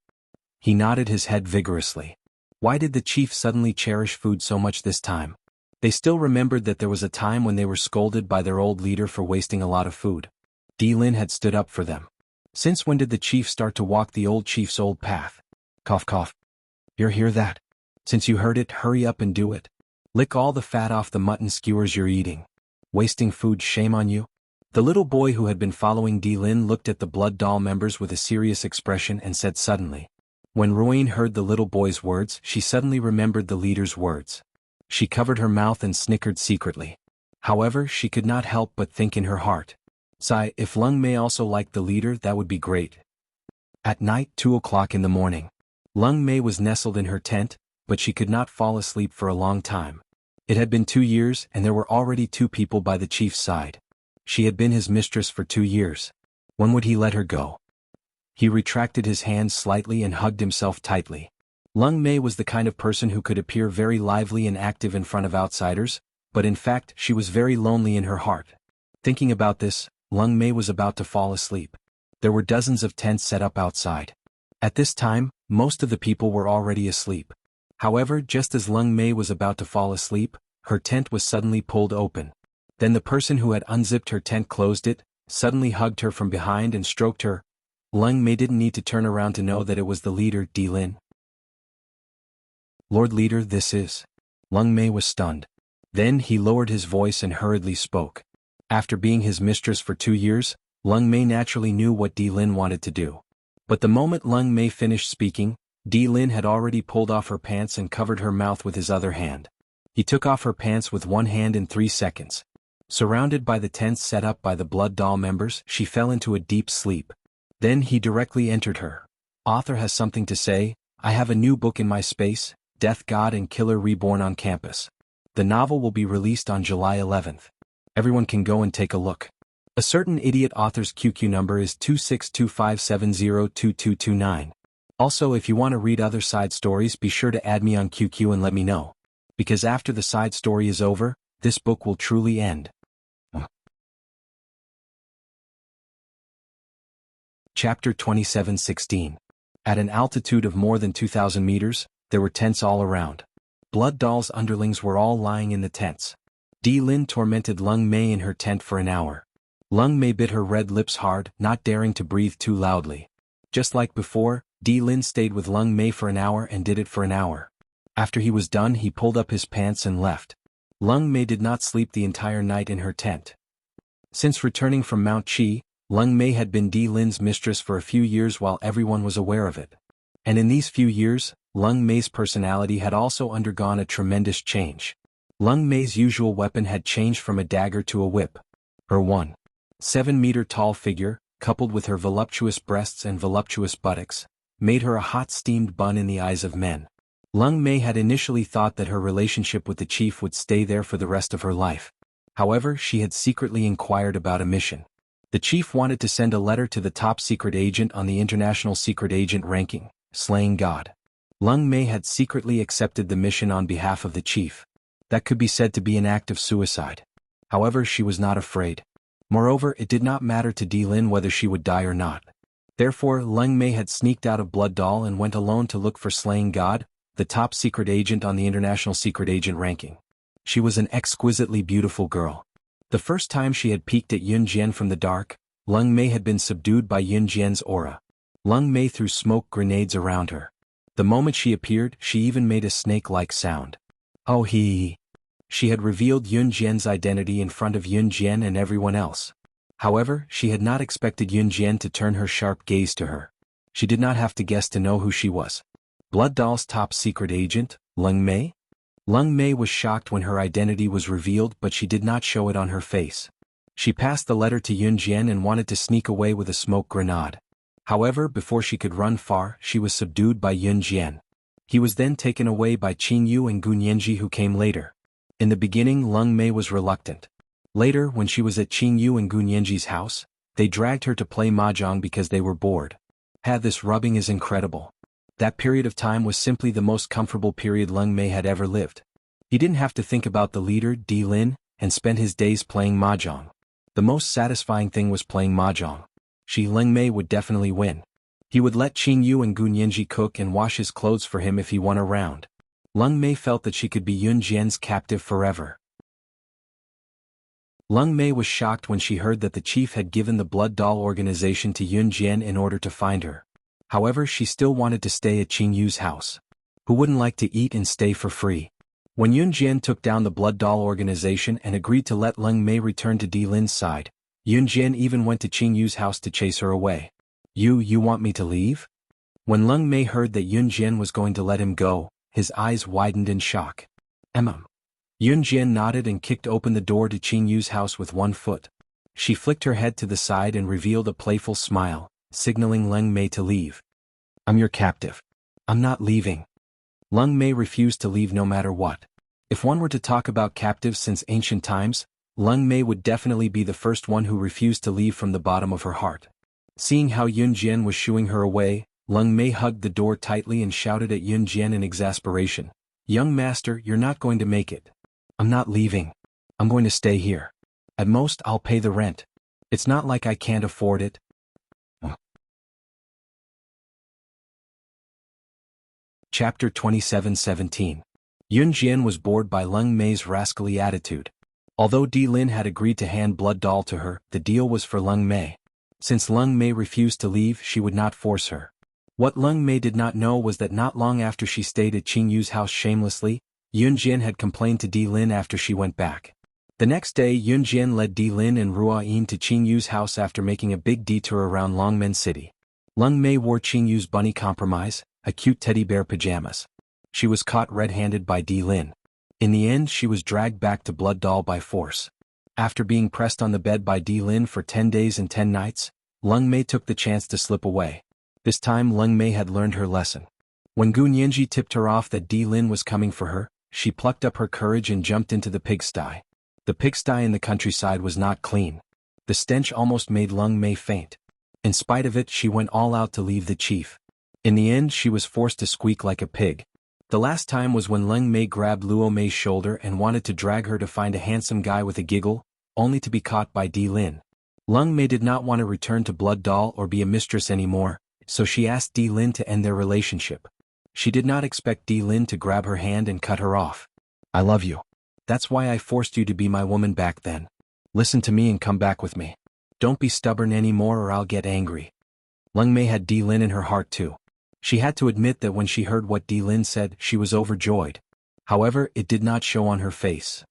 He nodded his head vigorously. Why did the chief suddenly cherish food so much this time? They still remembered that there was a time when they were scolded by their old leader for wasting a lot of food. Di Lin had stood up for them. Since when did the chief start to walk the old chief's old path? Cough cough. You hear that? Since you heard it, hurry up and do it. Lick all the fat off the mutton skewers you're eating. Wasting food, shame on you. The little boy who had been following Di Lin looked at the Blood Doll members with a serious expression and said suddenly. When Ruoyin heard the little boy's words, she suddenly remembered the leader's words. She covered her mouth and snickered secretly. However, she could not help but think in her heart. Sigh, if Leng Mei also liked the leader, that would be great. At night, 2 o'clock in the morning. Leng Mei was nestled in her tent, but she could not fall asleep for a long time. It had been 2 years and there were already 2 people by the chief's side. She had been his mistress for 2 years. When would he let her go? He retracted his hands slightly and hugged himself tightly. Lung Mei was the kind of person who could appear very lively and active in front of outsiders, but in fact she was very lonely in her heart. Thinking about this, Lung Mei was about to fall asleep. There were dozens of tents set up outside. At this time, most of the people were already asleep. However, just as Lung Mei was about to fall asleep, her tent was suddenly pulled open. Then the person who had unzipped her tent closed it, suddenly hugged her from behind and stroked her. Lung Mei didn't need to turn around to know that it was the leader, Di Lin. Lord Leader, this is. Lung Mei was stunned. Then he lowered his voice and hurriedly spoke. After being his mistress for 2 years, Lung Mei naturally knew what Di Lin wanted to do. But the moment Lung Mei finished speaking, Di Lin had already pulled off her pants and covered her mouth with his other hand. He took off her pants with one hand in 3 seconds. Surrounded by the tents set up by the Blood Doll members, she fell into a deep sleep. Then he directly entered her. Author has something to say. I have a new book in my space, Death God and Killer Reborn on campus. The novel will be released on July 11th. Everyone can go and take a look. A certain idiot author's QQ number is 2625702229. Also, if you want to read other side stories, be sure to add me on QQ and let me know. Because after the side story is over, this book will truly end. Chapter 27:16. At an altitude of more than 2,000 meters, there were tents all around. Blood Doll's underlings were all lying in the tents. Di Lin tormented Lung Mei in her tent for an hour. Lung Mei bit her red lips hard, not daring to breathe too loudly. Just like before, Di Lin stayed with Lung Mei for an hour and did it for an hour. After he was done, he pulled up his pants and left. Lung Mei did not sleep the entire night in her tent. Since returning from Mount Qi, Lung Mei had been Di Lin's mistress for a few years while everyone was aware of it. And in these few years, Lung Mei's personality had also undergone a tremendous change. Lung Mei's usual weapon had changed from a dagger to a whip. Her 1.7-meter tall figure, coupled with her voluptuous breasts and voluptuous buttocks, made her a hot steamed bun in the eyes of men. Lung Mei had initially thought that her relationship with the chief would stay there for the rest of her life. However, she had secretly inquired about a mission. The chief wanted to send a letter to the top secret agent on the international secret agent ranking, slaying God. Lung Mei had secretly accepted the mission on behalf of the chief. That could be said to be an act of suicide. However, she was not afraid. Moreover, it did not matter to Di Lin whether she would die or not. Therefore, Lung Mei had sneaked out of Blood Doll and went alone to look for Slaying God, the top secret agent on the international secret agent ranking. She was an exquisitely beautiful girl. The first time she had peeked at Yun Jian from the dark, Lung Mei had been subdued by Yun Jian's aura. Lung Mei threw smoke grenades around her. The moment she appeared, she even made a snake-like sound. Oh he. She had revealed Yun Jian's identity in front of Yun Jian and everyone else. However, she had not expected Yun Jian to turn her sharp gaze to her. She did not have to guess to know who she was. Blood Doll's top secret agent, Lung Mei? Lung Mei was shocked when her identity was revealed, but she did not show it on her face. She passed the letter to Yun Jian and wanted to sneak away with a smoke grenade. However, before she could run far, she was subdued by Yun Jian. He was then taken away by Jianghu and Guanyenji, who came later. In the beginning, Lung Mei was reluctant. Later, when she was at Jianghu and Guanyenji's house, they dragged her to play mahjong because they were bored. This rubbing is incredible. That period of time was simply the most comfortable period Lung Mei had ever lived. He didn't have to think about the leader, Di Lin, and spend his days playing mahjong. The most satisfying thing was playing mahjong. Lung Mei would definitely win. He would let Jianghu and Guanyenji cook and wash his clothes for him if he won a round. Lung Mei felt that she could be Yun Jian's captive forever. Lung Mei was shocked when she heard that the chief had given the Blood Doll organization to Yun Jian in order to find her. However, she still wanted to stay at Jianghu's house. Who wouldn't like to eat and stay for free? When Yun Jian took down the Blood Doll organization and agreed to let Lung Mei return to Di Lin's side, Yun Jian even went to Jianghu's house to chase her away. You want me to leave? When Lung Mei heard that Yun Jian was going to let him go, his eyes widened in shock. Yun Jian nodded and kicked open the door to Jianghu's house with one foot. She flicked her head to the side and revealed a playful smile, signaling Lung Mei to leave. I'm your captive. I'm not leaving. Lung Mei refused to leave no matter what. If one were to talk about captives since ancient times, Lung Mei would definitely be the first one who refused to leave from the bottom of her heart. Seeing how Yun Jian was shooing her away, Leng Mei hugged the door tightly and shouted at Yun Jian in exasperation. "Young master, you're not going to make it. I'm not leaving. I'm going to stay here. At most, I'll pay the rent. It's not like I can't afford it." Chapter 27:17. Yun Jian was bored by Leng Mei's rascally attitude. Although Di Lin had agreed to hand Blood Doll to her, the deal was for Leng Mei. Since Leng Mei refused to leave, she would not force her. What Leng Mei did not know was that not long after she stayed at Qingyu's house shamelessly, Yun Jian had complained to Di Lin after she went back. The next day, Yun Jian led Di Lin and Ruo Yin to Qingyu's house after making a big detour around Longmen City. Leng Mei wore Qingyu's bunny compromise, a cute teddy bear pajamas. She was caught red-handed by Di Lin. In the end, she was dragged back to Blood Doll by force. After being pressed on the bed by Di Lin for 10 days and 10 nights, Leng Mei took the chance to slip away. This time Leng Mei had learned her lesson. When Gu Nianji tipped her off that Di Lin was coming for her, she plucked up her courage and jumped into the pigsty. The pigsty in the countryside was not clean. The stench almost made Leng Mei faint. In spite of it, she went all out to leave the chief. In the end, she was forced to squeak like a pig. The last time was when Leng Mei grabbed Luo Mei's shoulder and wanted to drag her to find a handsome guy with a giggle, only to be caught by Di Lin. Leng Mei did not want to return to Blood Doll or be a mistress anymore, so she asked Di Lin to end their relationship. She did not expect Di Lin to grab her hand and cut her off. "I love you. That's why I forced you to be my woman back then. Listen to me and come back with me. Don't be stubborn anymore or I'll get angry." Leng Mei had Di Lin in her heart too. She had to admit that when she heard what Di Lin said, she was overjoyed. However, it did not show on her face.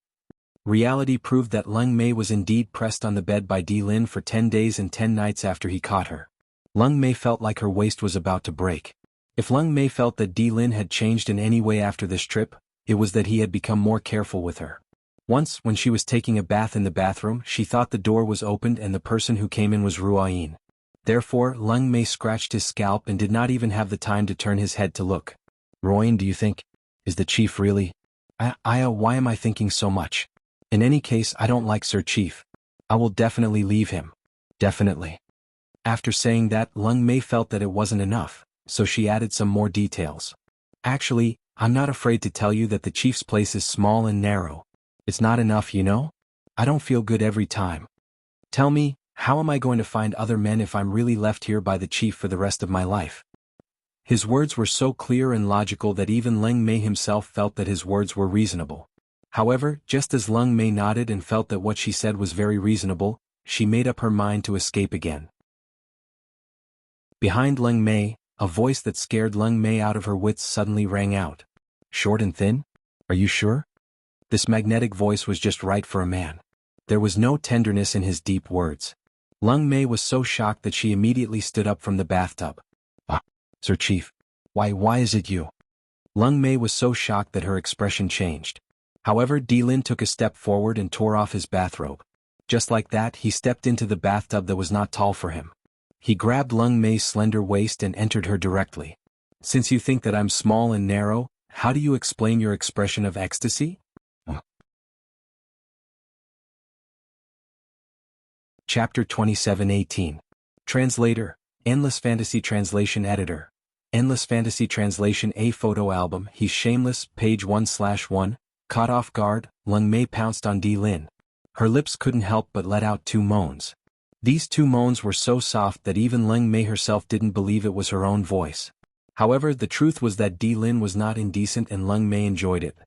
Reality proved that Leng Mei was indeed pressed on the bed by Di Lin for 10 days and 10 nights after he caught her. Leng Mei felt like her waist was about to break. If Leng Mei felt that Di Lin had changed in any way after this trip, it was that he had become more careful with her. Once, when she was taking a bath in the bathroom, she thought the door was opened and the person who came in was Ruo Yin. Therefore, Leng Mei scratched his scalp and did not even have the time to turn his head to look. "Ruo Yin, do you think? Is the chief really? Why am I thinking so much? In any case, I don't like Sir Chief. I will definitely leave him. Definitely." After saying that, Leng Mei felt that it wasn't enough, so she added some more details. "Actually, I'm not afraid to tell you that the chief's place is small and narrow. It's not enough, you know? I don't feel good every time. Tell me, how am I going to find other men if I'm really left here by the chief for the rest of my life?" His words were so clear and logical that even Leng Mei himself felt that his words were reasonable. However, just as Leng Mei nodded and felt that what she said was very reasonable, she made up her mind to escape again. Behind Leng Mei, a voice that scared Leng Mei out of her wits suddenly rang out. "Short and thin? Are you sure?" This magnetic voice was just right for a man. There was no tenderness in his deep words. Leng Mei was so shocked that she immediately stood up from the bathtub. "Ah, Sir Chief. Why is it you?" Leng Mei was so shocked that her expression changed. However, Di Lin took a step forward and tore off his bathrobe. Just like that, he stepped into the bathtub that was not tall for him. He grabbed Leng Mei's slender waist and entered her directly. "Since you think that I'm small and narrow, how do you explain your expression of ecstasy?" Chapter 27:18. Translator, Endless Fantasy Translation Editor. Endless Fantasy Translation. A photo album. He's shameless, page 1/1. Caught off guard, Leng Mei pounced on Di Lin. Her lips couldn't help but let out 2 moans. These 2 moans were so soft that even Leng Mei herself didn't believe it was her own voice. However, the truth was that Di Lin was not indecent and Leng Mei enjoyed it.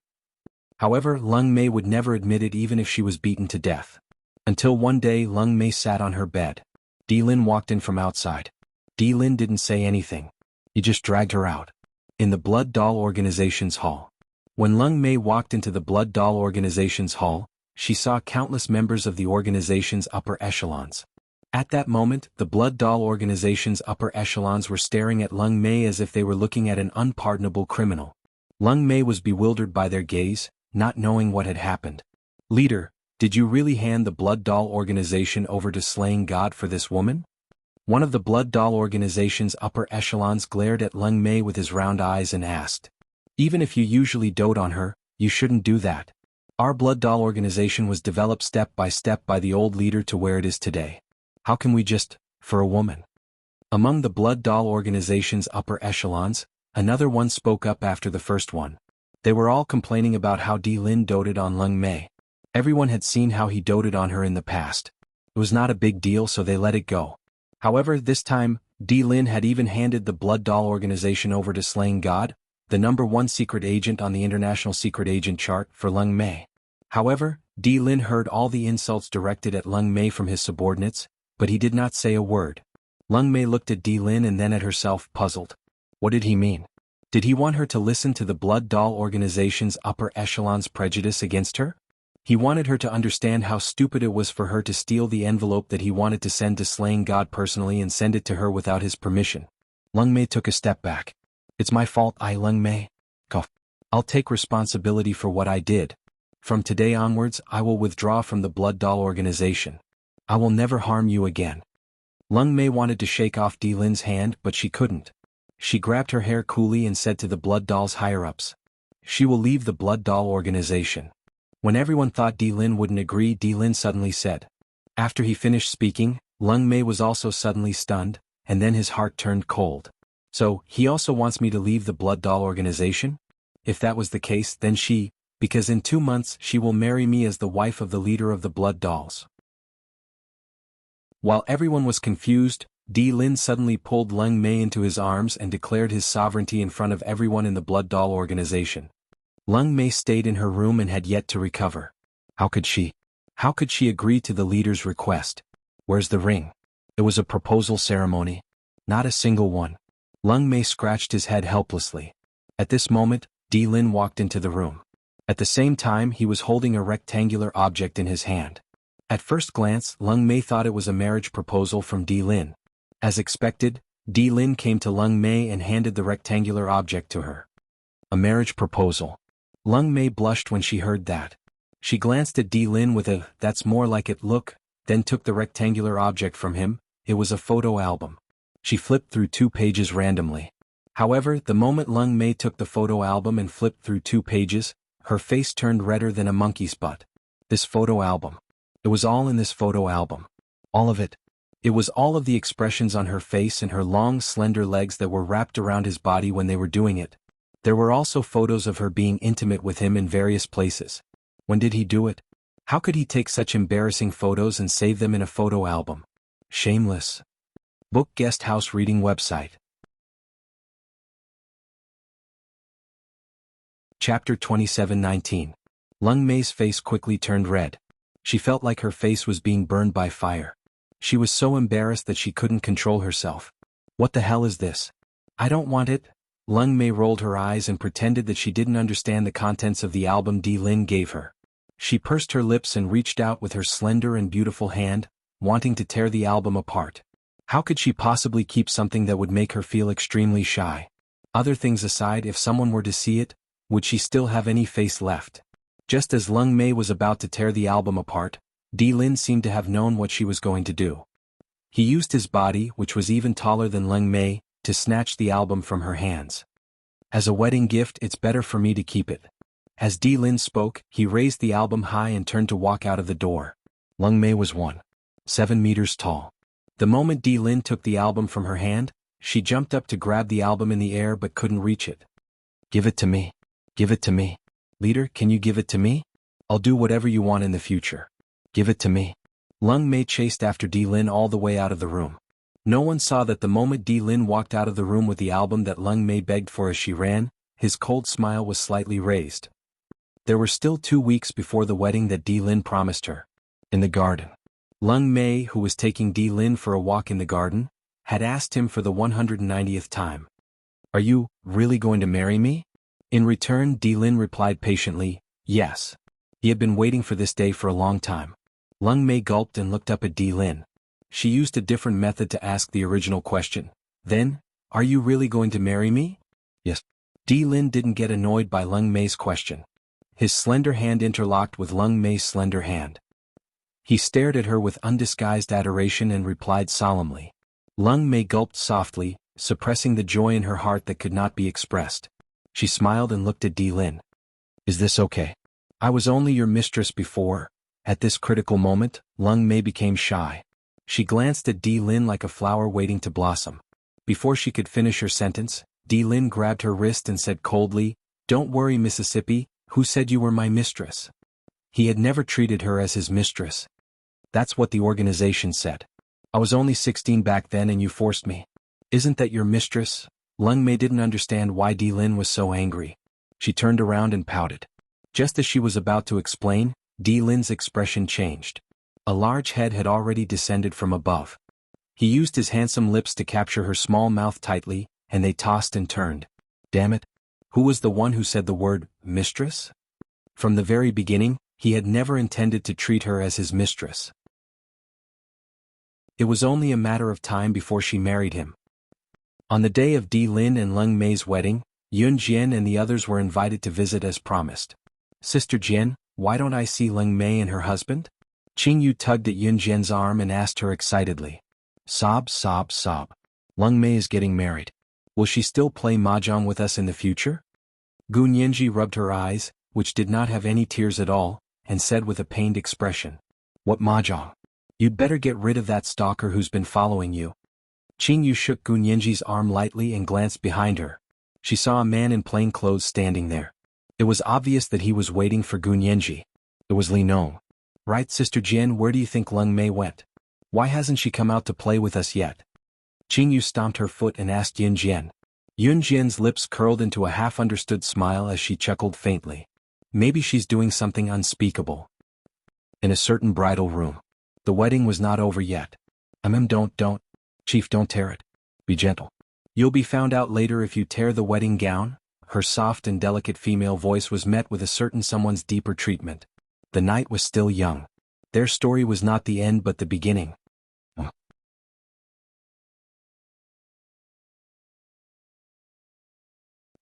However, Leng Mei would never admit it even if she was beaten to death. Until one day Leng Mei sat on her bed. Di Lin walked in from outside. Di Lin didn't say anything. He just dragged her out. In the Blood Doll Organization's hall. When Leng Mei walked into the Blood Doll Organization's hall, she saw countless members of the organization's upper echelons. At that moment, the Blood Doll Organization's upper echelons were staring at Leng Mei as if they were looking at an unpardonable criminal. Leng Mei was bewildered by their gaze, not knowing what had happened. "Leader, did you really hand the Blood Doll Organization over to slaying God for this woman?" One of the Blood Doll Organization's upper echelons glared at Leng Mei with his round eyes and asked, "Even if you usually dote on her, you shouldn't do that. Our Blood Doll Organization was developed step by step by the old leader to where it is today. How can we just, for a woman?" Among the Blood Doll organization's upper echelons, another one spoke up after the first one. They were all complaining about how Di Lin doted on Lung Mei. Everyone had seen how he doted on her in the past. It was not a big deal, so they let it go. However, this time, Di Lin had even handed the Blood Doll organization over to Slaying God, the #1 secret agent on the international secret agent chart, for Lung Mei. However, Di Lin heard all the insults directed at Lung Mei from his subordinates, but he did not say a word. Lung Mei looked at Di Lin and then at herself, puzzled. What did he mean? Did he want her to listen to the Blood Doll organization's upper echelon's prejudice against her? He wanted her to understand how stupid it was for her to steal the envelope that he wanted to send to Slaying God personally and send it to her without his permission. Lung Mei took a step back. It's my fault, Lung Mei. Cough. I'll take responsibility for what I did. From today onwards, I will withdraw from the Blood Doll organization. I will never harm you again. Lung Mei wanted to shake off Di Lin's hand, but she couldn't. She grabbed her hair coolly and said to the Blood Doll's higher-ups, she will leave the Blood Doll organization. When everyone thought Di Lin wouldn't agree, Di Lin suddenly said. After he finished speaking, Lung Mei was also suddenly stunned, and then his heart turned cold. So, he also wants me to leave the Blood Doll organization? If that was the case, then because in 2 months she will marry me as the wife of the leader of the Blood Dolls. While everyone was confused, Di Lin suddenly pulled Lung Mei into his arms and declared his sovereignty in front of everyone in the Blood Doll organization. Lung Mei stayed in her room and had yet to recover. How could she agree to the leader's request? Where's the ring? It was a proposal ceremony. Not a single one. Lung Mei scratched his head helplessly. At this moment, Di Lin walked into the room. At the same time, he was holding a rectangular object in his hand. At first glance, Lung Mei thought it was a marriage proposal from Di Lin. As expected, Di Lin came to Lung Mei and handed the rectangular object to her. A marriage proposal. Lung Mei blushed when she heard that. She glanced at Di Lin with a, "That's more like it" look, then took the rectangular object from him. It was a photo album. She flipped through 2 pages randomly. However, the moment Lung Mei took the photo album and flipped through 2 pages, her face turned redder than a monkey's butt. This photo album. It was all in this photo album. All of it. It was all of the expressions on her face and her long slender legs that were wrapped around his body when they were doing it. There were also photos of her being intimate with him in various places. When did he do it? How could he take such embarrassing photos and save them in a photo album? Shameless. Book Guest House Reading Website. Chapter 27:19. Lung Mei's face quickly turned red. She felt like her face was being burned by fire. She was so embarrassed that she couldn't control herself. What the hell is this? I don't want it. Lung Mei rolled her eyes and pretended that she didn't understand the contents of the album Di Lin gave her. She pursed her lips and reached out with her slender and beautiful hand, wanting to tear the album apart. How could she possibly keep something that would make her feel extremely shy? Other things aside, if someone were to see it, would she still have any face left? Just as Lung Mei was about to tear the album apart, Di Lin seemed to have known what she was going to do. He used his body, which was even taller than Lung Mei, to snatch the album from her hands. As a wedding gift, it's better for me to keep it. As Di Lin spoke, he raised the album high and turned to walk out of the door. Lung Mei was 1.7 meters tall. The moment Di Lin took the album from her hand, she jumped up to grab the album in the air but couldn't reach it. Give it to me. Give it to me. Leader, can you give it to me? I'll do whatever you want in the future. Give it to me. Lung Mei chased after Di Lin all the way out of the room. No one saw that the moment Di Lin walked out of the room with the album that Lung Mei begged for as she ran, his cold smile was slightly raised. There were still 2 weeks before the wedding that Di Lin promised her. In the garden. Lung Mei, who was taking Di Lin for a walk in the garden, had asked him for the 190th time. Are you really going to marry me? In return, Di Lin replied patiently, yes. He had been waiting for this day for a long time. Lung Mei gulped and looked up at Di Lin. She used a different method to ask the original question. Then, are you really going to marry me? Yes. Di Lin didn't get annoyed by Lung Mei's question. His slender hand interlocked with Lung Mei's slender hand. He stared at her with undisguised adoration and replied solemnly. Lung Mei gulped softly, suppressing the joy in her heart that could not be expressed. She smiled and looked at Di Lin. Is this okay? I was only your mistress before. At this critical moment, Lung Mei became shy. She glanced at Di Lin like a flower waiting to blossom. Before she could finish her sentence, Di Lin grabbed her wrist and said coldly, "Don't worry, Mississippi, who said you were my mistress?" He had never treated her as his mistress. That's what the organization said. "I was only 16 back then and you forced me. Isn't that your mistress?" Lung Mei didn't understand why Di Lin was so angry. She turned around and pouted. Just as she was about to explain, Di Lin's expression changed. A large head had already descended from above. He used his handsome lips to capture her small mouth tightly, and they tossed and turned. Damn it! Who was the one who said the word, mistress? From the very beginning, he had never intended to treat her as his mistress. It was only a matter of time before she married him. On the day of Di Lin and Lung Mei's wedding, Yun Jian and the others were invited to visit as promised. "Sister Jian, why don't I see Lung Mei and her husband?" Qing Yu tugged at Yun Jian's arm and asked her excitedly. Sob, sob, sob. Lung Mei is getting married. Will she still play mahjong with us in the future? Gu Nianji rubbed her eyes, which did not have any tears at all, and said with a pained expression. "What mahjong? You'd better get rid of that stalker who's been following you." Qing Yu shook Gu Nianji's arm lightly and glanced behind her. She saw a man in plain clothes standing there. It was obvious that he was waiting for Gu Nianji. It was Li Nong. "Right, Sister Jian, where do you think Lung Mei went? Why hasn't she come out to play with us yet?" Qing Yu stomped her foot and asked Yun Jian. Yun Jian's lips curled into a half-understood smile as she chuckled faintly. "Maybe she's doing something unspeakable." In a certain bridal room. The wedding was not over yet. Don't. Chief, don't tear it. Be gentle. "You'll be found out later if you tear the wedding gown." Her soft and delicate female voice was met with a certain someone's deeper treatment. The night was still young. Their story was not the end but the beginning.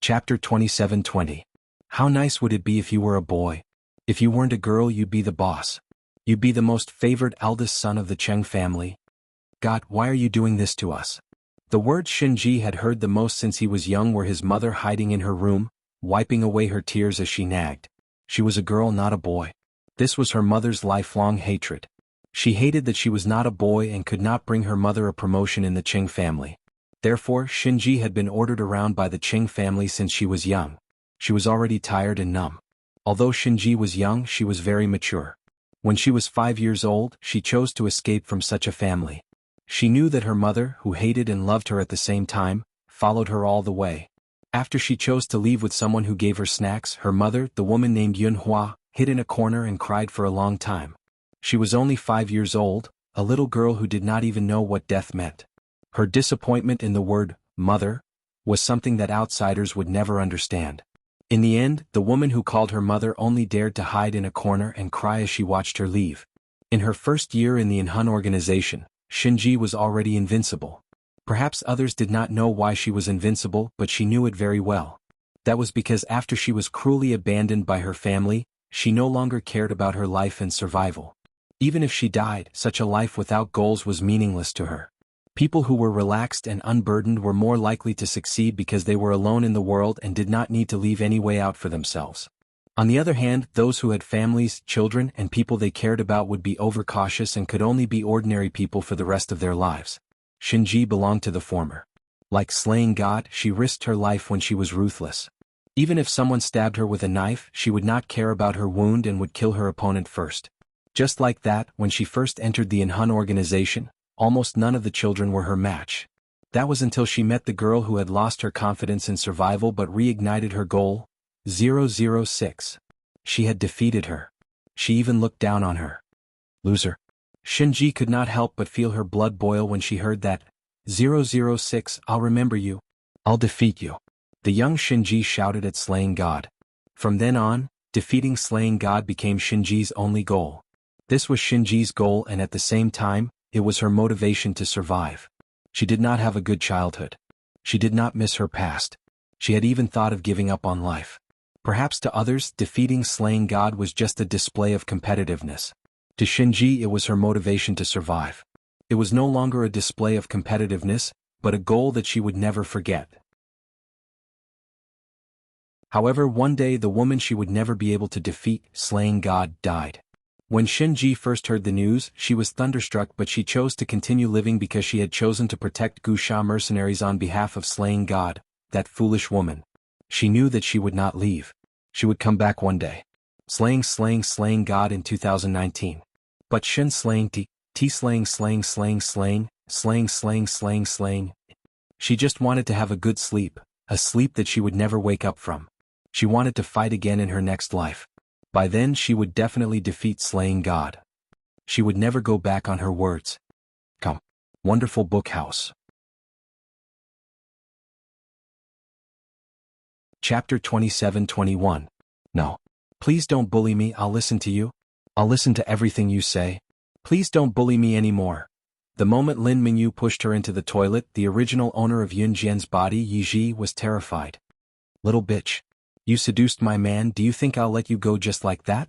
Chapter 27:20. How nice would it be if you were a boy? If you weren't a girl, you'd be the boss. You'd be the most favored eldest son of the Cheng family. God, why are you doing this to us? The words Shinji had heard the most since he was young were his mother hiding in her room, wiping away her tears as she nagged. She was a girl, not a boy. This was her mother's lifelong hatred. She hated that she was not a boy and could not bring her mother a promotion in the Cheng family. Therefore, Shinji had been ordered around by the Cheng family since she was young. She was already tired and numb. Although Shinji was young, she was very mature. When she was 5 years old, she chose to escape from such a family. She knew that her mother, who hated and loved her at the same time, followed her all the way. After she chose to leave with someone who gave her snacks, her mother, the woman named Yun Hua, hid in a corner and cried for a long time. She was only 5 years old, a little girl who did not even know what death meant. Her disappointment in the word, mother, was something that outsiders would never understand. In the end, the woman who called her mother only dared to hide in a corner and cry as she watched her leave. In her first year in the Inhun organization, Shinji was already invincible. Perhaps others did not know why she was invincible, but she knew it very well. That was because after she was cruelly abandoned by her family, she no longer cared about her life and survival. Even if she died, such a life without goals was meaningless to her. People who were relaxed and unburdened were more likely to succeed because they were alone in the world and did not need to leave any way out for themselves. On the other hand, those who had families, children, and people they cared about would be overcautious and could only be ordinary people for the rest of their lives. Shinji belonged to the former. Like slaying God, she risked her life when she was ruthless. Even if someone stabbed her with a knife, she would not care about her wound and would kill her opponent first. Just like that, when she first entered the Inhun organization, almost none of the children were her match. That was until she met the girl who had lost her confidence in survival but reignited her goal, 006. She had defeated her. She even looked down on her. Loser. Shinji could not help but feel her blood boil when she heard that. 006, I'll remember you. I'll defeat you. The young Shinji shouted at slaying God. From then on, defeating slaying God became Shinji's only goal. This was Shinji's goal and at the same time, it was her motivation to survive. She did not have a good childhood. She did not miss her past. She had even thought of giving up on life. Perhaps to others, defeating slaying God was just a display of competitiveness. To Shinji, it was her motivation to survive. It was no longer a display of competitiveness, but a goal that she would never forget. However, one day the woman she would never be able to defeat, slaying God, died. When Shenji first heard the news, she was thunderstruck, but she chose to continue living because she had chosen to protect Wuxia mercenaries on behalf of slaying God, that foolish woman. She knew that she would not leave. She would come back one day. Slaying God in 2019. But Shen slaying slaying. She just wanted to have a good sleep, a sleep that she would never wake up from. She wanted to fight again in her next life. By then she would definitely defeat slaying God. She would never go back on her words. Come. Wonderful book house. Chapter 27-21. No. Please don't bully me, I'll listen to you. I'll listen to everything you say. Please don't bully me anymore. The moment Lin Mingyu pushed her into the toilet, the original owner of Yun Jian's body, Yiji, was terrified. Little bitch. You seduced my man, do you think I'll let you go just like that?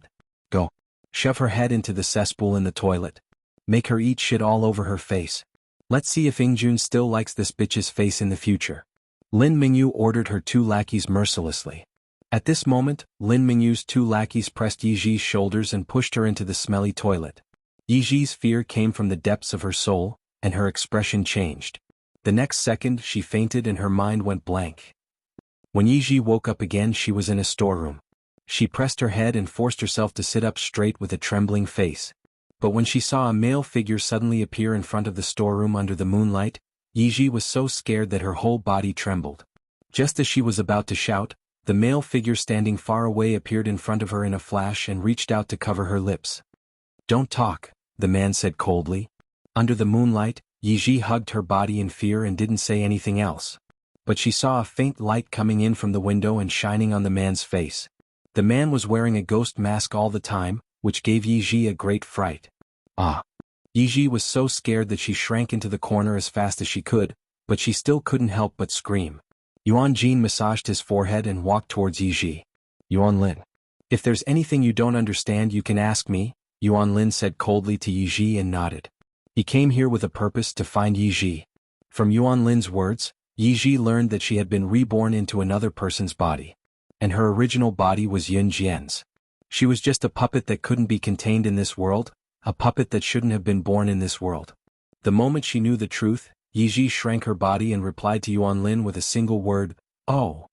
Go. Shove her head into the cesspool in the toilet. Make her eat shit all over her face. Let's see if Ingjun still likes this bitch's face in the future. Lin Mingyu ordered her 2 lackeys mercilessly. At this moment, Lin Mingyu's 2 lackeys pressed Yiji's shoulders and pushed her into the smelly toilet. Yiji's fear came from the depths of her soul, and her expression changed. The next second she fainted and her mind went blank. When Yiji woke up again, she was in a storeroom. She pressed her head and forced herself to sit up straight with a trembling face. But when she saw a male figure suddenly appear in front of the storeroom under the moonlight, Yiji was so scared that her whole body trembled. Just as she was about to shout, the male figure standing far away appeared in front of her in a flash and reached out to cover her lips. Don't talk, the man said coldly. Under the moonlight, Yiji hugged her body in fear and didn't say anything else. But she saw a faint light coming in from the window and shining on the man's face. The man was wearing a ghost mask all the time, which gave Yiji a great fright. Ah! Yiji was so scared that she shrank into the corner as fast as she could, but she still couldn't help but scream. Yuan Jin massaged his forehead and walked towards Yiji. Yuan Lin. If there's anything you don't understand you can ask me, Yuan Lin said coldly to Yiji and nodded. He came here with a purpose, to find Yiji. From Yuan Lin's words, Yiji learned that she had been reborn into another person's body. And her original body was Yun Jian's. She was just a puppet that couldn't be contained in this world, a puppet that shouldn't have been born in this world. The moment she knew the truth, Yiji shrank her body and replied to Yuan Lin with a single word, "Oh."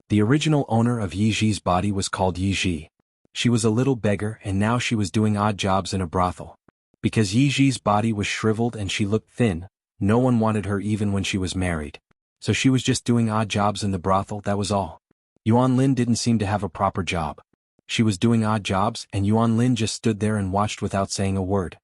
The original owner of Yiji's body was called Yiji. She was a little beggar and now she was doing odd jobs in a brothel. Because Yiji's body was shriveled and she looked thin, no one wanted her even when she was married. So she was just doing odd jobs in the brothel, that was all. Yuan Lin didn't seem to have a proper job. She was doing odd jobs and Yuan Lin just stood there and watched without saying a word.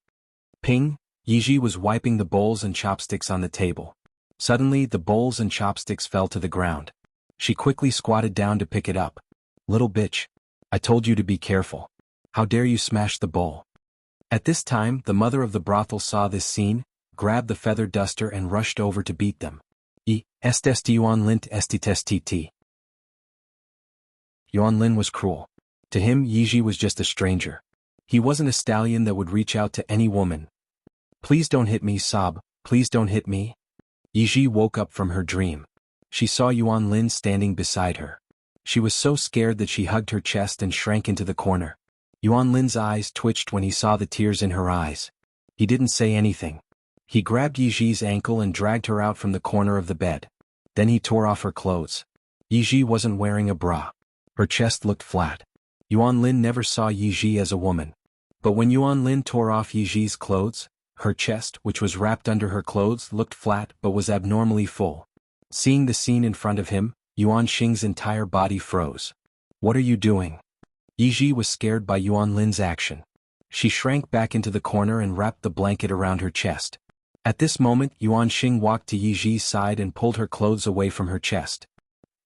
Ping! Yiji was wiping the bowls and chopsticks on the table. Suddenly the bowls and chopsticks fell to the ground. She quickly squatted down to pick it up. Little bitch. I told you to be careful. How dare you smash the bowl? At this time the mother of the brothel saw this scene, grabbed the feather duster and rushed over to beat them. Yuan Lin tt. Yuan Lin was cruel. To him Yiji was just a stranger. He wasn't a stallion that would reach out to any woman. Please don't hit me, sob, please don't hit me. Yiji woke up from her dream. She saw Yuan Lin standing beside her. She was so scared that she hugged her chest and shrank into the corner. Yuan Lin's eyes twitched when he saw the tears in her eyes. He didn't say anything. He grabbed Yiji's ankle and dragged her out from the corner of the bed. Then he tore off her clothes. Yiji wasn't wearing a bra. Her chest looked flat. Yuan Lin never saw Yiji as a woman. But when Yuan Lin tore off Yiji's clothes, her chest, which was wrapped under her clothes, looked flat but was abnormally full. Seeing the scene in front of him, Yuan Xing's entire body froze. What are you doing? Yiji was scared by Yuan Lin's action. She shrank back into the corner and wrapped the blanket around her chest. At this moment Yuan Xing walked to Yiji's side and pulled her clothes away from her chest.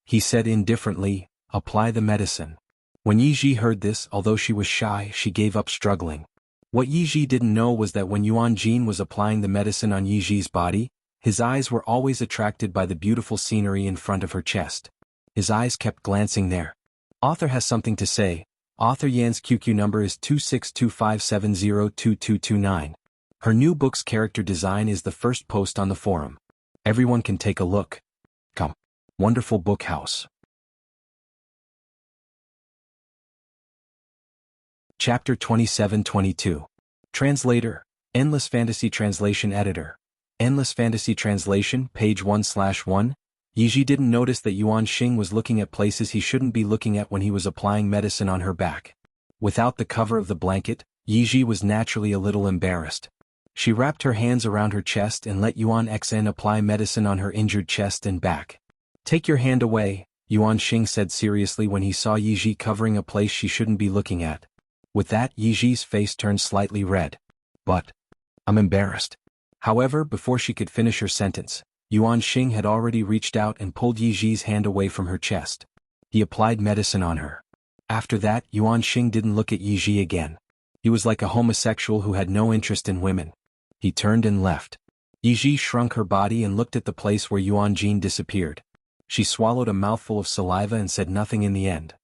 He said indifferently, "Apply the medicine." When Yiji heard this, although she was shy, she gave up struggling. What Yiji didn't know was that when Yuan Jin was applying the medicine on Yiji's body, his eyes were always attracted by the beautiful scenery in front of her chest. His eyes kept glancing there. Author has something to say. Author Yan's QQ number is 2625702229. Her new book's character design is the first post on the forum. Everyone can take a look. Come. Wonderful book house. Chapter 27-22. Translator, Endless Fantasy Translation Editor. Endless Fantasy Translation, page 1/1. Yiji didn't notice that Yuan Xing was looking at places he shouldn't be looking at when he was applying medicine on her back. Without the cover of the blanket, Yiji was naturally a little embarrassed. She wrapped her hands around her chest and let Yuan Xen apply medicine on her injured chest and back. "Take your hand away," Yuan Xing said seriously when he saw Yiji covering a place she shouldn't be looking at. With that, Yiji's face turned slightly red. "But I'm embarrassed." However, before she could finish her sentence, Yuan Xing had already reached out and pulled Yiji's hand away from her chest. He applied medicine on her. After that, Yuan Xing didn't look at Yiji again. He was like a homosexual who had no interest in women. He turned and left. Yiji shrunk her body and looked at the place where Yuan Jin disappeared. She swallowed a mouthful of saliva and said nothing in the end.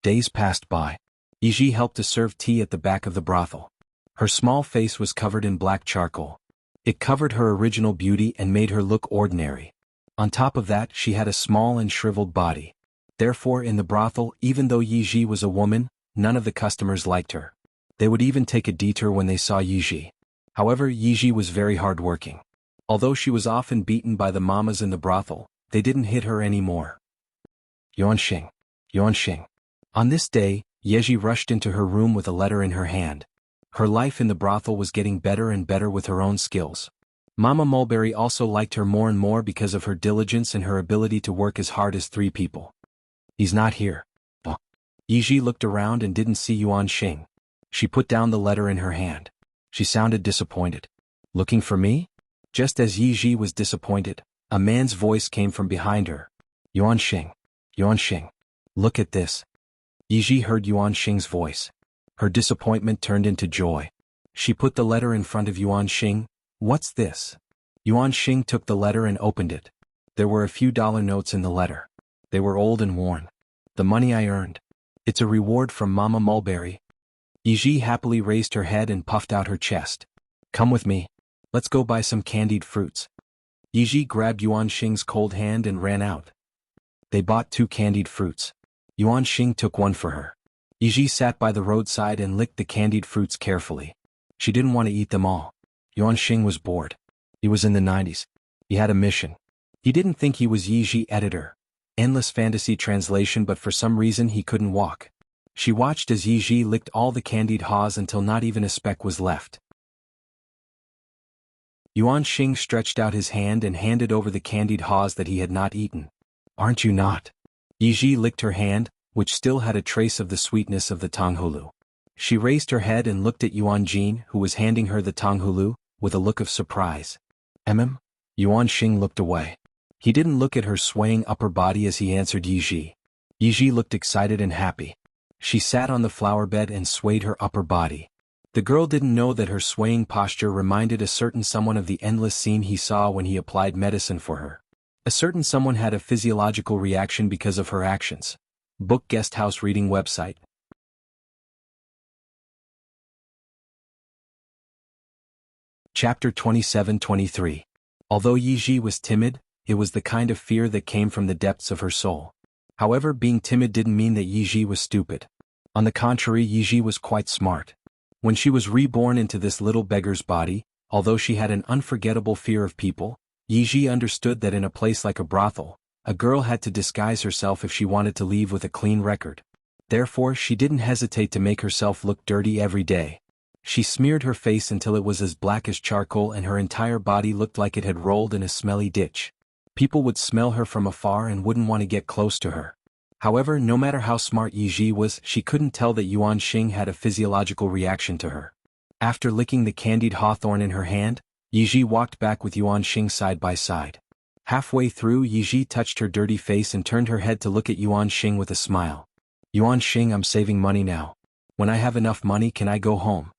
Days passed by. Yiji helped to serve tea at the back of the brothel. Her small face was covered in black charcoal. It covered her original beauty and made her look ordinary. On top of that, she had a small and shriveled body. Therefore, in the brothel, even though Yiji was a woman, none of the customers liked her. They would even take a detour when they saw Yiji. However, Yiji was very hardworking. Although she was often beaten by the mamas in the brothel, they didn't hit her anymore. Yuan Xing. Yuan Xing. On this day, Yeji rushed into her room with a letter in her hand. Her life in the brothel was getting better and better with her own skills. Mama Mulberry also liked her more and more because of her diligence and her ability to work as hard as 3 people. He's not here. Yiji looked around and didn't see Yuan Xing. She put down the letter in her hand. She sounded disappointed. "Looking for me?" Just as Yiji was disappointed, a man's voice came from behind her. "Yuan Xing. Yuan Xing. Look at this." Yiji heard Yuan Xing's voice. Her disappointment turned into joy. She put the letter in front of Yuan Xing. "What's this?" Yuan Xing took the letter and opened it. There were a few dollar notes in the letter. They were old and worn. "The money I earned. It's a reward from Mama Mulberry." Yiji happily raised her head and puffed out her chest. "Come with me. Let's go buy some candied fruits." Yiji grabbed Yuan Xing's cold hand and ran out. They bought 2 candied fruits. Yuan Xing took one for her. Yiji sat by the roadside and licked the candied fruits carefully. She didn't want to eat them all. Yuan Xing was bored. He was in the 90s. He had a mission. He didn't think he was Yiji editor. Endless Fantasy Translation, but for some reason he couldn't walk. She watched as Yiji licked all the candied haws until not even a speck was left. Yuan Xing stretched out his hand and handed over the candied haws that he had not eaten. "Aren't you not?" Yiji licked her hand, which still had a trace of the sweetness of the tanghulu. She raised her head and looked at Yuan Jin, who was handing her the tanghulu, with a look of surprise. Yuan Xing looked away. He didn't look at her swaying upper body as he answered Yiji. Yiji looked excited and happy. She sat on the flower bed and swayed her upper body. The girl didn't know that her swaying posture reminded a certain someone of the endless scene he saw when he applied medicine for her. A certain someone had a physiological reaction because of her actions. Book Guesthouse Reading Website. Chapter 27-23. Although Yiji was timid, it was the kind of fear that came from the depths of her soul. However, being timid didn't mean that Yiji was stupid. On the contrary, Yiji was quite smart. When she was reborn into this little beggar's body, although she had an unforgettable fear of people, Yiji understood that in a place like a brothel, a girl had to disguise herself if she wanted to leave with a clean record. Therefore, she didn't hesitate to make herself look dirty every day. She smeared her face until it was as black as charcoal and her entire body looked like it had rolled in a smelly ditch. People would smell her from afar and wouldn't want to get close to her. However, no matter how smart Yiji was, she couldn't tell that Yuan Xing had a physiological reaction to her. After licking the candied hawthorn in her hand, Yiji walked back with Yuan Xing side by side. Halfway through, Yiji touched her dirty face and turned her head to look at Yuan Xing with a smile. "Yuan Xing, I'm saving money now. When I have enough money, can I go home?"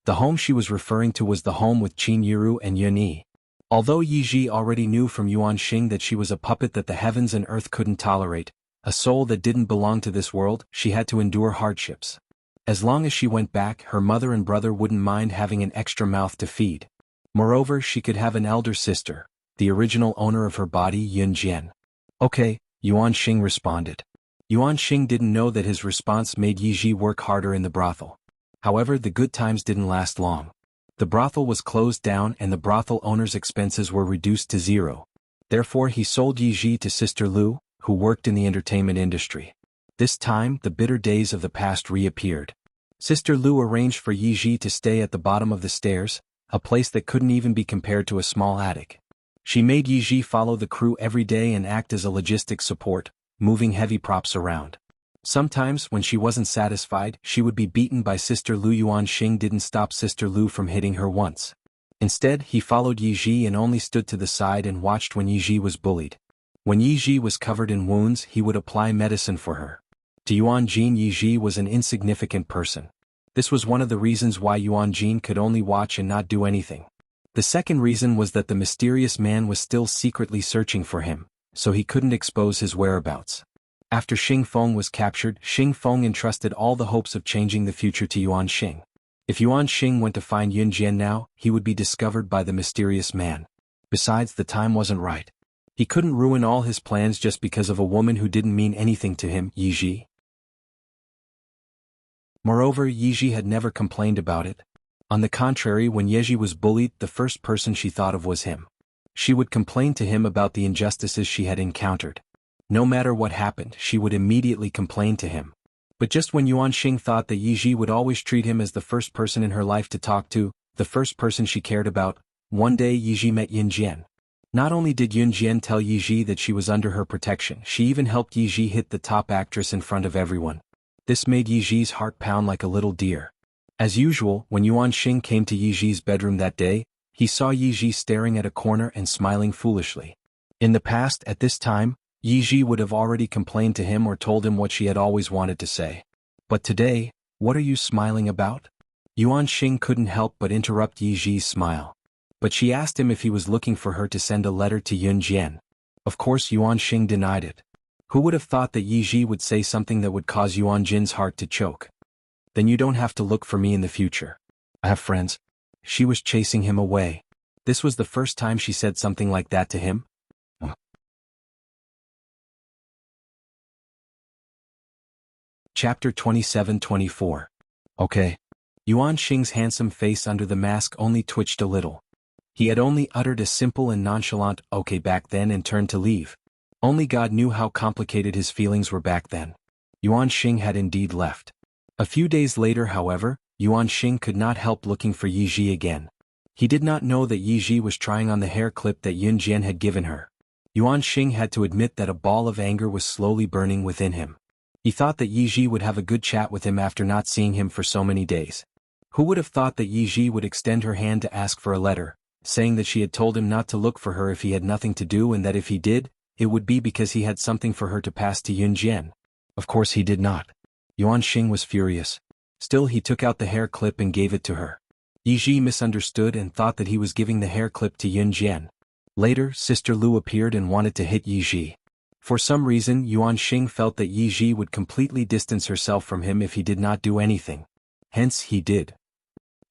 The home she was referring to was the home with Qin Yiru and Yun Yi. Although Yiji already knew from Yuan Xing that she was a puppet that the heavens and earth couldn't tolerate, a soul that didn't belong to this world, she had to endure hardships. As long as she went back, her mother and brother wouldn't mind having an extra mouth to feed. Moreover, she could have an elder sister, the original owner of her body, Yun Jian. "Okay," Yuan Xing responded. Yuan Xing didn't know that his response made Yiji work harder in the brothel. However, the good times didn't last long. The brothel was closed down and the brothel owner's expenses were reduced to zero. Therefore he sold Yiji to Sister Lu, who worked in the entertainment industry. This time, the bitter days of the past reappeared. Sister Lu arranged for Yiji to stay at the bottom of the stairs, a place that couldn't even be compared to a small attic. She made Yiji follow the crew every day and act as a logistics support, moving heavy props around. Sometimes, when she wasn't satisfied, she would be beaten by Sister Lu. Yuanxing didn't stop Sister Lu from hitting her once. Instead, he followed Yiji and only stood to the side and watched when Yiji was bullied. When Yiji was covered in wounds, he would apply medicine for her. To Yuanjin, Yiji was an insignificant person. This was one of the reasons why Yuanjin could only watch and not do anything. The second reason was that the mysterious man was still secretly searching for him, so he couldn't expose his whereabouts. After Xing Feng was captured, Xing Feng entrusted all the hopes of changing the future to Yuanxing. If Yuanxing went to find Yunjian now, he would be discovered by the mysterious man. Besides, the time wasn't right. He couldn't ruin all his plans just because of a woman who didn't mean anything to him, Yiji. Moreover, Yiji had never complained about it. On the contrary, when Yiji was bullied, the first person she thought of was him. She would complain to him about the injustices she had encountered. No matter what happened, she would immediately complain to him. But just when Yuanxing thought that Yiji would always treat him as the first person in her life to talk to, the first person she cared about, one day Yiji met Yunjian. Not only did Yunjian tell Yiji that she was under her protection, she even helped Yiji hit the top actress in front of everyone. This made Yiji's heart pound like a little deer. As usual, when Yuanxing came to Yiji's bedroom that day, he saw Yiji staring at a corner and smiling foolishly. In the past, at this time, Yiji would have already complained to him or told him what she had always wanted to say. But today, what are you smiling about? Yuanxing couldn't help but interrupt Yiji's smile. But she asked him if he was looking for her to send a letter to Yunjian. Of course, Yuanxing denied it. Who would have thought that Yiji would say something that would cause Yuanjin's heart to choke? Then you don't have to look for me in the future. I have friends. She was chasing him away. This was the first time she said something like that to him. Chapter 27-24. Okay. Yuanxing's handsome face under the mask only twitched a little. He had only uttered a simple and nonchalant "okay" back then and turned to leave. Only God knew how complicated his feelings were back then. Yuanxing had indeed left. A few days later, however, Yuanxing could not help looking for Yiji again. He did not know that Yiji was trying on the hair clip that Yunjian had given her. Yuanxing had to admit that a ball of anger was slowly burning within him. He thought that Yiji would have a good chat with him after not seeing him for so many days. Who would have thought that Yiji would extend her hand to ask for a letter, saying that she had told him not to look for her if he had nothing to do and that if he did, it would be because he had something for her to pass to Yunjian. Of course he did not. Yuanxing was furious. Still, he took out the hair clip and gave it to her. Yiji misunderstood and thought that he was giving the hair clip to Yunjian. Later, Sister Lu appeared and wanted to hit Yiji. For some reason, Yuanxing felt that Yiji would completely distance herself from him if he did not do anything. Hence, he did.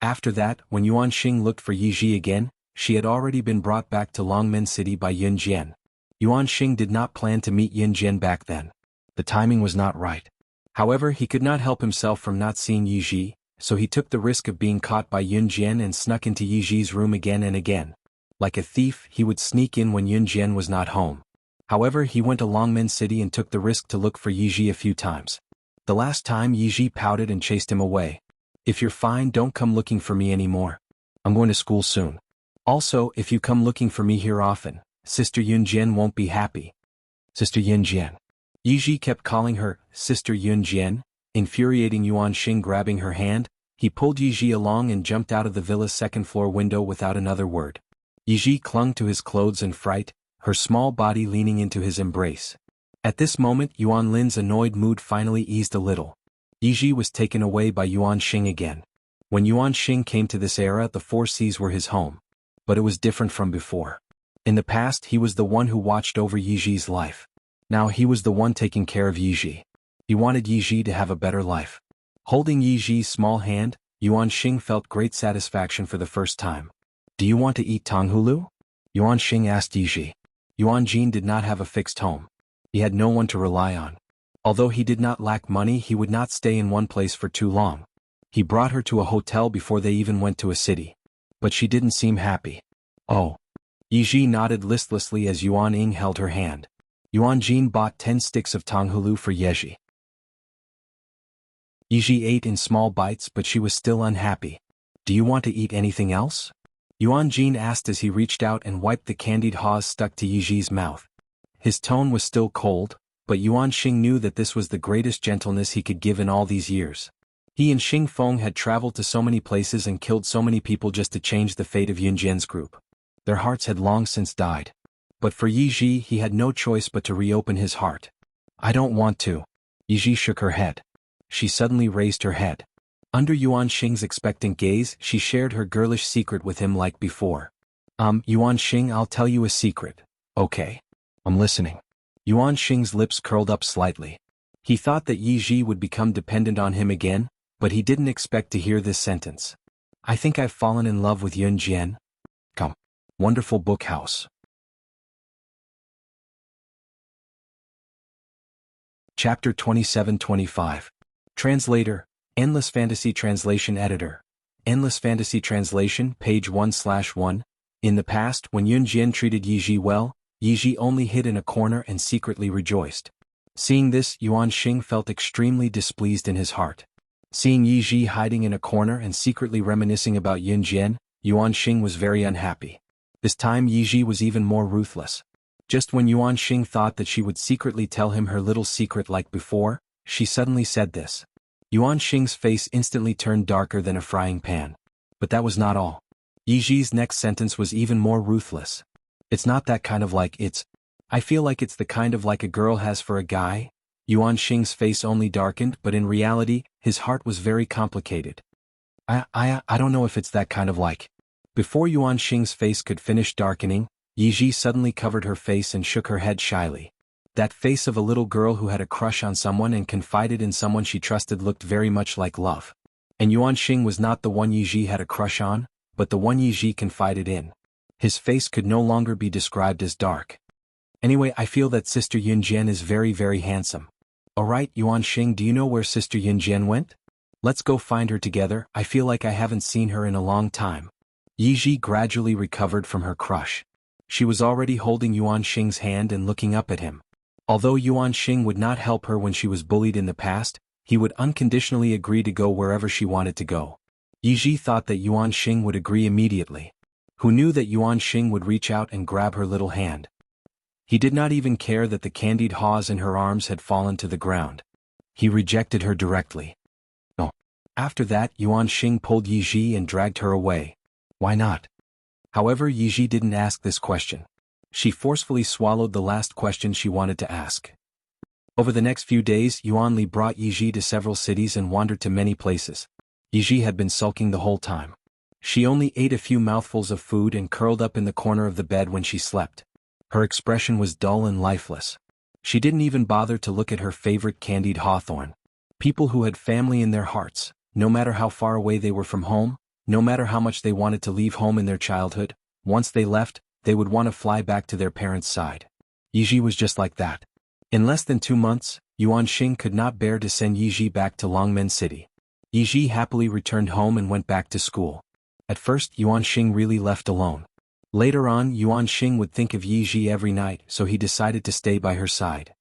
After that, when Yuanxing looked for Yiji again, she had already been brought back to Longmen City by Yunjian. Yuanxing did not plan to meet Yunjian back then. The timing was not right. However, he could not help himself from not seeing Yiji, so he took the risk of being caught by Yunjian and snuck into Yiji's room again and again. Like a thief, he would sneak in when Yunjian was not home. However, he went to Longmen City and took the risk to look for Yiji a few times. The last time, Yiji pouted and chased him away. If you're fine, don't come looking for me anymore. I'm going to school soon. Also, if you come looking for me here often, Sister Yunjian won't be happy. Sister Yunjian. Yiji kept calling her Sister Yunjian, infuriating Yuanxing. Grabbing her hand, he pulled Yiji along and jumped out of the villa's second-floor window without another word. Yiji clung to his clothes in fright, her small body leaning into his embrace. At this moment, Yuan Lin's annoyed mood finally eased a little. Yiji was taken away by Yuanxing again. When Yuanxing came to this era, the Four Seas were his home. But it was different from before. In the past, he was the one who watched over Yiji's life. Now he was the one taking care of Yiji. He wanted Yiji to have a better life. Holding Yiji's small hand, Yuanxing felt great satisfaction for the first time. Do you want to eat tanghulu? Yuanxing asked Yiji. Yuanjin did not have a fixed home. He had no one to rely on. Although he did not lack money, he would not stay in one place for too long. He brought her to a hotel before they even went to a city. But she didn't seem happy. Oh. Yi nodded listlessly as Yuan Ying held her hand. Yuan Jin bought 10 sticks of tanghulu for Yeji. Yi ate in small bites, but she was still unhappy. Do you want to eat anything else? Yuan Jin asked as he reached out and wiped the candied haws stuck to Yi's mouth. His tone was still cold, but Yuan Xing knew that this was the greatest gentleness he could give in all these years. He and Xing Feng had traveled to so many places and killed so many people just to change the fate of Yunjian's group. Their hearts had long since died. But for Yi he had no choice but to reopen his heart. I don't want to. Yi shook her head. She suddenly raised her head. Under Yuan Xing's expectant gaze, she shared her girlish secret with him like before. Yuan Xing, I'll tell you a secret. Okay. I'm listening. Yuan Xing's lips curled up slightly. He thought that Yi would become dependent on him again, but he didn't expect to hear this sentence. I think I've fallen in love with Yun Jian. Come. Wonderful book house. Chapter 27-25. Translator, Endless Fantasy Translation Editor. Endless Fantasy Translation, page 1/1. In the past, when Yun Jian treated Yi well, Yi only hid in a corner and secretly rejoiced. Seeing this, Yuan Xing felt extremely displeased in his heart. Seeing Yi hiding in a corner and secretly reminiscing about Yun Jian, Yuan Xing was very unhappy. This time Yi was even more ruthless. Just when Yuan Xing thought that she would secretly tell him her little secret like before, she suddenly said this. Yuan Xing's face instantly turned darker than a frying pan. But that was not all. Yi's next sentence was even more ruthless. It's not that kind of like it's. I feel like it's the kind of like a girl has for a guy. Yuan Xing's face only darkened, but in reality, his heart was very complicated. I don't know if it's that kind of like. Before Yuan Xing's face could finish darkening, Yi suddenly covered her face and shook her head shyly. That face of a little girl who had a crush on someone and confided in someone she trusted looked very much like love. And Yuan Xing was not the one Yi had a crush on, but the one Yi confided in. His face could no longer be described as dark. Anyway, I feel that Sister Yun Jian is very, very handsome. Alright, Yuan Xing, do you know where Sister Yun Jian went? Let's go find her together. I feel like I haven't seen her in a long time. Yi gradually recovered from her crush. She was already holding Yuan Xing's hand and looking up at him. Although Yuan Xing would not help her when she was bullied in the past, he would unconditionally agree to go wherever she wanted to go. Yi thought that Yuan Xing would agree immediately. Who knew that Yuan Xing would reach out and grab her little hand? He did not even care that the candied haws in her arms had fallen to the ground. He rejected her directly. No. After that, Yuan Xing pulled Yi and dragged her away. Why not? However, Yi didn't ask this question. She forcefully swallowed the last question she wanted to ask. Over the next few days, Yuan Li brought Yi to several cities and wandered to many places. Yi had been sulking the whole time. She only ate a few mouthfuls of food and curled up in the corner of the bed when she slept. Her expression was dull and lifeless. She didn't even bother to look at her favorite candied hawthorn. People who had family in their hearts, no matter how far away they were from home, no matter how much they wanted to leave home in their childhood, once they left, they would want to fly back to their parents' side. Yi was just like that. In less than 2 months, Yuan Xing could not bear to send Yi back to Longmen City. Yi happily returned home and went back to school. At first, Yuan Xing really left alone. Later on, Yuan Xing would think of Yi every night, so he decided to stay by her side.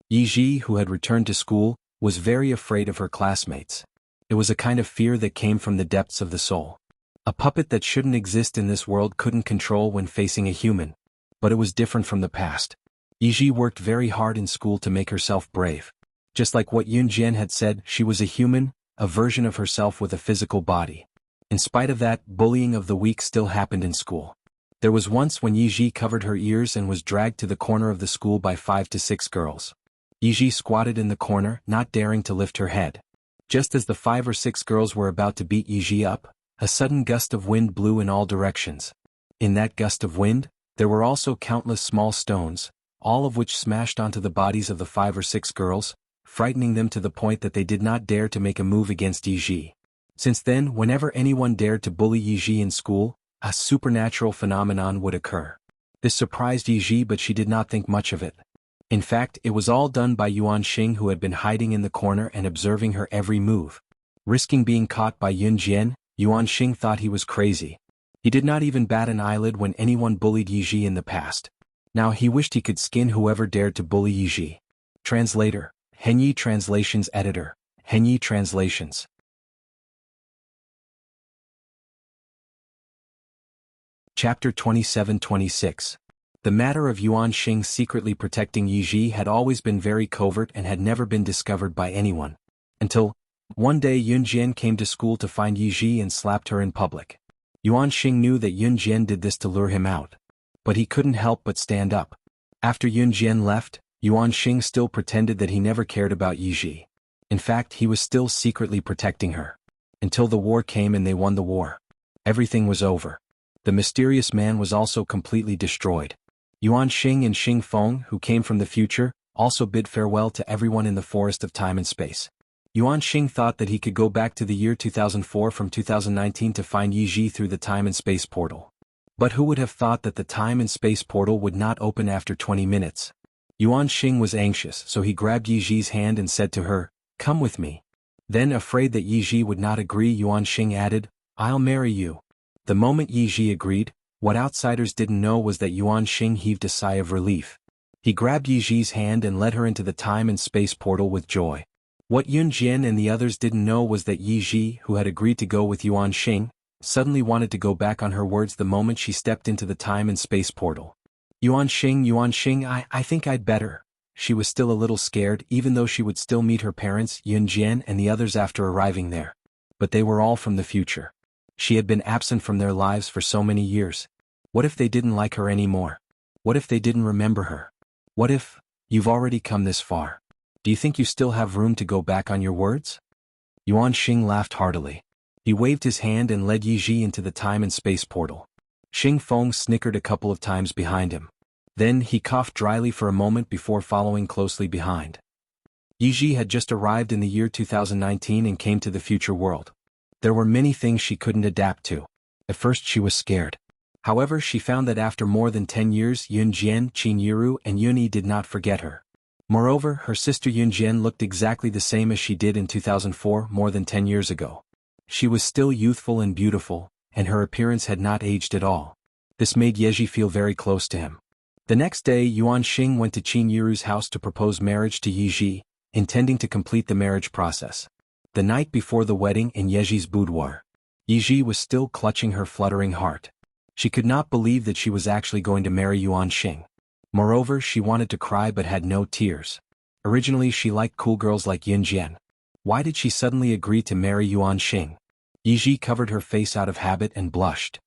Yi, who had returned to school, was very afraid of her classmates. It was a kind of fear that came from the depths of the soul. A puppet that shouldn't exist in this world couldn't control when facing a human. But it was different from the past. Yi worked very hard in school to make herself brave. Just like what Yun Jian had said, she was a human, a version of herself with a physical body. In spite of that, bullying of the weak still happened in school. There was once when Yi covered her ears and was dragged to the corner of the school by 5 to 6 girls. Yi squatted in the corner, not daring to lift her head. Just as the 5 or 6 girls were about to beat Yi up, a sudden gust of wind blew in all directions. In that gust of wind, there were also countless small stones, all of which smashed onto the bodies of the 5 or 6 girls, frightening them to the point that they did not dare to make a move against Yi. Since then, whenever anyone dared to bully Yi in school, a supernatural phenomenon would occur. This surprised Yi, but she did not think much of it. In fact, it was all done by Yuan Xing, who had been hiding in the corner and observing her every move. Risking being caught by Yun Jian, Yuan Xing thought he was crazy. He did not even bat an eyelid when anyone bullied Yi Ji in the past. Now he wished he could skin whoever dared to bully Yi Ji. Translator, Henyi Translations Editor, Henyi Translations. Chapter 27-26. The matter of Yuan Xing secretly protecting Yi Ji had always been very covert and had never been discovered by anyone. Until, one day Yun Jian came to school to find Yi Ji and slapped her in public. Yuan Xing knew that Yun Jian did this to lure him out. But he couldn't help but stand up. After Yun Jian left, Yuan Xing still pretended that he never cared about Yi Ji. In fact, he was still secretly protecting her. Until the war came and they won the war. Everything was over. The mysterious man was also completely destroyed. Yuan Xing and Xing Feng, who came from the future, also bid farewell to everyone in the forest of time and space. Yuan Xing thought that he could go back to the year 2004 from 2019 to find Yi Ji through the time and space portal. But who would have thought that the time and space portal would not open after 20 minutes? Yuan Xing was anxious, so he grabbed Yi Ji's hand and said to her, "Come with me." Then, afraid that Yi Ji would not agree, Yuan Xing added, "I'll marry you." The moment Yi Ji agreed, what outsiders didn't know was that Yuan Xing heaved a sigh of relief. He grabbed Yi Ji's hand and led her into the time and space portal with joy. What Yun Jian and the others didn't know was that Yi Ji, who had agreed to go with Yuan Xing, suddenly wanted to go back on her words the moment she stepped into the time and space portal. Yuan Xing, I think I'd better." She was still a little scared, even though she would still meet her parents, Yun Jian and the others, after arriving there. But they were all from the future. She had been absent from their lives for so many years. What if they didn't like her anymore? What if they didn't remember her? What if, "You've already come this far. Do you think you still have room to go back on your words?" Yuan Xing laughed heartily. He waved his hand and led Yi Ji into the time and space portal. Xing Feng snickered a couple of times behind him. Then he coughed dryly for a moment before following closely behind. Yi Ji had just arrived in the year 2019 and came to the future world. There were many things she couldn't adapt to. At first she was scared. However, she found that after more than 10 years, Yun Jian, Qin Yiru, and Yun Yi did not forget her. Moreover, her sister Yun Jian looked exactly the same as she did in 2004, more than 10 years ago. She was still youthful and beautiful, and her appearance had not aged at all. This made Yeji feel very close to him. The next day, Yuan Xing went to Qin Yiru's house to propose marriage to Yi Ji, intending to complete the marriage process. The night before the wedding, in Yeji's boudoir, Yi Ji was still clutching her fluttering heart. She could not believe that she was actually going to marry Yuan Xing. Moreover, she wanted to cry but had no tears. Originally she liked cool girls like Yun Jian. Why did she suddenly agree to marry Yuan Xing? Yi Ji covered her face out of habit and blushed.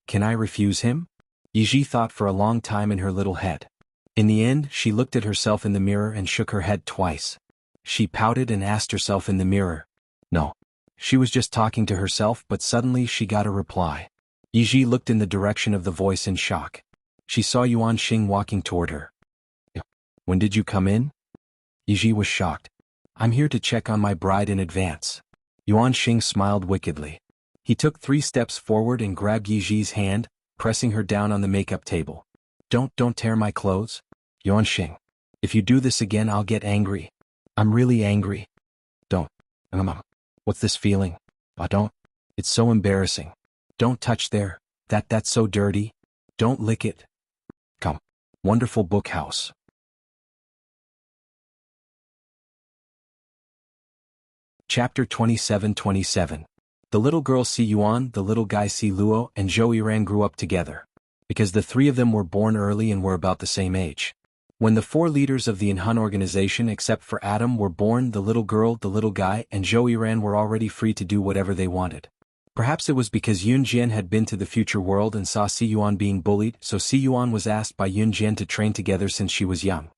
Can I refuse him? Yi Ji thought for a long time in her little head. In the end, she looked at herself in the mirror and shook her head twice. She pouted and asked herself in the mirror. No. She was just talking to herself, but suddenly she got a reply. Yi Ji looked in the direction of the voice in shock. She saw Yuan Xing walking toward her. When did you come in? Yi Ji was shocked. I'm here to check on my bride in advance. Yuan Xing smiled wickedly. He took 3 steps forward and grabbed Yi Ji's hand, pressing her down on the makeup table. Don't tear my clothes. Yuan Xing. If you do this again, I'll get angry. I'm really angry. Don't. What's this feeling? Don't. It's so embarrassing. Don't touch there. That's so dirty. Don't lick it. Come. Wonderful book house. Chapter 27-27. The little girl Si Yuan, the little guy Si Luo, and Zhou Yiran grew up together. Because the 3 of them were born early and were about the same age. When the 4 leaders of the Inhun organization except for Adam were born, the little girl, the little guy, and Zhou Yiran were already free to do whatever they wanted. Perhaps it was because Yun Jian had been to the future world and saw Si Yuan being bullied, so Si Yuan was asked by Yun Jian to train together since she was young.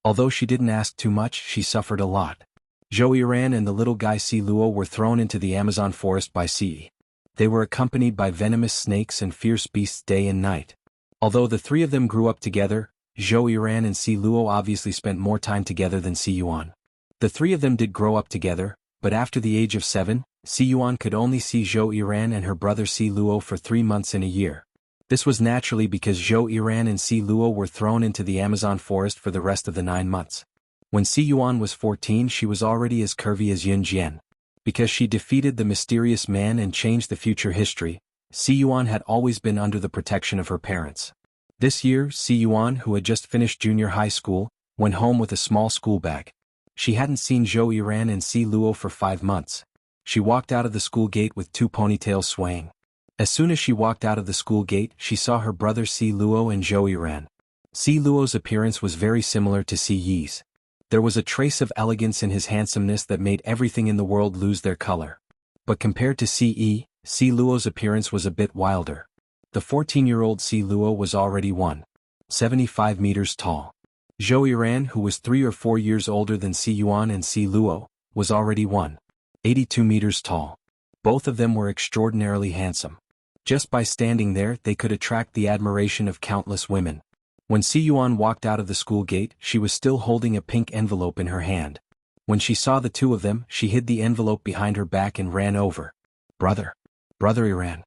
Although she didn't ask too much, she suffered a lot. Zhou Yiran and the little guy Si Luo were thrown into the Amazon forest by Si. They were accompanied by venomous snakes and fierce beasts day and night. Although the 3 of them grew up together, Zhou Yiran and Si Luo obviously spent more time together than Si Yuan. The 3 of them did grow up together, but after the age of 7, Si Yuan could only see Zhou Yiran and her brother Si Luo for 3 months in a year. This was naturally because Zhou Yiran and Si Luo were thrown into the Amazon forest for the rest of the 9 months. When Si Yuan was 14, she was already as curvy as Yun Jian. Because she defeated the mysterious man and changed the future history, Si Yuan had always been under the protection of her parents. This year, Si Yuan, who had just finished junior high school, went home with a small school bag. She hadn't seen Zhou Yiran and Si Luo for 5 months. She walked out of the school gate with 2 ponytails swaying. As soon as she walked out of the school gate, she saw her brother Si Luo and Zhou Yiran. Si Luo's appearance was very similar to Si Yi's. There was a trace of elegance in his handsomeness that made everything in the world lose their color. But compared to Si Yi, Si Luo's appearance was a bit wilder. The 14-year-old Si Luo was already 1.75 meters tall. Zhou Yiran, who was 3 or 4 years older than Si Yuan and Si Luo, was already 1.82 meters tall. Both of them were extraordinarily handsome. Just by standing there, they could attract the admiration of countless women. When Si Yuan walked out of the school gate, she was still holding a pink envelope in her hand. When she saw the two of them, she hid the envelope behind her back and ran over. Brother Yiran.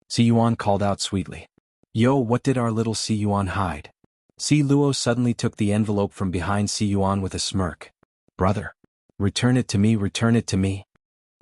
Si Yuan called out sweetly. Yo, what did our little Si Yuan hide? Si Luo suddenly took the envelope from behind Si Yuan with a smirk. Brother. Return it to me, return it to me.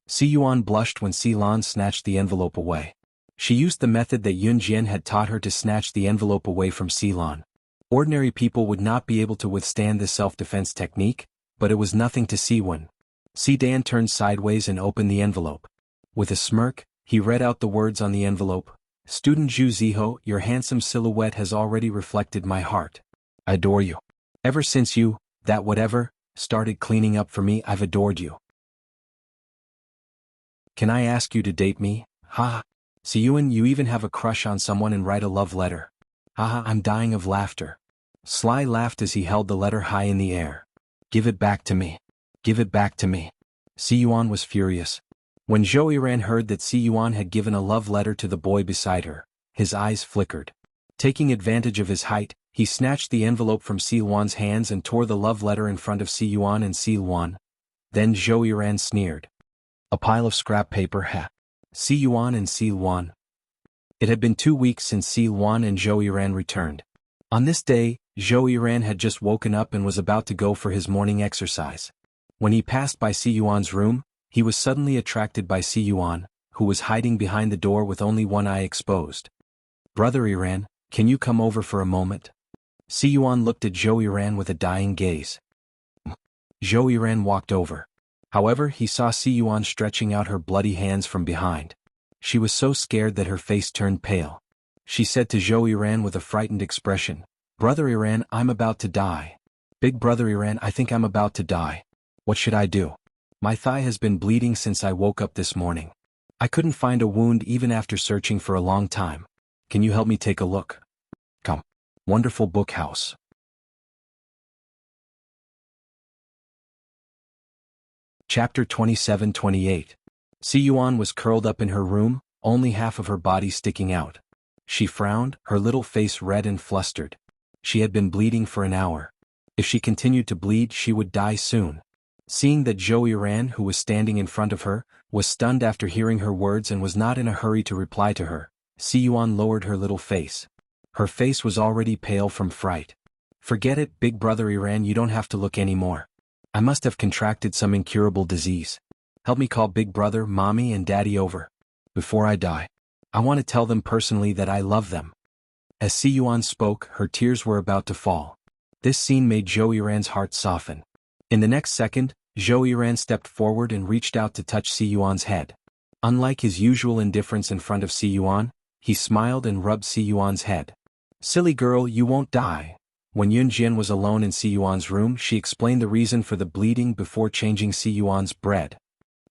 Si Yuan blushed when Si Lan snatched the envelope away. She used the method that Yun Jian had taught her to snatch the envelope away from Si Lan. Ordinary people would not be able to withstand this self-defense technique, but it was nothing to Si Wen. Si Dan turned sideways and opened the envelope. With a smirk, he read out the words on the envelope. Student Zhu Ziho, your handsome silhouette has already reflected my heart. I adore you. Ever since you, that whatever, started cleaning up for me, I've adored you. Can I ask you to date me? Ha. Si Yuan, you even have a crush on someone and write a love letter. Haha, I'm dying of laughter. Sly laughed as he held the letter high in the air. Give it back to me. Give it back to me. Si Yuan was furious. When Zhou Yiran heard that Si Yuan had given a love letter to the boy beside her, his eyes flickered. Taking advantage of his height, he snatched the envelope from Si Yuan's hands and tore the love letter in front of Si Yuan and Si Yuan. Then Zhou Yiran sneered. A pile of scrap paper, ha. Si Yuan and Si Yuan. It had been 2 weeks since Si Yuan and Zhou Yiran returned. On this day, Zhou Yiran had just woken up and was about to go for his morning exercise. When he passed by Si Yuan's room, he was suddenly attracted by Si Yuan, who was hiding behind the door with only one eye exposed. Brother Yiran, can you come over for a moment? Si Yuan looked at Zhou Yiran with a dying gaze. Zhou Yiran walked over. However, he saw Si Yuan stretching out her bloody hands from behind. She was so scared that her face turned pale. She said to Zhou Yiran with a frightened expression, Brother Yiran, I'm about to die. Big brother Yiran, I think I'm about to die. What should I do? My thigh has been bleeding since I woke up this morning. I couldn't find a wound even after searching for a long time. Can you help me take a look? Come. Wonderful book house. Chapter 27-28. Si Yuan was curled up in her room, only half of her body sticking out. She frowned, her little face red and flustered. She had been bleeding for an hour. If she continued to bleed, she would die soon. Seeing that Zhou Yiran, who was standing in front of her, was stunned after hearing her words and was not in a hurry to reply to her, Si Yuan lowered her little face. Her face was already pale from fright. Forget it, big brother Yiran, you don't have to look anymore. I must have contracted some incurable disease. Help me call big brother, mommy and daddy over. Before I die, I want to tell them personally that I love them. As Si Yuan spoke, her tears were about to fall. This scene made Zhou Yiran's heart soften. In the next second, Zhou Yiran stepped forward and reached out to touch Si Yuan's head. Unlike his usual indifference in front of Si Yuan, he smiled and rubbed Si Yuan's head. Silly girl, you won't die. When Yun Jian was alone in Si Yuan's room, she explained the reason for the bleeding before changing Si Yuan's bread.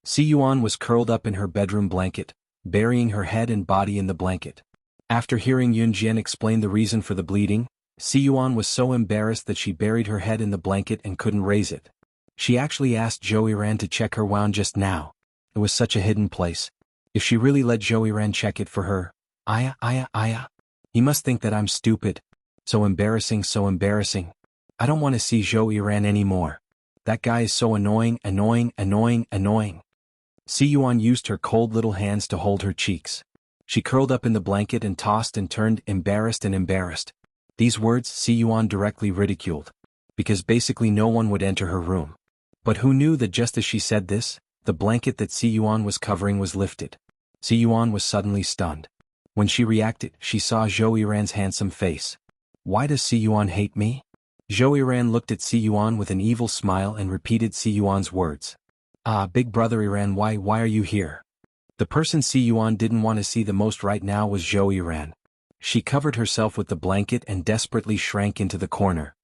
Si Yuan was curled up in her bedroom blanket, burying her head and body in the blanket. After hearing Yun Jian explain the reason for the bleeding, Si Yuan was so embarrassed that she buried her head in the blanket and couldn't raise it. She actually asked Zhou Yiran to check her wound just now. It was such a hidden place. If she really let Zhou Yiran check it for her, Aya. He must think that I'm stupid. So embarrassing, so embarrassing. I don't want to see Zhou Yiran anymore. That guy is so annoying. Si Yuan used her cold little hands to hold her cheeks. She curled up in the blanket and tossed and turned, embarrassed and embarrassed. These words Si Yuan directly ridiculed. Because basically no one would enter her room. But who knew that just as she said this, the blanket that Si Yuan was covering was lifted. Si Yuan was suddenly stunned. When she reacted, she saw Zhou Yiran's handsome face. Why does Si Yuan hate me? Zhou Yiran looked at Si Yuan with an evil smile and repeated Si Yuan's words. Ah, big brother Yiran, why are you here? The person Si Yuan didn't want to see the most right now was Zhou Yiran. She covered herself with the blanket and desperately shrank into the corner.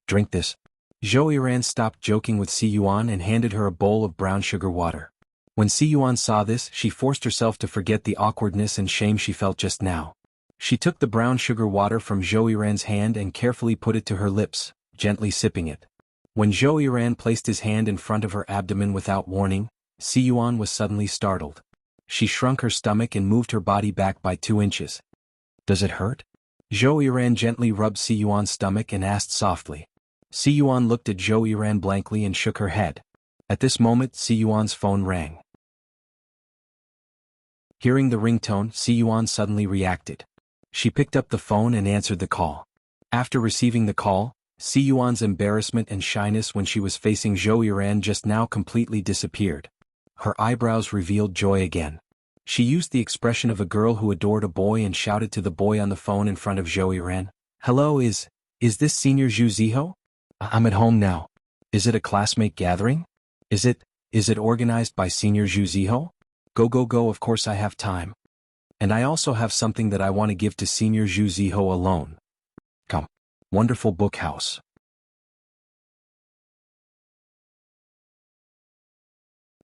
Drink this. Zhou Yiran stopped joking with Si Yuan and handed her a bowl of brown sugar water. When Si Yuan saw this, she forced herself to forget the awkwardness and shame she felt just now. She took the brown sugar water from Zhou Yiran's hand and carefully put it to her lips, gently sipping it. When Zhou Yiran placed his hand in front of her abdomen without warning, Si Yuan was suddenly startled. She shrunk her stomach and moved her body back by 2 inches. Does it hurt? Zhou Yiran gently rubbed Si Yuan's stomach and asked softly. Si Yuan looked at Zhou Yiran blankly and shook her head. At this moment, Si Yuan's phone rang. Hearing the ringtone, Si Yuan suddenly reacted. She picked up the phone and answered the call. After receiving the call, Si Yuan's embarrassment and shyness when she was facing Zhou Yiran just now completely disappeared. Her eyebrows revealed joy again. She used the expression of a girl who adored a boy and shouted to the boy on the phone in front of Zhou Yiran. Hello, is this Senior Zhu Ziho? I'm at home now. Is it a classmate gathering? Is it organized by Senior Zhu Ziho? Go, of course I have time. And I also have something that I want to give to Senior Zhu Ziho alone. Come. Wonderful book house.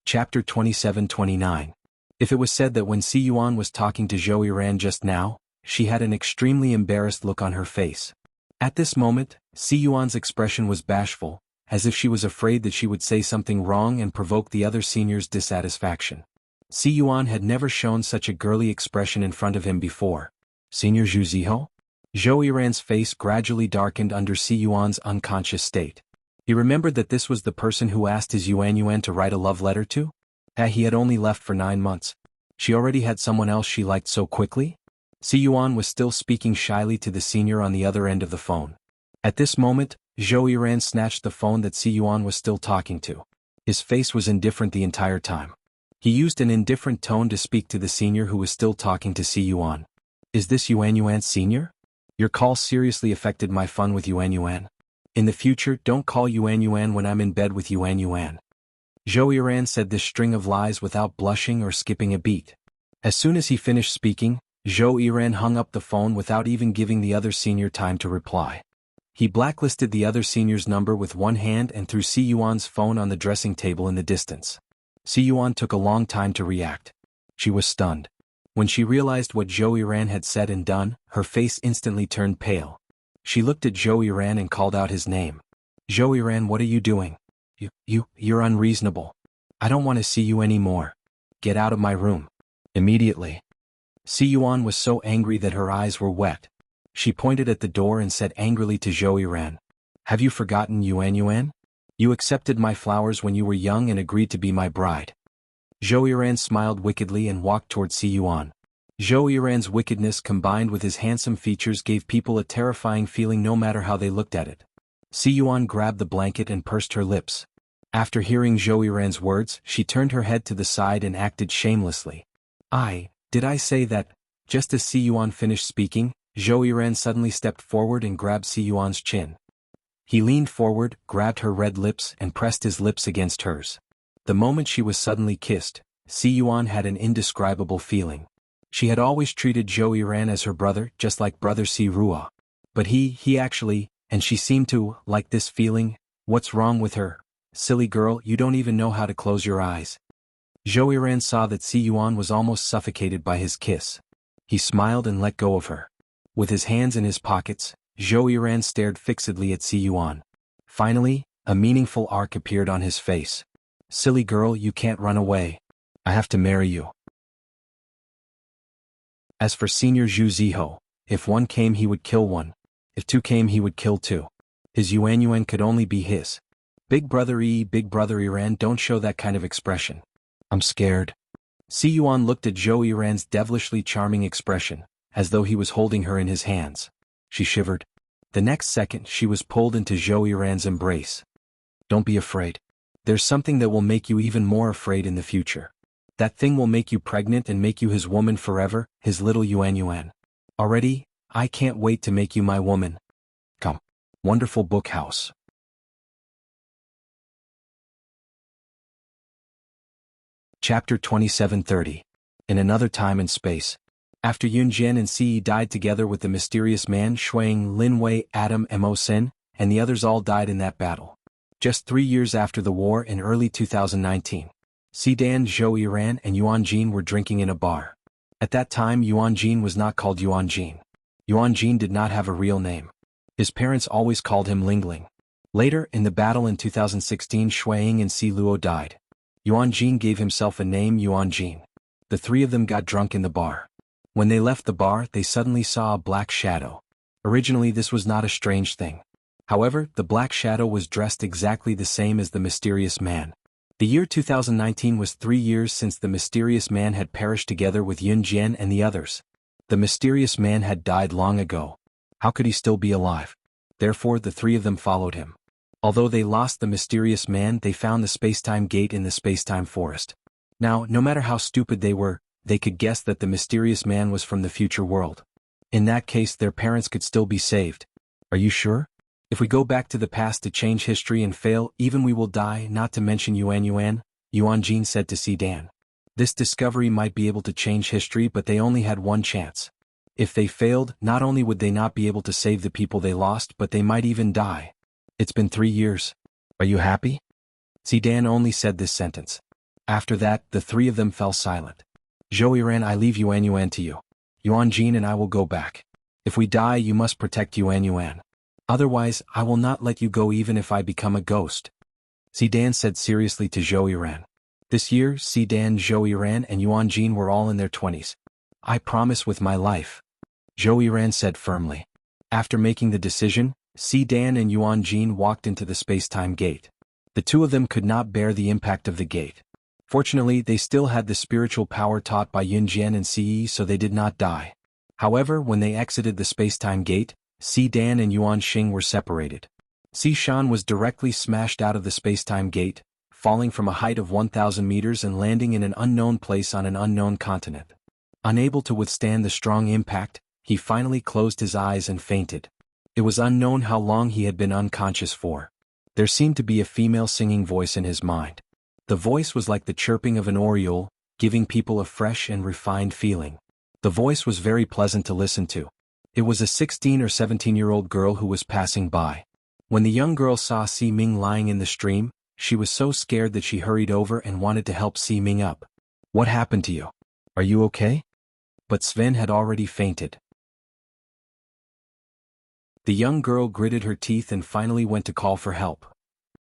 Chapter 27-29. If it was said that when Si Yuan was talking to Zhou Yiran just now, she had an extremely embarrassed look on her face. At this moment, Si Yuan's expression was bashful, as if she was afraid that she would say something wrong and provoke the other senior's dissatisfaction. Si Yuan had never shown such a girly expression in front of him before. Senior Zhu Ziho? Zhou Yiran's face gradually darkened under Si Yuan's unconscious state. He remembered that this was the person who asked his Yuan to write a love letter to? He had only left for 9 months. She already had someone else she liked so quickly? Si Yuan was still speaking shyly to the senior on the other end of the phone. At this moment, Zhou Yiran snatched the phone that Si Yuan was still talking to. His face was indifferent the entire time. He used an indifferent tone to speak to the senior who was still talking to Si Yuan. Is this Yuan senior? Your call seriously affected my fun with Yuan. In the future, don't call Yuan when I'm in bed with Yuan. Zhou Yiran said this string of lies without blushing or skipping a beat. As soon as he finished speaking, Zhou Yiran hung up the phone without even giving the other senior time to reply. He blacklisted the other senior's number with one hand and threw Si Yuan's phone on the dressing table in the distance. Si Yuan took a long time to react. She was stunned. When she realized what Zhou Yiran had said and done, her face instantly turned pale. She looked at Zhou Yiran and called out his name. Zhou Yiran, what are you doing? You're unreasonable. I don't want to see you anymore. Get out of my room. Immediately. Si Yuan was so angry that her eyes were wet. She pointed at the door and said angrily to Zhou Yiran. Have you forgotten Yuan? You accepted my flowers when you were young and agreed to be my bride. Zhou Yiran smiled wickedly and walked toward Si Yuan. Zhou Yiran's wickedness combined with his handsome features gave people a terrifying feeling no matter how they looked at it. Si Yuan grabbed the blanket and pursed her lips. After hearing Zhou Yiran's words, she turned her head to the side and acted shamelessly. Did I say that? Just as Si Yuan finished speaking, Zhou Yiran suddenly stepped forward and grabbed Si Yuan's chin. He leaned forward, grabbed her red lips and pressed his lips against hers. The moment she was suddenly kissed, Si Yuan had an indescribable feeling. She had always treated Zhou Yiran as her brother, just like brother Si Rua. But he actually, and she seemed to, like this feeling. What's wrong with her? Silly girl, you don't even know how to close your eyes. Zhou Yiran saw that Si Yuan was almost suffocated by his kiss. He smiled and let go of her. With his hands in his pockets, Zhou Yiran stared fixedly at Si Yuan. Finally, a meaningful arc appeared on his face. Silly girl, you can't run away. I have to marry you. As for Senior Zhu Ziho, if one came he would kill one. If two came he would kill two. His Yuan could only be his. Big brother Yiran, don't show that kind of expression. I'm scared. Si Yuan looked at Zhou Yiran's devilishly charming expression, as though he was holding her in his hands. She shivered. The next second she was pulled into Zhou Yiran's embrace. Don't be afraid. There's something that will make you even more afraid in the future. That thing will make you pregnant and make you his woman forever, his little Yuan. Already, I can't wait to make you my woman. Come. Wonderful book house. Chapter 2730. In another time and space. After Yun Jian and Si Yi died together with the mysterious man Shuang Lin Wei, Adam Mo Sin, and the others all died in that battle. Just 3 years after the war in early 2019. Si Dan, Zhou Yiran and Yuan Jin were drinking in a bar. At that time Yuan Jin was not called Yuan Jin. Yuan Jin did not have a real name. His parents always called him Lingling. Later, in the battle in 2016, Shuang and Si Luo died. Yuan Jin gave himself a name, Yuan Jin. The three of them got drunk in the bar. When they left the bar, they suddenly saw a black shadow. Originally this was not a strange thing. However, the black shadow was dressed exactly the same as the mysterious man. The year 2019 was 3 years since the mysterious man had perished together with Yun Jian and the others. The mysterious man had died long ago. How could he still be alive? Therefore the three of them followed him. Although they lost the mysterious man, they found the spacetime gate in the spacetime forest. Now, no matter how stupid they were, they could guess that the mysterious man was from the future world. In that case their parents could still be saved. Are you sure? If we go back to the past to change history and fail, even we will die, not to mention Yuan Jin said to Si Dan. This discovery might be able to change history, but they only had one chance. If they failed, not only would they not be able to save the people they lost, but they might even die. It's been 3 years. Are you happy? Si Dan only said this sentence. After that, the three of them fell silent. Zhou Yiran, I leave Yuan to you. Yuan Jin and I will go back. If we die, you must protect Yuan. Otherwise, I will not let you go even if I become a ghost. Si Dan said seriously to Zhou Yiran. This year, Si Dan, Zhou Yiran and Yuan Jin were all in their 20s. I promise with my life. Zhou Yiran said firmly. After making the decision, Si Dan and Yuan Jin walked into the space-time gate. The two of them could not bear the impact of the gate. Fortunately, they still had the spiritual power taught by Yun Jian and Si Yi, so they did not die. However, when they exited the space-time gate, Si Dan and Yuan Xing were separated. Si Shan was directly smashed out of the space-time gate, falling from a height of 1,000 meters and landing in an unknown place on an unknown continent. Unable to withstand the strong impact, he finally closed his eyes and fainted. It was unknown how long he had been unconscious for. There seemed to be a female singing voice in his mind. The voice was like the chirping of an oriole, giving people a fresh and refined feeling. The voice was very pleasant to listen to. It was a 16 or 17-year-old girl who was passing by. When the young girl saw Si Ming lying in the stream, she was so scared that she hurried over and wanted to help Si Ming up. What happened to you? Are you okay? But Sven had already fainted. The young girl gritted her teeth and finally went to call for help.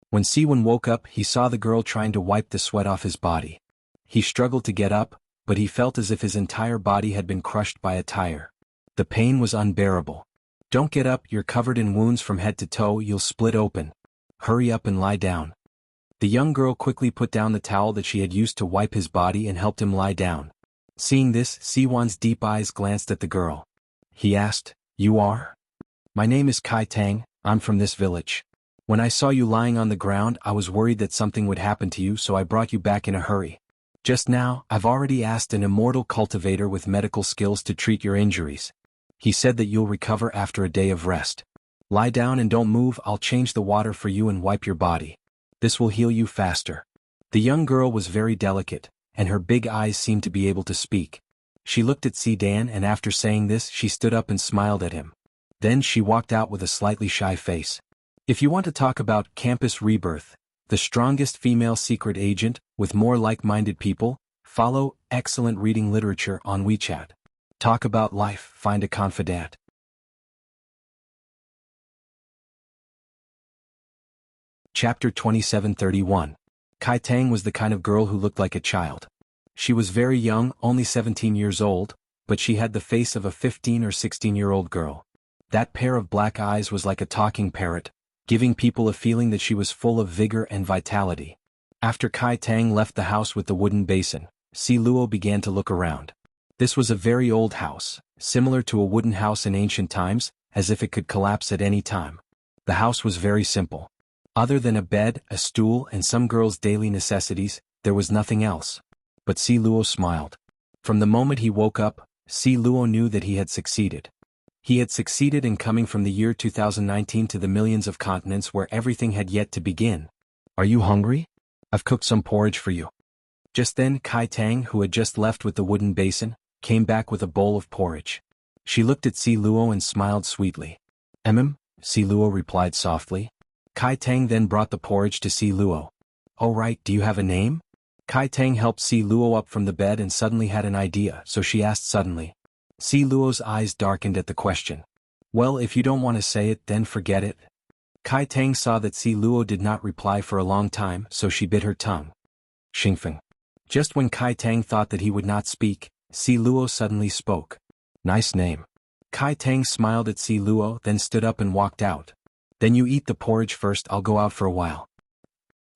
When Siwon woke up, he saw the girl trying to wipe the sweat off his body. He struggled to get up, but he felt as if his entire body had been crushed by a tire. The pain was unbearable. Don't get up, you're covered in wounds from head to toe, you'll split open. Hurry up and lie down. The young girl quickly put down the towel that she had used to wipe his body and helped him lie down. Seeing this, Siwon's deep eyes glanced at the girl. He asked, "You are?" "My name is Kai Tang, I'm from this village. When I saw you lying on the ground, I was worried that something would happen to you, so I brought you back in a hurry. Just now, I've already asked an immortal cultivator with medical skills to treat your injuries. He said that you'll recover after a day of rest. Lie down and don't move, I'll change the water for you and wipe your body. This will heal you faster." The young girl was very delicate, and her big eyes seemed to be able to speak. She looked at Si Dan, and after saying this, she stood up and smiled at him. Then she walked out with a slightly shy face. If you want to talk about Campus Rebirth, the strongest female secret agent, with more like-minded people, follow excellent reading literature on WeChat. Talk about life, find a confidant. Chapter 2731. Kai Tang was the kind of girl who looked like a child. She was very young, only 17 years old, but she had the face of a 15 or 16-year-old girl. That pair of black eyes was like a talking parrot, giving people a feeling that she was full of vigor and vitality. After Kai Tang left the house with the wooden basin, Si Luo began to look around. This was a very old house, similar to a wooden house in ancient times, as if it could collapse at any time. The house was very simple. Other than a bed, a stool, and some girls' daily necessities, there was nothing else. But Si Luo smiled. From the moment he woke up, Si Luo knew that he had succeeded. He had succeeded in coming from the year 2019 to the millions of continents where everything had yet to begin. Are you hungry? I've cooked some porridge for you. Just then Kai Tang, who had just left with the wooden basin, came back with a bowl of porridge. She looked at Si Luo and smiled sweetly. Si Luo replied softly. Kai Tang then brought the porridge to Si Luo. Oh right, do you have a name? Kai Tang helped Si Luo up from the bed and suddenly had an idea, so she asked suddenly. Si Luo's eyes darkened at the question. Well, if you don't want to say it, then forget it. Kai Tang saw that Si Luo did not reply for a long time, so she bit her tongue. Xingfeng. Just when Kai Tang thought that he would not speak, Si Luo suddenly spoke. Nice name. Kai Tang smiled at Si Luo, then stood up and walked out. Then you eat the porridge first, I'll go out for a while.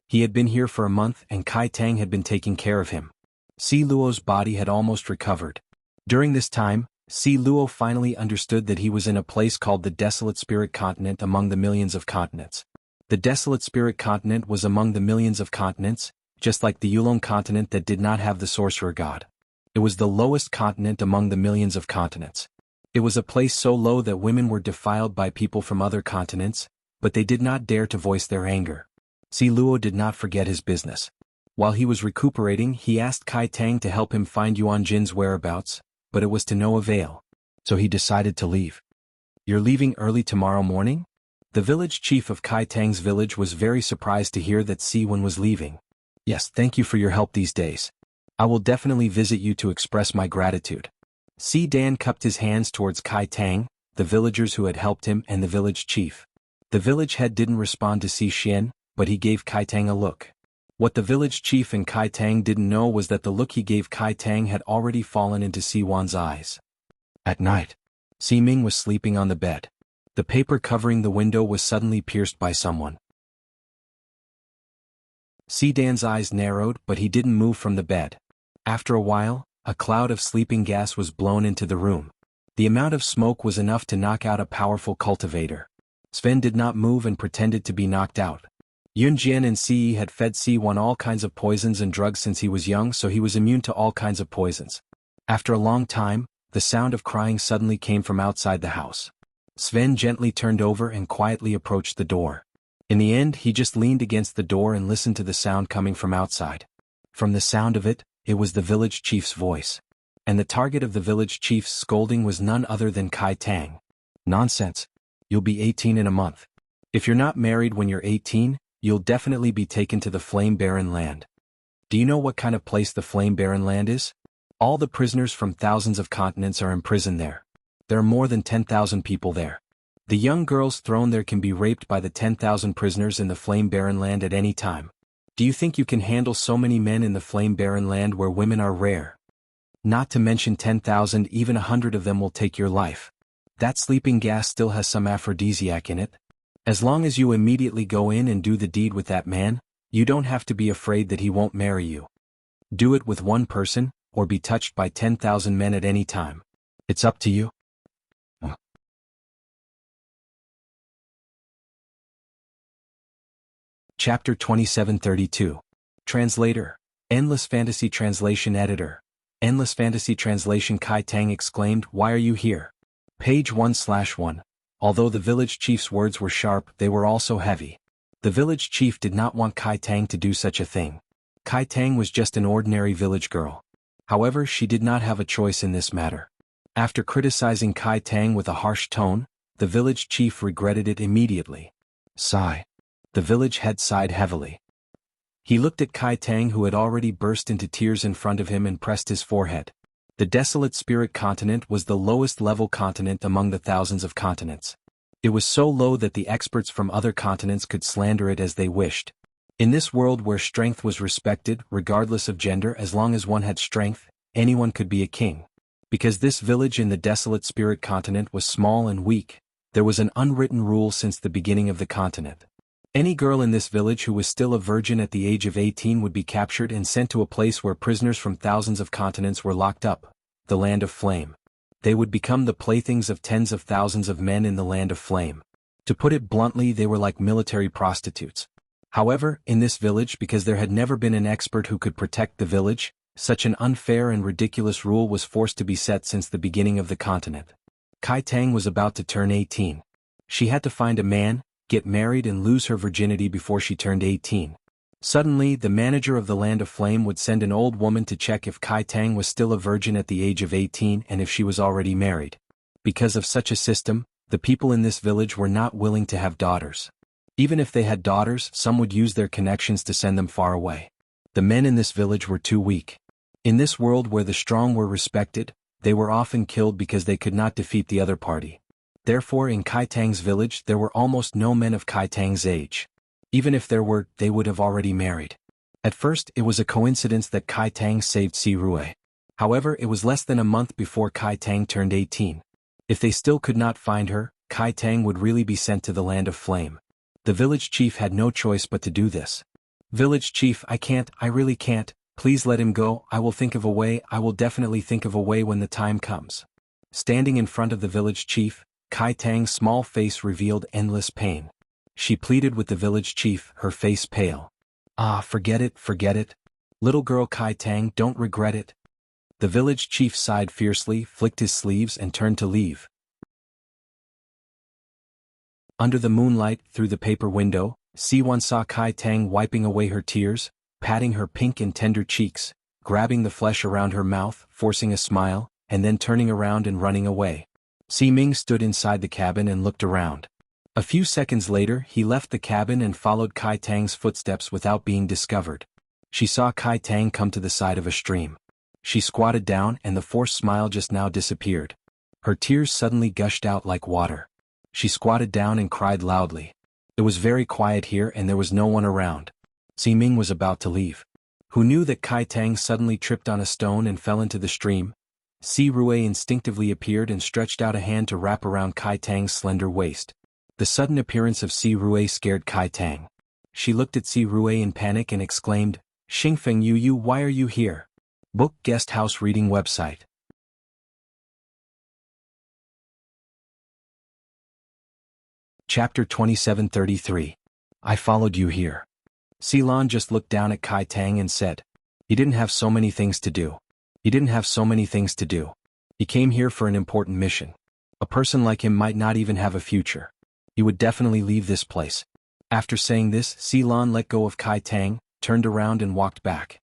He had been here for a month and Kai Tang had been taking care of him. Si Luo's body had almost recovered. During this time, Si Luo finally understood that he was in a place called the Desolate Spirit Continent among the millions of continents. The Desolate Spirit Continent was among the millions of continents, just like the Yulong continent that did not have the sorcerer god. It was the lowest continent among the millions of continents. It was a place so low that women were defiled by people from other continents, but they did not dare to voice their anger. Si Luo did not forget his business. While he was recuperating, he asked Kai Tang to help him find Yuan Jin's whereabouts, but it was to no avail. So he decided to leave. You're leaving early tomorrow morning? The village chief of Kai Tang's village was very surprised to hear that Si Wen was leaving. Yes, thank you for your help these days. I will definitely visit you to express my gratitude. Si Dan cupped his hands towards Kai Tang, the villagers who had helped him and the village chief. The village head didn't respond to Si Xian, but he gave Kai Tang a look. What the village chief and Kai Tang didn't know was that the look he gave Kai Tang had already fallen into Si Wan's eyes. At night, Si Ming was sleeping on the bed. The paper covering the window was suddenly pierced by someone. Si Dan's eyes narrowed, but he didn't move from the bed. After a while, a cloud of sleeping gas was blown into the room. The amount of smoke was enough to knock out a powerful cultivator. Sven did not move and pretended to be knocked out. Yun Jian and Si had fed Si Wan all kinds of poisons and drugs since he was young, so he was immune to all kinds of poisons. After a long time, the sound of crying suddenly came from outside the house. Sven gently turned over and quietly approached the door. In the end, he just leaned against the door and listened to the sound coming from outside. From the sound of it, it was the village chief's voice. And the target of the village chief's scolding was none other than Kai Tang. Nonsense. You'll be 18 in a month. If you're not married when you're 18, you'll definitely be taken to the Flame Barren Land. Do you know what kind of place the Flame Barren Land is? All the prisoners from thousands of continents are imprisoned there. There are more than 10,000 people there. The young girls thrown there can be raped by the 10,000 prisoners in the Flame Barren Land at any time. Do you think you can handle so many men in the Flame Barren Land where women are rare? Not to mention 10,000, even 100 of them will take your life. That sleeping gas still has some aphrodisiac in it. As long as you immediately go in and do the deed with that man, you don't have to be afraid that he won't marry you. Do it with one person, or be touched by 10,000 men at any time. It's up to you. Chapter 2732. Translator. Endless Fantasy Translation Editor. Endless Fantasy Translation. Kai Tang exclaimed, "Why are you here?" Page 1/1. Although the village chief's words were sharp, they were also heavy. The village chief did not want Kai Tang to do such a thing. Kai Tang was just an ordinary village girl. However, she did not have a choice in this matter. After criticizing Kai Tang with a harsh tone, the village chief regretted it immediately. Sigh. The village head sighed heavily. He looked at Kai Tang, who had already burst into tears in front of him, and pressed his forehead. The Desolate Spirit Continent was the lowest level continent among the thousands of continents. It was so low that the experts from other continents could slander it as they wished. In this world where strength was respected, regardless of gender, as long as one had strength, anyone could be a king. Because this village in the Desolate Spirit Continent was small and weak, there was an unwritten rule since the beginning of the continent. Any girl in this village who was still a virgin at the age of 18 would be captured and sent to a place where prisoners from thousands of continents were locked up, the Land of Flame. They would become the playthings of tens of thousands of men in the Land of Flame. To put it bluntly, they were like military prostitutes. However, in this village, because there had never been an expert who could protect the village, such an unfair and ridiculous rule was forced to be set since the beginning of the continent. Kai Tang was about to turn 18. She had to find a man, get married and lose her virginity before she turned 18. Suddenly, the manager of the Land of Flame would send an old woman to check if Kai Tang was still a virgin at the age of 18 and if she was already married. Because of such a system, the people in this village were not willing to have daughters. Even if they had daughters, some would use their connections to send them far away. The men in this village were too weak. In this world where the strong were respected, they were often killed because they could not defeat the other party. Therefore, in Kai Tang's village there were almost no men of Kai Tang's age. Even if there were, they would have already married. At first, it was a coincidence that Kai Tang saved Si Rui. However, it was less than a month before Kai Tang turned 18. If they still could not find her, Kai Tang would really be sent to the Land of Flame. The village chief had no choice but to do this. "Village chief, I really can't, please let him go, I will think of a way, I will definitely think of a way when the time comes." Standing in front of the village chief, Kai Tang's small face revealed endless pain. She pleaded with the village chief, her face pale. "Ah, forget it. Little girl Kai Tang, don't regret it." The village chief sighed fiercely, flicked his sleeves and turned to leave. Under the moonlight, through the paper window, Siwon saw Kai Tang wiping away her tears, patting her pink and tender cheeks, grabbing the flesh around her mouth, forcing a smile, and then turning around and running away. Si Ming stood inside the cabin and looked around. A few seconds later, he left the cabin and followed Kai Tang's footsteps without being discovered. She saw Kai Tang come to the side of a stream. She squatted down and the forced smile just now disappeared. Her tears suddenly gushed out like water. She squatted down and cried loudly. It was very quiet here and there was no one around. Si Ming was about to leave. Who knew that Kai Tang suddenly tripped on a stone and fell into the stream? Si Rui instinctively appeared and stretched out a hand to wrap around Kai Tang's slender waist. The sudden appearance of Si Rui scared Kai Tang. She looked at Si Rui in panic and exclaimed, "Xingfeng Yu, why are you here?" Book Guest House Reading Website. Chapter 2733. I followed you here. Ceylon just looked down at Kai Tang and said, "He didn't have so many things to do. He came here for an important mission. A person like him might not even have a future. He would definitely leave this place." After saying this, Ceylon let go of Kai Tang, turned around and walked back.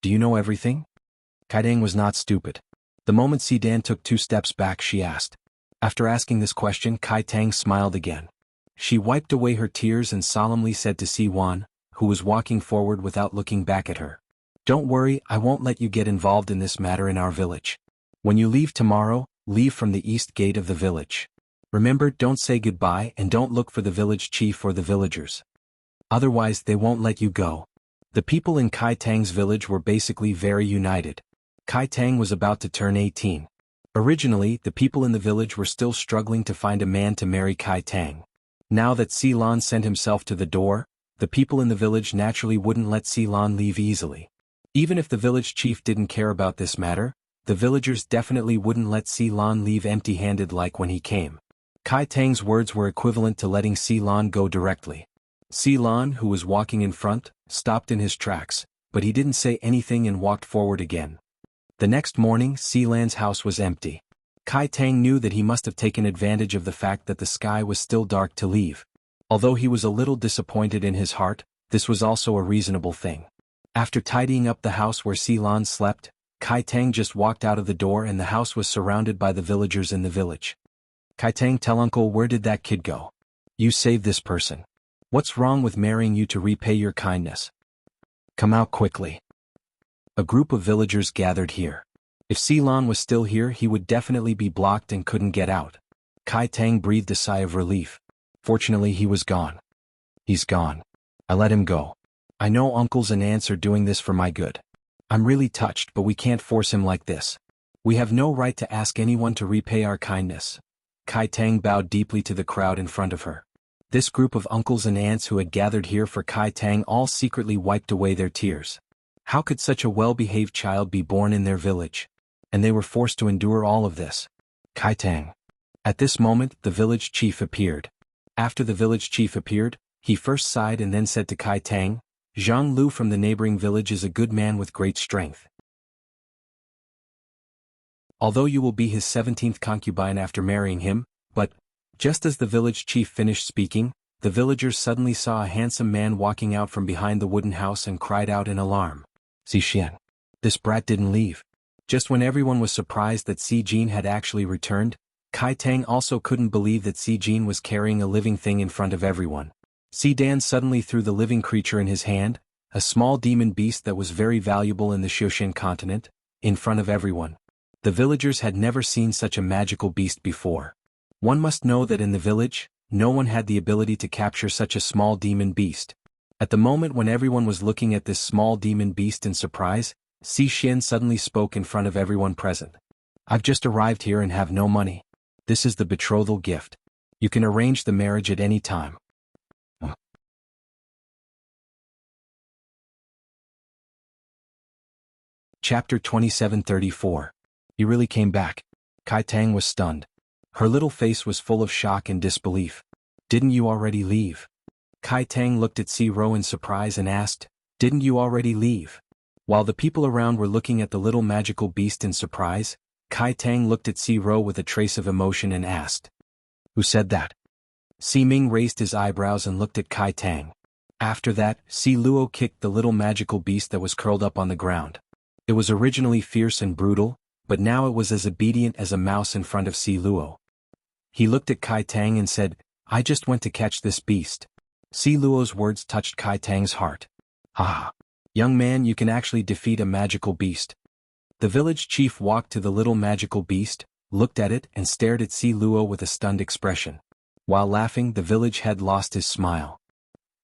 "Do you know everything?" Kai Tang was not stupid. The moment Si Dan took 2 steps back, she asked. After asking this question, Kai Tang smiled again. She wiped away her tears and solemnly said to Si Wan, who was walking forward without looking back at her, "Don't worry, I won't let you get involved in this matter in our village. When you leave tomorrow, leave from the east gate of the village. Remember, don't say goodbye and don't look for the village chief or the villagers. Otherwise they won't let you go." The people in Kai Tang's village were basically very united. Kai Tang was about to turn 18. Originally, the people in the village were still struggling to find a man to marry Kai Tang. Now that Ceylon sent himself to the door, the people in the village naturally wouldn't let Ceylon leave easily. Even if the village chief didn't care about this matter, the villagers definitely wouldn't let Ceylon leave empty-handed like when he came. Kai Tang's words were equivalent to letting Ceylon go directly. Ceylon, who was walking in front, stopped in his tracks, but he didn't say anything and walked forward again. The next morning, Ceylon's house was empty. Kai Tang knew that he must have taken advantage of the fact that the sky was still dark to leave. Although he was a little disappointed in his heart, this was also a reasonable thing. After tidying up the house where Ceylon slept, Kai Tang just walked out of the door and the house was surrounded by the villagers in the village. "Kai Tang, tell uncle, where did that kid go? You saved this person. What's wrong with marrying you to repay your kindness? Come out quickly." A group of villagers gathered here. If Ceylon was still here, he would definitely be blocked and couldn't get out. Kai Tang breathed a sigh of relief. Fortunately, he was gone. "He's gone. I let him go. I know uncles and aunts are doing this for my good. I'm really touched, but we can't force him like this. We have no right to ask anyone to repay our kindness." Kai Tang bowed deeply to the crowd in front of her. This group of uncles and aunts who had gathered here for Kai Tang all secretly wiped away their tears. How could such a well-behaved child be born in their village? And they were forced to endure all of this. Kai Tang. At this moment, the village chief appeared. After the village chief appeared, he first sighed and then said to Kai Tang, "Zhang Lu from the neighboring village is a good man with great strength. Although you will be his 17th concubine after marrying him, but..." Just as the village chief finished speaking, the villagers suddenly saw a handsome man walking out from behind the wooden house and cried out in alarm. Si Xian. This brat didn't leave. Just when everyone was surprised that Si Jin had actually returned, Kai Tang also couldn't believe that Si Jin was carrying a living thing in front of everyone. Si Dan suddenly threw the living creature in his hand, a small demon beast that was very valuable in the Xiuxian continent, in front of everyone. The villagers had never seen such a magical beast before. One must know that in the village, no one had the ability to capture such a small demon beast. At the moment when everyone was looking at this small demon beast in surprise, Si Xian suddenly spoke in front of everyone present. "I've just arrived here and have no money. This is the betrothal gift. You can arrange the marriage at any time." Chapter 2734. You really came back. Kai Tang was stunned. Her little face was full of shock and disbelief. "Didn't you already leave?" Kai Tang looked at Si Ro in surprise and asked, "Didn't you already leave?" While the people around were looking at the little magical beast in surprise, Kai Tang looked at Si Ro with a trace of emotion and asked, "Who said that?" Si Ming raised his eyebrows and looked at Kai Tang. After that, Si Luo kicked the little magical beast that was curled up on the ground. It was originally fierce and brutal, but now it was as obedient as a mouse in front of Si Luo. He looked at Kai Tang and said, "I just went to catch this beast." Si Luo's words touched Kai Tang's heart. "Ah! Young man, you can actually defeat a magical beast." The village chief walked to the little magical beast, looked at it and stared at Si Luo with a stunned expression. While laughing, the village head lost his smile.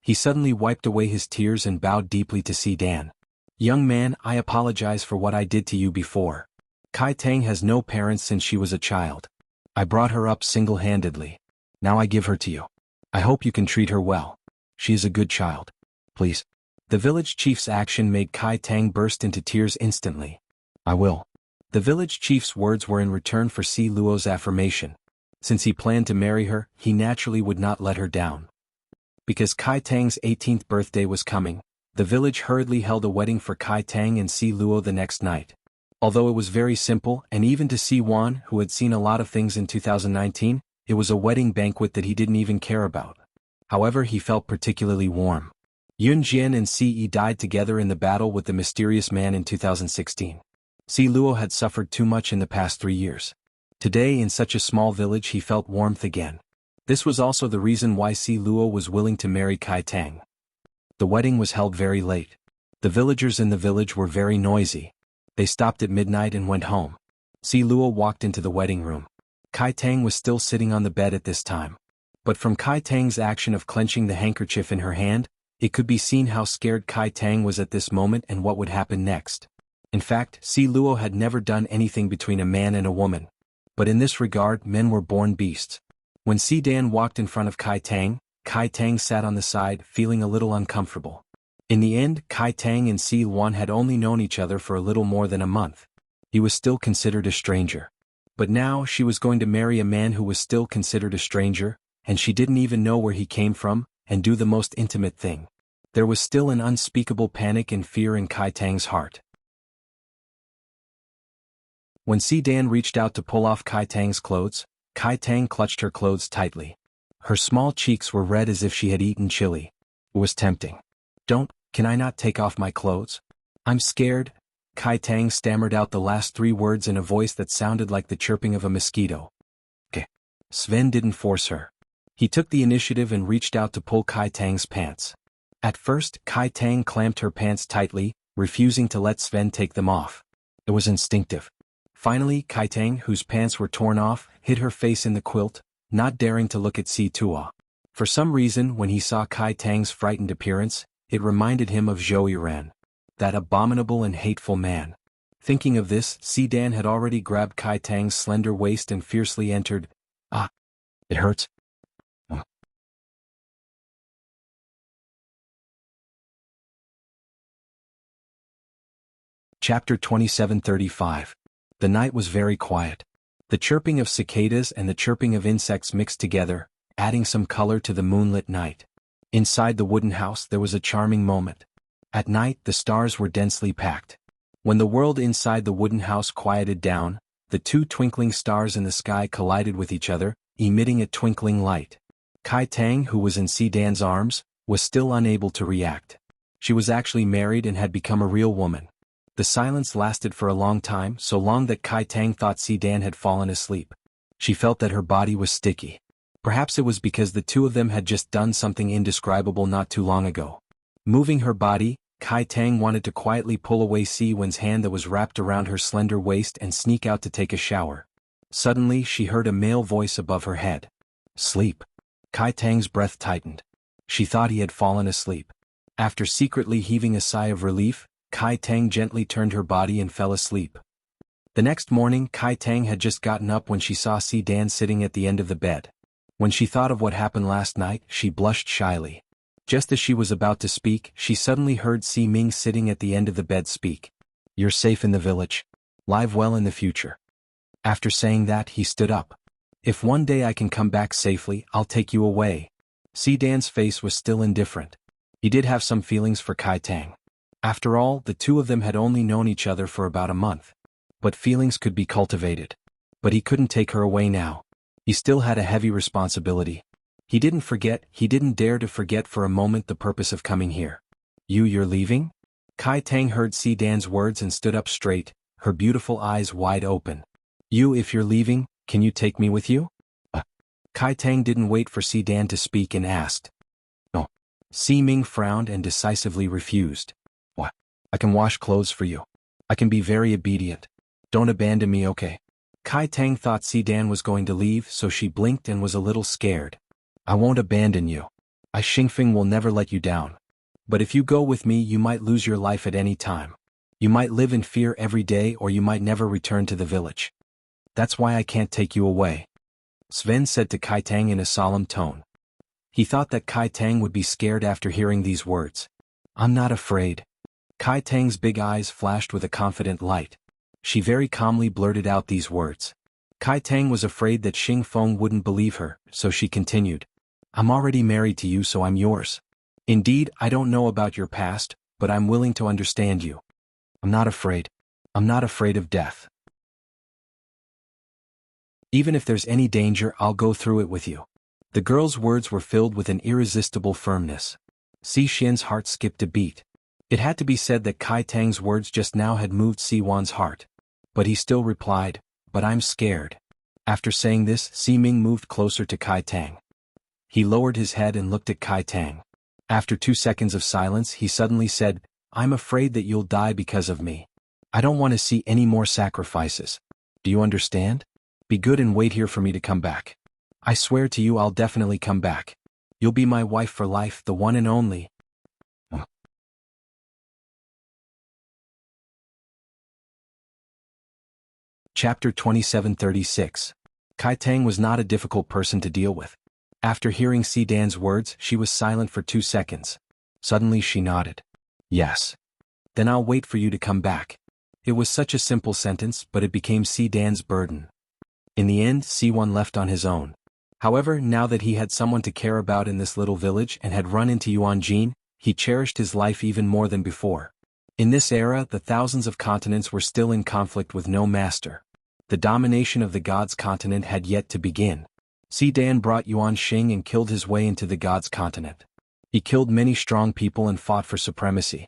He suddenly wiped away his tears and bowed deeply to Si Dan. "Young man, I apologize for what I did to you before. Kai Tang has no parents since she was a child. I brought her up single-handedly. Now I give her to you. I hope you can treat her well. She is a good child. Please." The village chief's action made Kai Tang burst into tears instantly. "I will." The village chief's words were in return for Si Luo's affirmation. Since he planned to marry her, he naturally would not let her down. Because Kai Tang's 18th birthday was coming, the village hurriedly held a wedding for Kai Tang and Si Luo the next night. Although it was very simple, and even to Si Wan, who had seen a lot of things in 2019, it was a wedding banquet that he didn't even care about. However, he felt particularly warm. Yun Jian and Si Yi died together in the battle with the mysterious man in 2016. Si Luo had suffered too much in the past 3 years. Today, in such a small village, he felt warmth again. This was also the reason why Si Luo was willing to marry Kai Tang. The wedding was held very late. The villagers in the village were very noisy. They stopped at midnight and went home. Si Luo walked into the wedding room. Kai Tang was still sitting on the bed at this time. But from Kai Tang's action of clenching the handkerchief in her hand, it could be seen how scared Kai Tang was at this moment and what would happen next. In fact, Si Luo had never done anything between a man and a woman. But in this regard, men were born beasts. When Si Dan walked in front of Kai Tang sat on the side, feeling a little uncomfortable. In the end, Kai Tang and Si Luan had only known each other for a little more than a month. He was still considered a stranger. But now she was going to marry a man who was still considered a stranger, and she didn't even know where he came from, and do the most intimate thing. There was still an unspeakable panic and fear in Kai Tang's heart. When Si Dan reached out to pull off Kai Tang's clothes, Kai Tang clutched her clothes tightly. Her small cheeks were red as if she had eaten chili. It was tempting. Can I not take off my clothes? I'm scared." Kai Tang stammered out the last 3 words in a voice that sounded like the chirping of a mosquito. "Okay." Sven didn't force her. He took the initiative and reached out to pull Kai Tang's pants. At first, Kai Tang clamped her pants tightly, refusing to let Sven take them off. It was instinctive. Finally, Kai Tang, whose pants were torn off, hid her face in the quilt, not daring to look at Si Tua. For some reason, when he saw Kai Tang's frightened appearance, it reminded him of Zhou Yuran, that abominable and hateful man. Thinking of this, Si Dan had already grabbed Kai Tang's slender waist and fiercely entered. "Ah! It hurts." Chapter 2735. The night was very quiet. The chirping of cicadas and the chirping of insects mixed together, adding some color to the moonlit night. Inside the wooden house there was a charming moment. At night the stars were densely packed. When the world inside the wooden house quieted down, the two twinkling stars in the sky collided with each other, emitting a twinkling light. Kai Tang, who was in Si Dan's arms, was still unable to react. She was actually married and had become a real woman. The silence lasted for a long time, so long that Kai Tang thought Si Dan had fallen asleep. She felt that her body was sticky. Perhaps it was because the two of them had just done something indescribable not too long ago. Moving her body, Kai Tang wanted to quietly pull away Si Wen's hand that was wrapped around her slender waist and sneak out to take a shower. Suddenly she heard a male voice above her head. Sleep. Kai Tang's breath tightened. She thought he had fallen asleep. After secretly heaving a sigh of relief, Kai Tang gently turned her body and fell asleep. The next morning Kai Tang had just gotten up when she saw Si Dan sitting at the end of the bed. When she thought of what happened last night, she blushed shyly. Just as she was about to speak, she suddenly heard Si Ming sitting at the end of the bed speak. You're safe in the village. Live well in the future. After saying that, he stood up. If one day I can come back safely, I'll take you away. Si Dan's face was still indifferent. He did have some feelings for Kai Tang. After all, the two of them had only known each other for about a month. But feelings could be cultivated. But he couldn't take her away now. He still had a heavy responsibility. He didn't dare to forget for a moment the purpose of coming here. You're leaving? Kai Tang heard Si Dan's words and stood up straight, her beautiful eyes wide open. If you're leaving, can you take me with you? Kai Tang didn't wait for Si Dan to speak and asked. No. Si Ming frowned and decisively refused. What? I can wash clothes for you. I can be very obedient. Don't abandon me, okay? Kai Tang thought Si Dan was going to leave, so she blinked and was a little scared. I won't abandon you. I Xingfeng will never let you down. But if you go with me, you might lose your life at any time. You might live in fear every day, or you might never return to the village. That's why I can't take you away. Sven said to Kai Tang in a solemn tone. He thought that Kai Tang would be scared after hearing these words. I'm not afraid. Kai Tang's big eyes flashed with a confident light. She very calmly blurted out these words. Kai Tang was afraid that Xingfeng wouldn't believe her, so she continued. I'm already married to you, so I'm yours. Indeed, I don't know about your past, but I'm willing to understand you. I'm not afraid. I'm not afraid of death. Even if there's any danger, I'll go through it with you. The girl's words were filled with an irresistible firmness. Si Xian's heart skipped a beat. It had to be said that Kai Tang's words just now had moved Si Wan's heart. But he still replied, but I'm scared. After saying this, Si Ming moved closer to Kai Tang. He lowered his head and looked at Kai Tang. After 2 seconds of silence, he suddenly said, I'm afraid that you'll die because of me. I don't want to see any more sacrifices. Do you understand? Be good and wait here for me to come back. I swear to you I'll definitely come back. You'll be my wife for life, the one and only. Chapter 2736. Kai Tang was not a difficult person to deal with. After hearing Si Dan's words, she was silent for 2 seconds. Suddenly she nodded. Yes. Then I'll wait for you to come back. It was such a simple sentence, but it became Si Dan's burden. In the end, Si Wan left on his own. However, now that he had someone to care about in this little village and had run into Yuan Jin, he cherished his life even more than before. In this era, the thousands of continents were still in conflict with no master. The domination of the gods' continent had yet to begin. Si Dan brought Yuan Xing and killed his way into the gods' continent. He killed many strong people and fought for supremacy.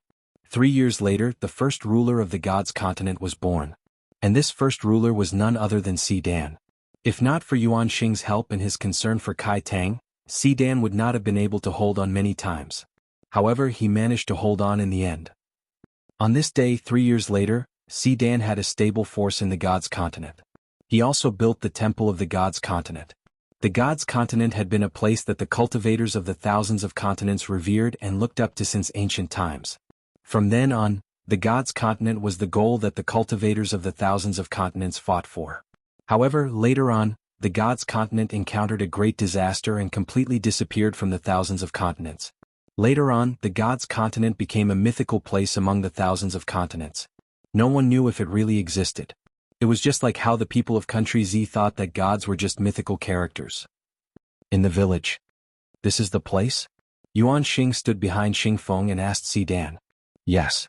3 years later, the first ruler of the gods' continent was born. And this first ruler was none other than Si Dan. If not for Yuan Xing's help and his concern for Kai Tang, Si Dan would not have been able to hold on many times. However, he managed to hold on in the end. On this day 3 years later, Si Dan had a stable force in the gods' continent. He also built the temple of the gods' continent. The gods' continent had been a place that the cultivators of the thousands of continents revered and looked up to since ancient times. From then on, the gods' continent was the goal that the cultivators of the thousands of continents fought for. However, later on, the gods' continent encountered a great disaster and completely disappeared from the thousands of continents. Later on, the gods' continent became a mythical place among the thousands of continents. No one knew if it really existed. It was just like how the people of Country Z thought that gods were just mythical characters. In the village. This is the place? Yuan Xing stood behind Xing Feng and asked Si Dan. Yes.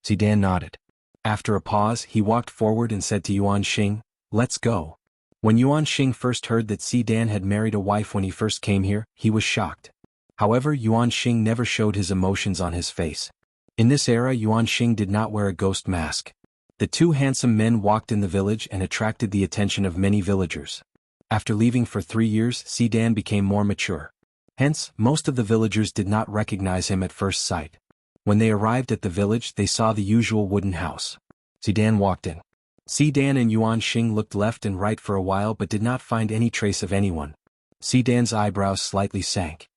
Si Dan nodded. After a pause, he walked forward and said to Yuan Xing, let's go. When Yuan Xing first heard that Si Dan had married a wife when he first came here, he was shocked. However, Yuan Xing never showed his emotions on his face. In this era, Yuan Xing did not wear a ghost mask. The two handsome men walked in the village and attracted the attention of many villagers. After leaving for 3 years, Si Dan became more mature. Hence, most of the villagers did not recognize him at first sight. When they arrived at the village, they saw the usual wooden house. Si Dan walked in. Si Dan and Yuan Xing looked left and right for a while but did not find any trace of anyone. Si Dan's eyebrows slightly sank.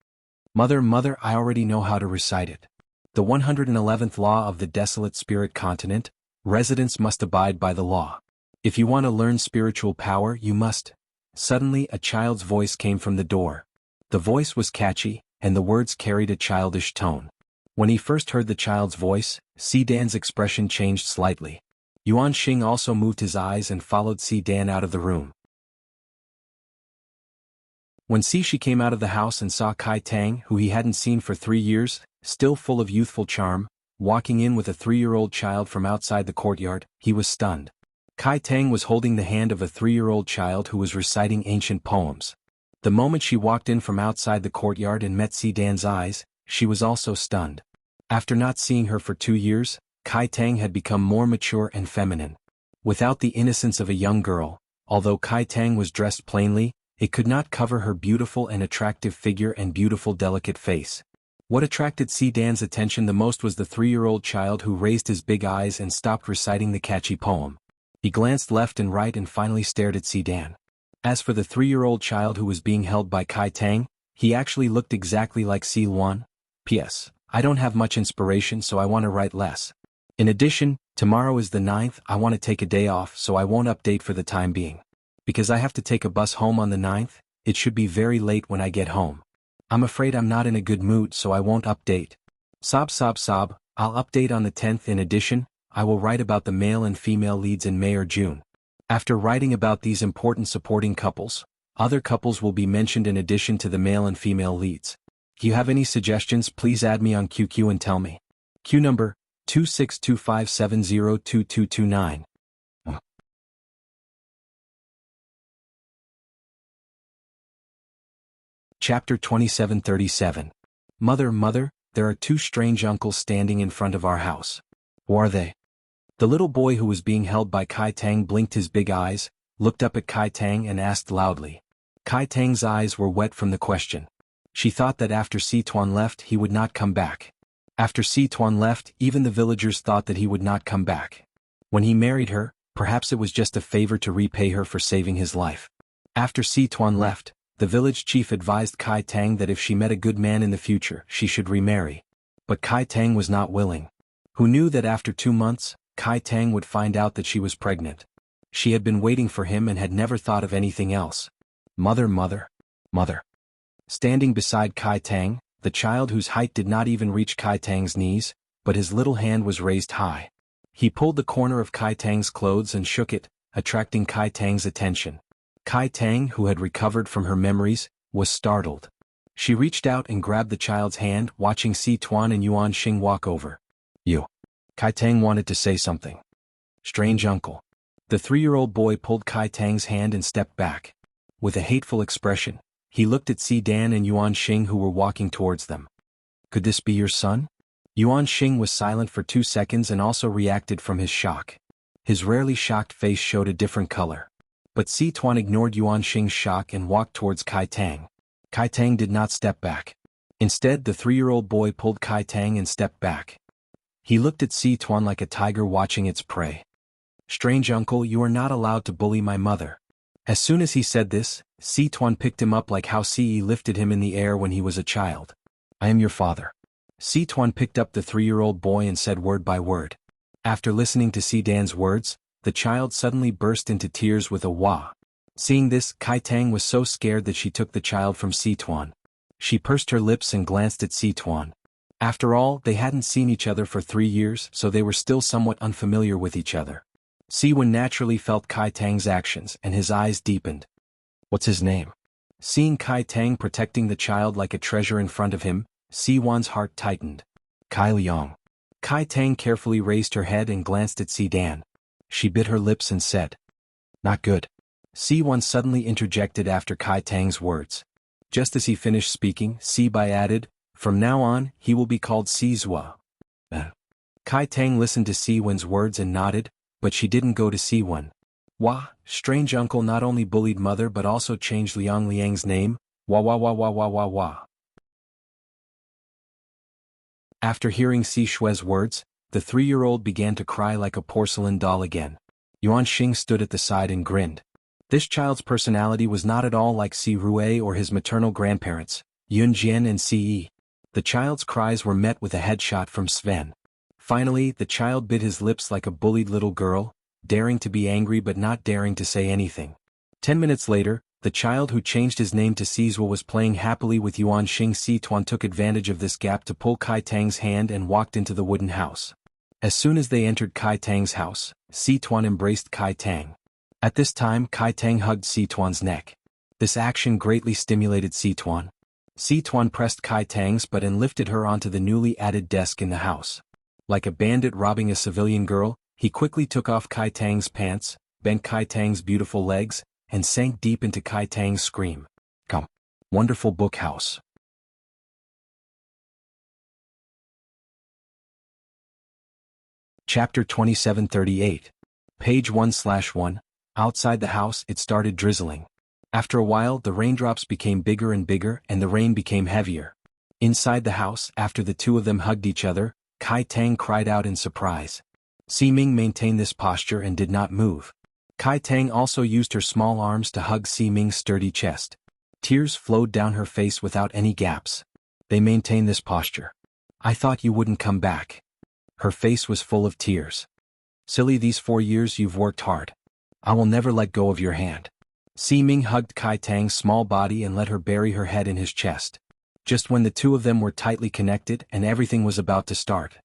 Mother, I already know how to recite it. The 111th law of the desolate spirit continent, residents must abide by the law. If you want to learn spiritual power, you must. Suddenly, a child's voice came from the door. The voice was catchy, and the words carried a childish tone. When he first heard the child's voice, Si Dan's expression changed slightly. Yuan Xing also moved his eyes and followed Si Dan out of the room. When Si Shi came out of the house and saw Kai Tang, who he hadn't seen for 3 years, still full of youthful charm, walking in with a 3-year-old child from outside the courtyard, he was stunned. Kai Tang was holding the hand of a 3-year-old child who was reciting ancient poems. The moment she walked in from outside the courtyard and met Si Dan's eyes, she was also stunned. After not seeing her for 2 years, Kai Tang had become more mature and feminine. Without the innocence of a young girl, although Kai Tang was dressed plainly, it could not cover her beautiful and attractive figure and beautiful delicate face. What attracted Si Dan's attention the most was the 3-year-old child who raised his big eyes and stopped reciting the catchy poem. He glanced left and right and finally stared at Si Dan. As for the 3-year-old child who was being held by Kai Tang, he actually looked exactly like Si Luan. P.S. I don't have much inspiration, so I want to write less. In addition, tomorrow is the 9th, I want to take a day off, so I won't update for the time being. Because I have to take a bus home on the 9th, it should be very late when I get home. I'm afraid I'm not in a good mood, so I won't update. Sob, I'll update on the 10th. In addition, I will write about the male and female leads in May or June. After writing about these important supporting couples, other couples will be mentioned in addition to the male and female leads. If you have any suggestions, please add me on QQ and tell me. Q number 2625702229. Chapter 2737. Mother, there are 2 strange uncles standing in front of our house. Who are they? The little boy who was being held by Kai Tang blinked his big eyes, looked up at Kai Tang and asked loudly. Kai Tang's eyes were wet from the question. She thought that after Si Tuan left he would not come back. After Si Tuan left, even the villagers thought that he would not come back. When he married her, perhaps it was just a favor to repay her for saving his life. After Si Tuan left, the village chief advised Kai Tang that if she met a good man in the future, she should remarry. But Kai Tang was not willing. Who knew that after 2 months, Kai Tang would find out that she was pregnant? She had been waiting for him and had never thought of anything else. Mother. Standing beside Kai Tang, the child whose height did not even reach Kai Tang's knees, but his little hand was raised high. He pulled the corner of Kai Tang's clothes and shook it, attracting Kai Tang's attention. Kai Tang, who had recovered from her memories, was startled. She reached out and grabbed the child's hand, watching Si Tuan and Yuan Xing walk over. You. Kai Tang wanted to say something. Strange uncle. The 3-year-old boy pulled Kai Tang's hand and stepped back. With a hateful expression, he looked at Si Dan and Yuan Xing who were walking towards them. Could this be your son? Yuan Xing was silent for 2 seconds and also reacted from his shock. His rarely shocked face showed a different color. But Si Tuan ignored Yuan Xing's shock and walked towards Kai Tang. Kai Tang did not step back. Instead, the 3-year-old boy pulled Kai Tang and stepped back. He looked at Si Tuan like a tiger watching its prey. Strange uncle, you are not allowed to bully my mother. As soon as he said this, Si Tuan picked him up like how Si lifted him in the air when he was a child. I am your father. Si Tuan picked up the 3-year-old boy and said word by word. After listening to Si Dan's words, the child suddenly burst into tears with a wah. Seeing this, Kai Tang was so scared that she took the child from Si Tuan. She pursed her lips and glanced at Si Tuan. After all, they hadn't seen each other for 3 years, so they were still somewhat unfamiliar with each other. Si-wen naturally felt Kai Tang's actions, and his eyes deepened. What's his name? Seeing Kai Tang protecting the child like a treasure in front of him, Si-wan's heart tightened. Kai Liang. Kai Tang carefully raised her head and glanced at Si-dan. She bit her lips and said, "Not good." Si-wan suddenly interjected after Kai Tang's words. Just as he finished speaking, Si-bai added, "From now on, he will be called Si-zwa." Kai Tang listened to Si-wen's words and nodded, but she didn't go to Si-wen. Wah, strange uncle not only bullied mother but also changed Liang Liang's name, wah wah wah wah wah wah wah. After hearing Si Shue's words, the 3-year-old began to cry like a porcelain doll again. Yuan Xing stood at the side and grinned. This child's personality was not at all like Si Rue or his maternal grandparents, Yun Jian and Si Yi. The child's cries were met with a headshot from Sven. Finally, the child bit his lips like a bullied little girl, daring to be angry but not daring to say anything. 10 minutes later, the child who changed his name to Si-zwa was playing happily with Yuan Xing. Si-tuan took advantage of this gap to pull Kai Tang's hand and walked into the wooden house. As soon as they entered Kai Tang's house, Si-tuan embraced Kai Tang. At this time, Kai Tang hugged Si-tuan's neck. This action greatly stimulated Si-tuan. Si-tuan pressed Kai Tang's butt and lifted her onto the newly added desk in the house. Like a bandit robbing a civilian girl, he quickly took off Kai Tang's pants, bent Kai Tang's beautiful legs, and sank deep into Kai Tang's scream. Come. Wonderful book house. Chapter 2738. Page 1/1. Outside the house, it started drizzling. After a while, the raindrops became bigger and bigger, and the rain became heavier. Inside the house, after the two of them hugged each other, Kai Tang cried out in surprise. Si Ming maintained this posture and did not move. Kai Tang also used her small arms to hug Si Ming's sturdy chest. Tears flowed down her face without any gaps. They maintained this posture. I thought you wouldn't come back. Her face was full of tears. Silly, these 4 years you've worked hard. I will never let go of your hand. Si Ming hugged Kai Tang's small body and let her bury her head in his chest. Just when the two of them were tightly connected and everything was about to start.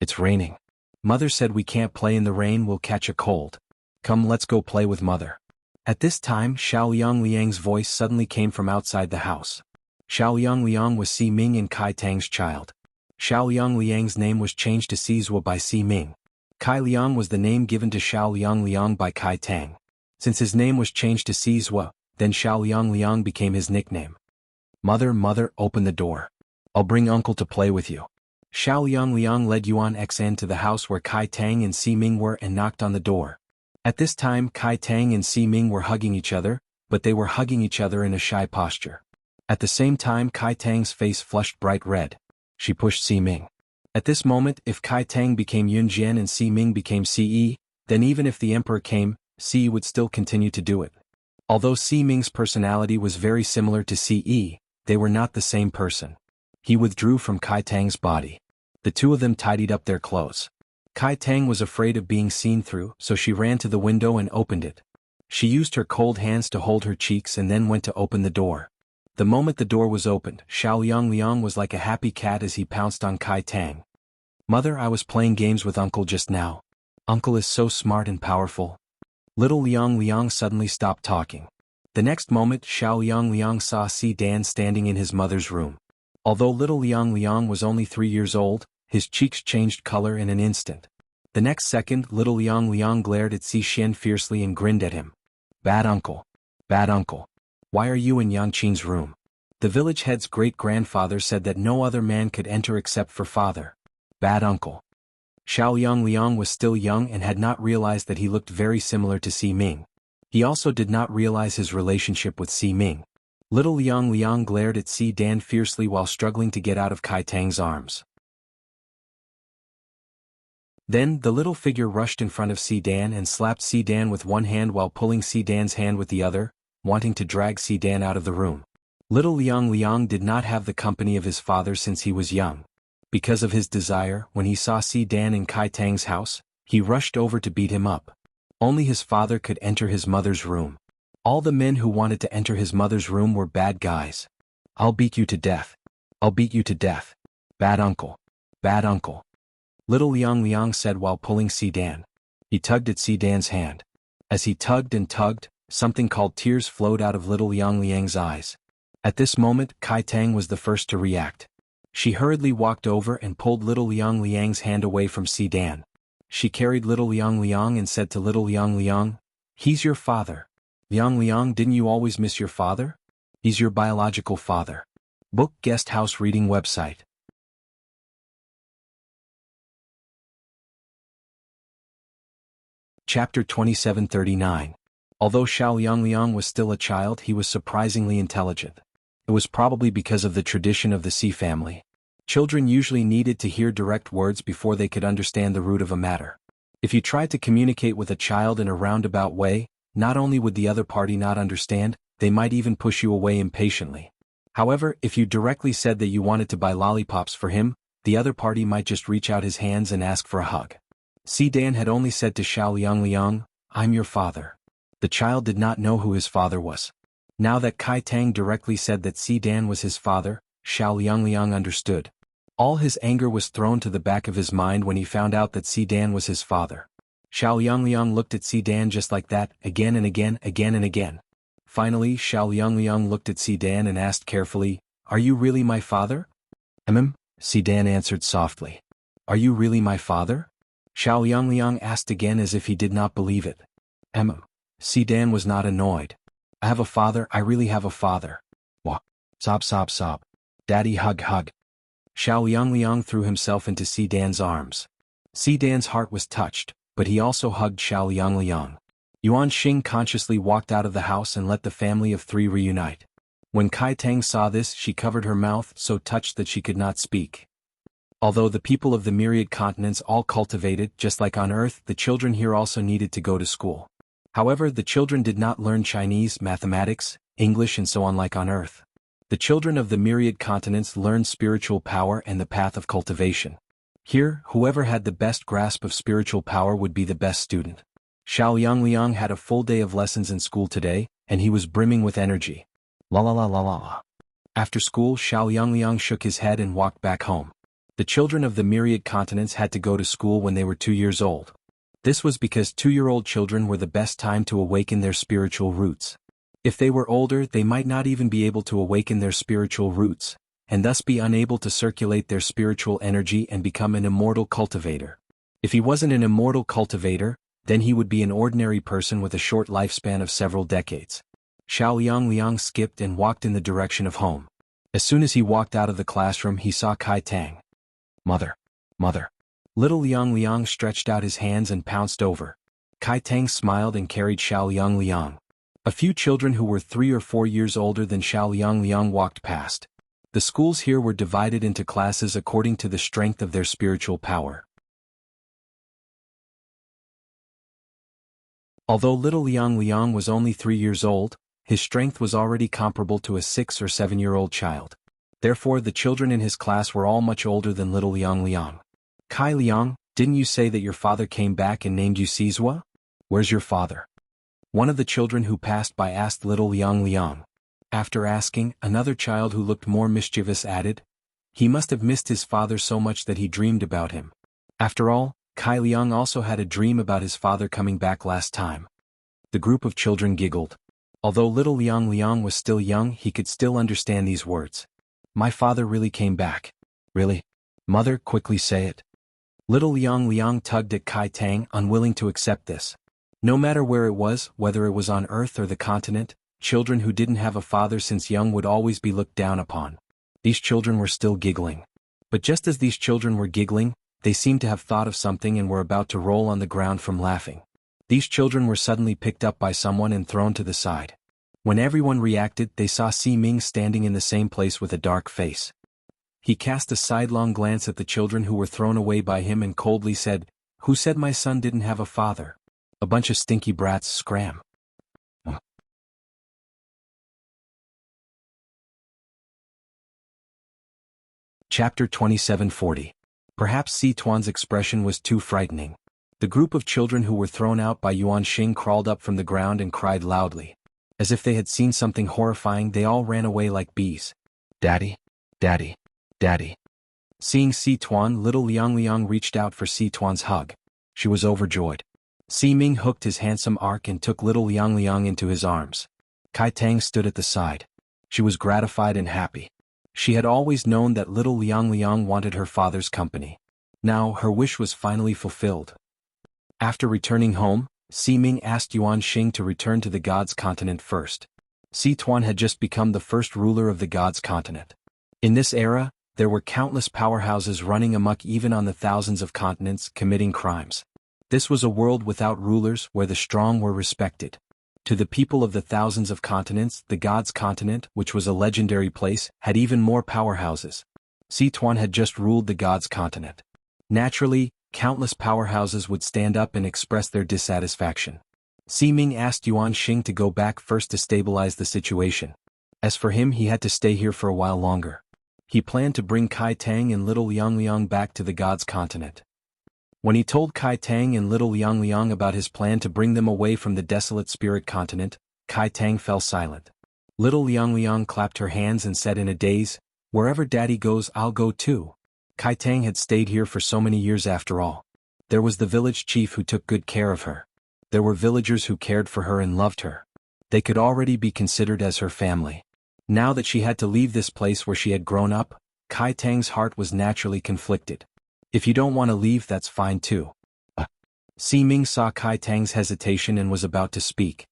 It's raining. Mother said we can't play in the rain, we'll catch a cold. Come, let's go play with mother. At this time, Xiao Liang's voice suddenly came from outside the house. Xiao Liang was Si Ming and Kai Tang's child. Xiao Liang's name was changed to Si-zwa by Si Ming. Kai Liang was the name given to Xiao Liang by Kai Tang. Since his name was changed to Si-zwa, then Xiao Liang became his nickname. Mother, open the door. I'll bring uncle to play with you. Xiao Liang led Yuan Xan to the house where Kai Tang and Si Ming were and knocked on the door. At this time, Kai Tang and Si Ming were hugging each other, but they were hugging each other in a shy posture. At the same time, Kai Tang's face flushed bright red. She pushed Si Ming. At this moment, if Kai Tang became Yun Jian and Si Ming became Si Yi, then even if the emperor came, Si Yi would still continue to do it. Although Si Ming's personality was very similar to Si Yi, they were not the same person. He withdrew from Kai Tang's body. The two of them tidied up their clothes. Kai Tang was afraid of being seen through, so she ran to the window and opened it. She used her cold hands to hold her cheeks and then went to open the door. The moment the door was opened, Xiao Liang was like a happy cat as he pounced on Kai Tang. Mother, I was playing games with uncle just now. Uncle is so smart and powerful. Little Liang suddenly stopped talking. The next moment, Xiao Liang saw Si-dan standing in his mother's room. Although little Liang was only 3 years old, his cheeks changed color in an instant. The next second, little Liang glared at Si-shen fiercely and grinned at him. Bad uncle. Bad uncle. Why are you in Yanqing's room? The village head's great-grandfather said that no other man could enter except for father. Bad uncle. Xiao Liang was still young and had not realized that he looked very similar to Si Ming. He also did not realize his relationship with Si Ming. Little Liang glared at Si-dan fiercely while struggling to get out of Kai Tang's arms. Then, the little figure rushed in front of Si-dan and slapped Si-dan with one hand while pulling Si-dan's hand with the other, wanting to drag Si-dan out of the room. Little Liang did not have the company of his father since he was young. Because of his desire, when he saw Si-dan in Kai Tang's house, he rushed over to beat him up. Only his father could enter his mother's room. All the men who wanted to enter his mother's room were bad guys. I'll beat you to death. I'll beat you to death. Bad uncle. Bad uncle. Little Liang Liang said while pulling Si Dan. He tugged at Si Dan's hand. As he tugged and tugged, something called tears flowed out of little Liang Liang's eyes. At this moment, Kai Tang was the first to react. She hurriedly walked over and pulled little Liang Liang's hand away from Si Dan. She carried little Liang Liang and said to little Liang Liang, "He's your father. Liang Liang, didn't you always miss your father? He's your biological father." Book Guest House Reading Website. Chapter 2739. Although Xiao Liang was still a child, he was surprisingly intelligent. It was probably because of the tradition of the Si family. Children usually needed to hear direct words before they could understand the root of a matter. If you tried to communicate with a child in a roundabout way, not only would the other party not understand, they might even push you away impatiently. However, if you directly said that you wanted to buy lollipops for him, the other party might just reach out his hands and ask for a hug. Si Dan had only said to Xiao Liang, "I'm your father." The child did not know who his father was. Now that Kai Tang directly said that Si Dan was his father, Xiao Liang understood. All his anger was thrown to the back of his mind when he found out that Si Dan was his father. Xiao Liang looked at Si Dan just like that, again and again and again. Finally, Xiao Liang looked at Si Dan and asked carefully, "Are you really my father?" Si Dan answered softly. "Are you really my father?" Xiao Liang asked again as if he did not believe it. Si Dan was not annoyed. "I have a father, I really have a father." Wah. Sob sob sob. Daddy hug hug. Xiao Liang threw himself into Si Dan's arms. Si Dan's heart was touched, but he also hugged Xiao Liang. Yuan Xing consciously walked out of the house and let the family of three reunite. When Kai Tang saw this, she covered her mouth, so touched that she could not speak. Although the people of the myriad continents all cultivated, just like on Earth, the children here also needed to go to school. However, the children did not learn Chinese, mathematics, English and so on like on Earth. The children of the myriad continents learned spiritual power and the path of cultivation. Here, whoever had the best grasp of spiritual power would be the best student. Xiao Liang had a full day of lessons in school today, and he was brimming with energy. La la la la la la. After school, Xiao Liang shook his head and walked back home. The children of the myriad continents had to go to school when they were 2 years old. This was because 2-year-old children were the best time to awaken their spiritual roots. If they were older, they might not even be able to awaken their spiritual roots, and thus be unable to circulate their spiritual energy and become an immortal cultivator. If he wasn't an immortal cultivator, then he would be an ordinary person with a short lifespan of several decades. Xiao Liang skipped and walked in the direction of home. As soon as he walked out of the classroom, he saw Kai Tang. "Mother. Mother." Little Liang stretched out his hands and pounced over. Kai Tang smiled and carried Xiao Liang. A few children who were 3 or 4 years older than Xiao Liang walked past. The schools here were divided into classes according to the strength of their spiritual power. Although little Liang was only 3 years old, his strength was already comparable to a 6 or 7-year-old child. Therefore, the children in his class were all much older than little Liang. "Kai Liang, didn't you say that your father came back and named you Sizhua? Where's your father?" One of the children who passed by asked little Liang. After asking, another child who looked more mischievous added, "He must have missed his father so much that he dreamed about him." After all, Kai Liang also had a dream about his father coming back last time. The group of children giggled. Although little Liang was still young, he could still understand these words. "My father really came back." "Really? Mother, quickly say it." Little Liang tugged at Kai Tang, unwilling to accept this. No matter where it was, whether it was on Earth or the continent, children who didn't have a father since young would always be looked down upon. These children were still giggling. But just as these children were giggling, they seemed to have thought of something and were about to roll on the ground from laughing. These children were suddenly picked up by someone and thrown to the side. When everyone reacted, they saw Si Ming standing in the same place with a dark face. He cast a sidelong glance at the children who were thrown away by him and coldly said, "Who said my son didn't have a father? A bunch of stinky brats, scram." Chapter 2740. Perhaps Si Tuan's expression was too frightening. The group of children who were thrown out by Yuan Xing crawled up from the ground and cried loudly. As if they had seen something horrifying, they all ran away like bees. "Daddy! Daddy! Daddy!" Seeing Si Tuan, little Liang Liang reached out for Si Tuan's hug. She was overjoyed. Si Ming hooked his handsome arc and took little Liang Liang into his arms. Kai Tang stood at the side. She was gratified and happy. She had always known that little Liang Liang wanted her father's company. Now her wish was finally fulfilled. After returning home, Si Ming asked Yuan Xing to return to the God's continent first. Si Tuan had just become the first ruler of the God's continent. In this era, there were countless powerhouses running amok even on the thousands of continents committing crimes. This was a world without rulers where the strong were respected. To the people of the thousands of continents, the God's continent, which was a legendary place, had even more powerhouses. Si Tuan had just ruled the God's continent. Naturally, countless powerhouses would stand up and express their dissatisfaction. Si Ming asked Yuan Xing to go back first to stabilize the situation. As for him, he had to stay here for a while longer. He planned to bring Kai Tang and little Liang Liang back to the God's continent. When he told Kai Tang and little Liang Liang about his plan to bring them away from the desolate spirit continent, Kai Tang fell silent. Little Liang Liang clapped her hands and said in a daze, "Wherever Daddy goes, I'll go too." Kai Tang had stayed here for so many years after all. There was the village chief who took good care of her. There were villagers who cared for her and loved her. They could already be considered as her family. Now that she had to leave this place where she had grown up, Kai Tang's heart was naturally conflicted. If you don't want to leave, that's fine too. Si Ming saw Kai Tang's hesitation and was about to speak.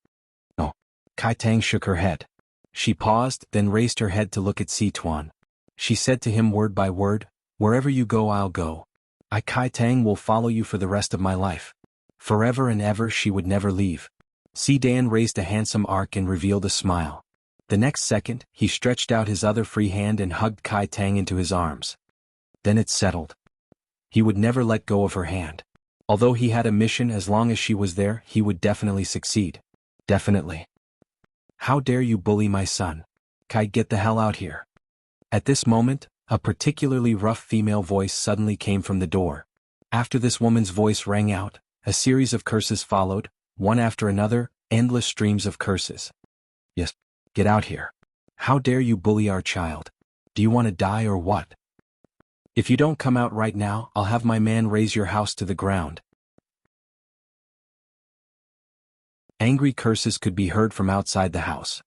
No. Kai Tang shook her head. She paused, then raised her head to look at Si Tuan. She said to him word by word, "Wherever you go, I'll go. I, Kai Tang, will follow you for the rest of my life." Forever and ever she would never leave. Si Dan raised a handsome arc and revealed a smile. The next second, he stretched out his other free hand and hugged Kai Tang into his arms. Then it settled. He would never let go of her hand. Although he had a mission, as long as she was there, he would definitely succeed. Definitely. "How dare you bully my son? Kai, get the hell out here." At this moment, a particularly rough female voice suddenly came from the door. After this woman's voice rang out, a series of curses followed, one after another, endless streams of curses. "Yes, get out here. How dare you bully our child? Do you want to die or what? If you don't come out right now, I'll have my man raze your house to the ground." Angry curses could be heard from outside the house.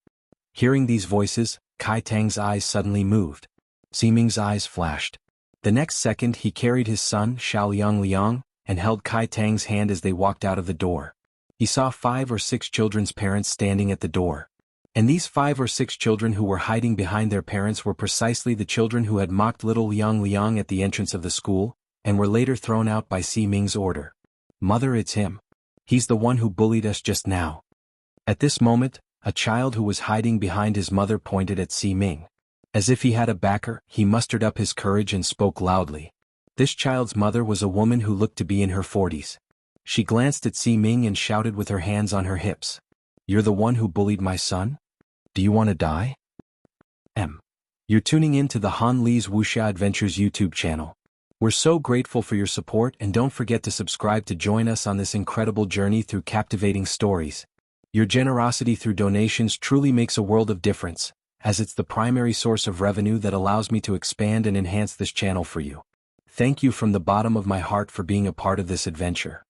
Hearing these voices, Kai Tang's eyes suddenly moved. Si Ming's eyes flashed. The next second he carried his son, Xiao Liang Liang, and held Kai Tang's hand as they walked out of the door. He saw 5 or 6 children's parents standing at the door. And these 5 or 6 children who were hiding behind their parents were precisely the children who had mocked little Liang Liang at the entrance of the school, and were later thrown out by Si Ming's order. "Mother, it's him. He's the one who bullied us just now." At this moment, a child who was hiding behind his mother pointed at Si Ming. As if he had a backer, he mustered up his courage and spoke loudly. This child's mother was a woman who looked to be in her 40s. She glanced at Si Ming and shouted with her hands on her hips, "You're the one who bullied my son? Do you want to die?" You're tuning in to the Han Li's Wuxia Adventures YouTube channel. We're so grateful for your support, and don't forget to subscribe to join us on this incredible journey through captivating stories. Your generosity through donations truly makes a world of difference, as it's the primary source of revenue that allows me to expand and enhance this channel for you. Thank you from the bottom of my heart for being a part of this adventure.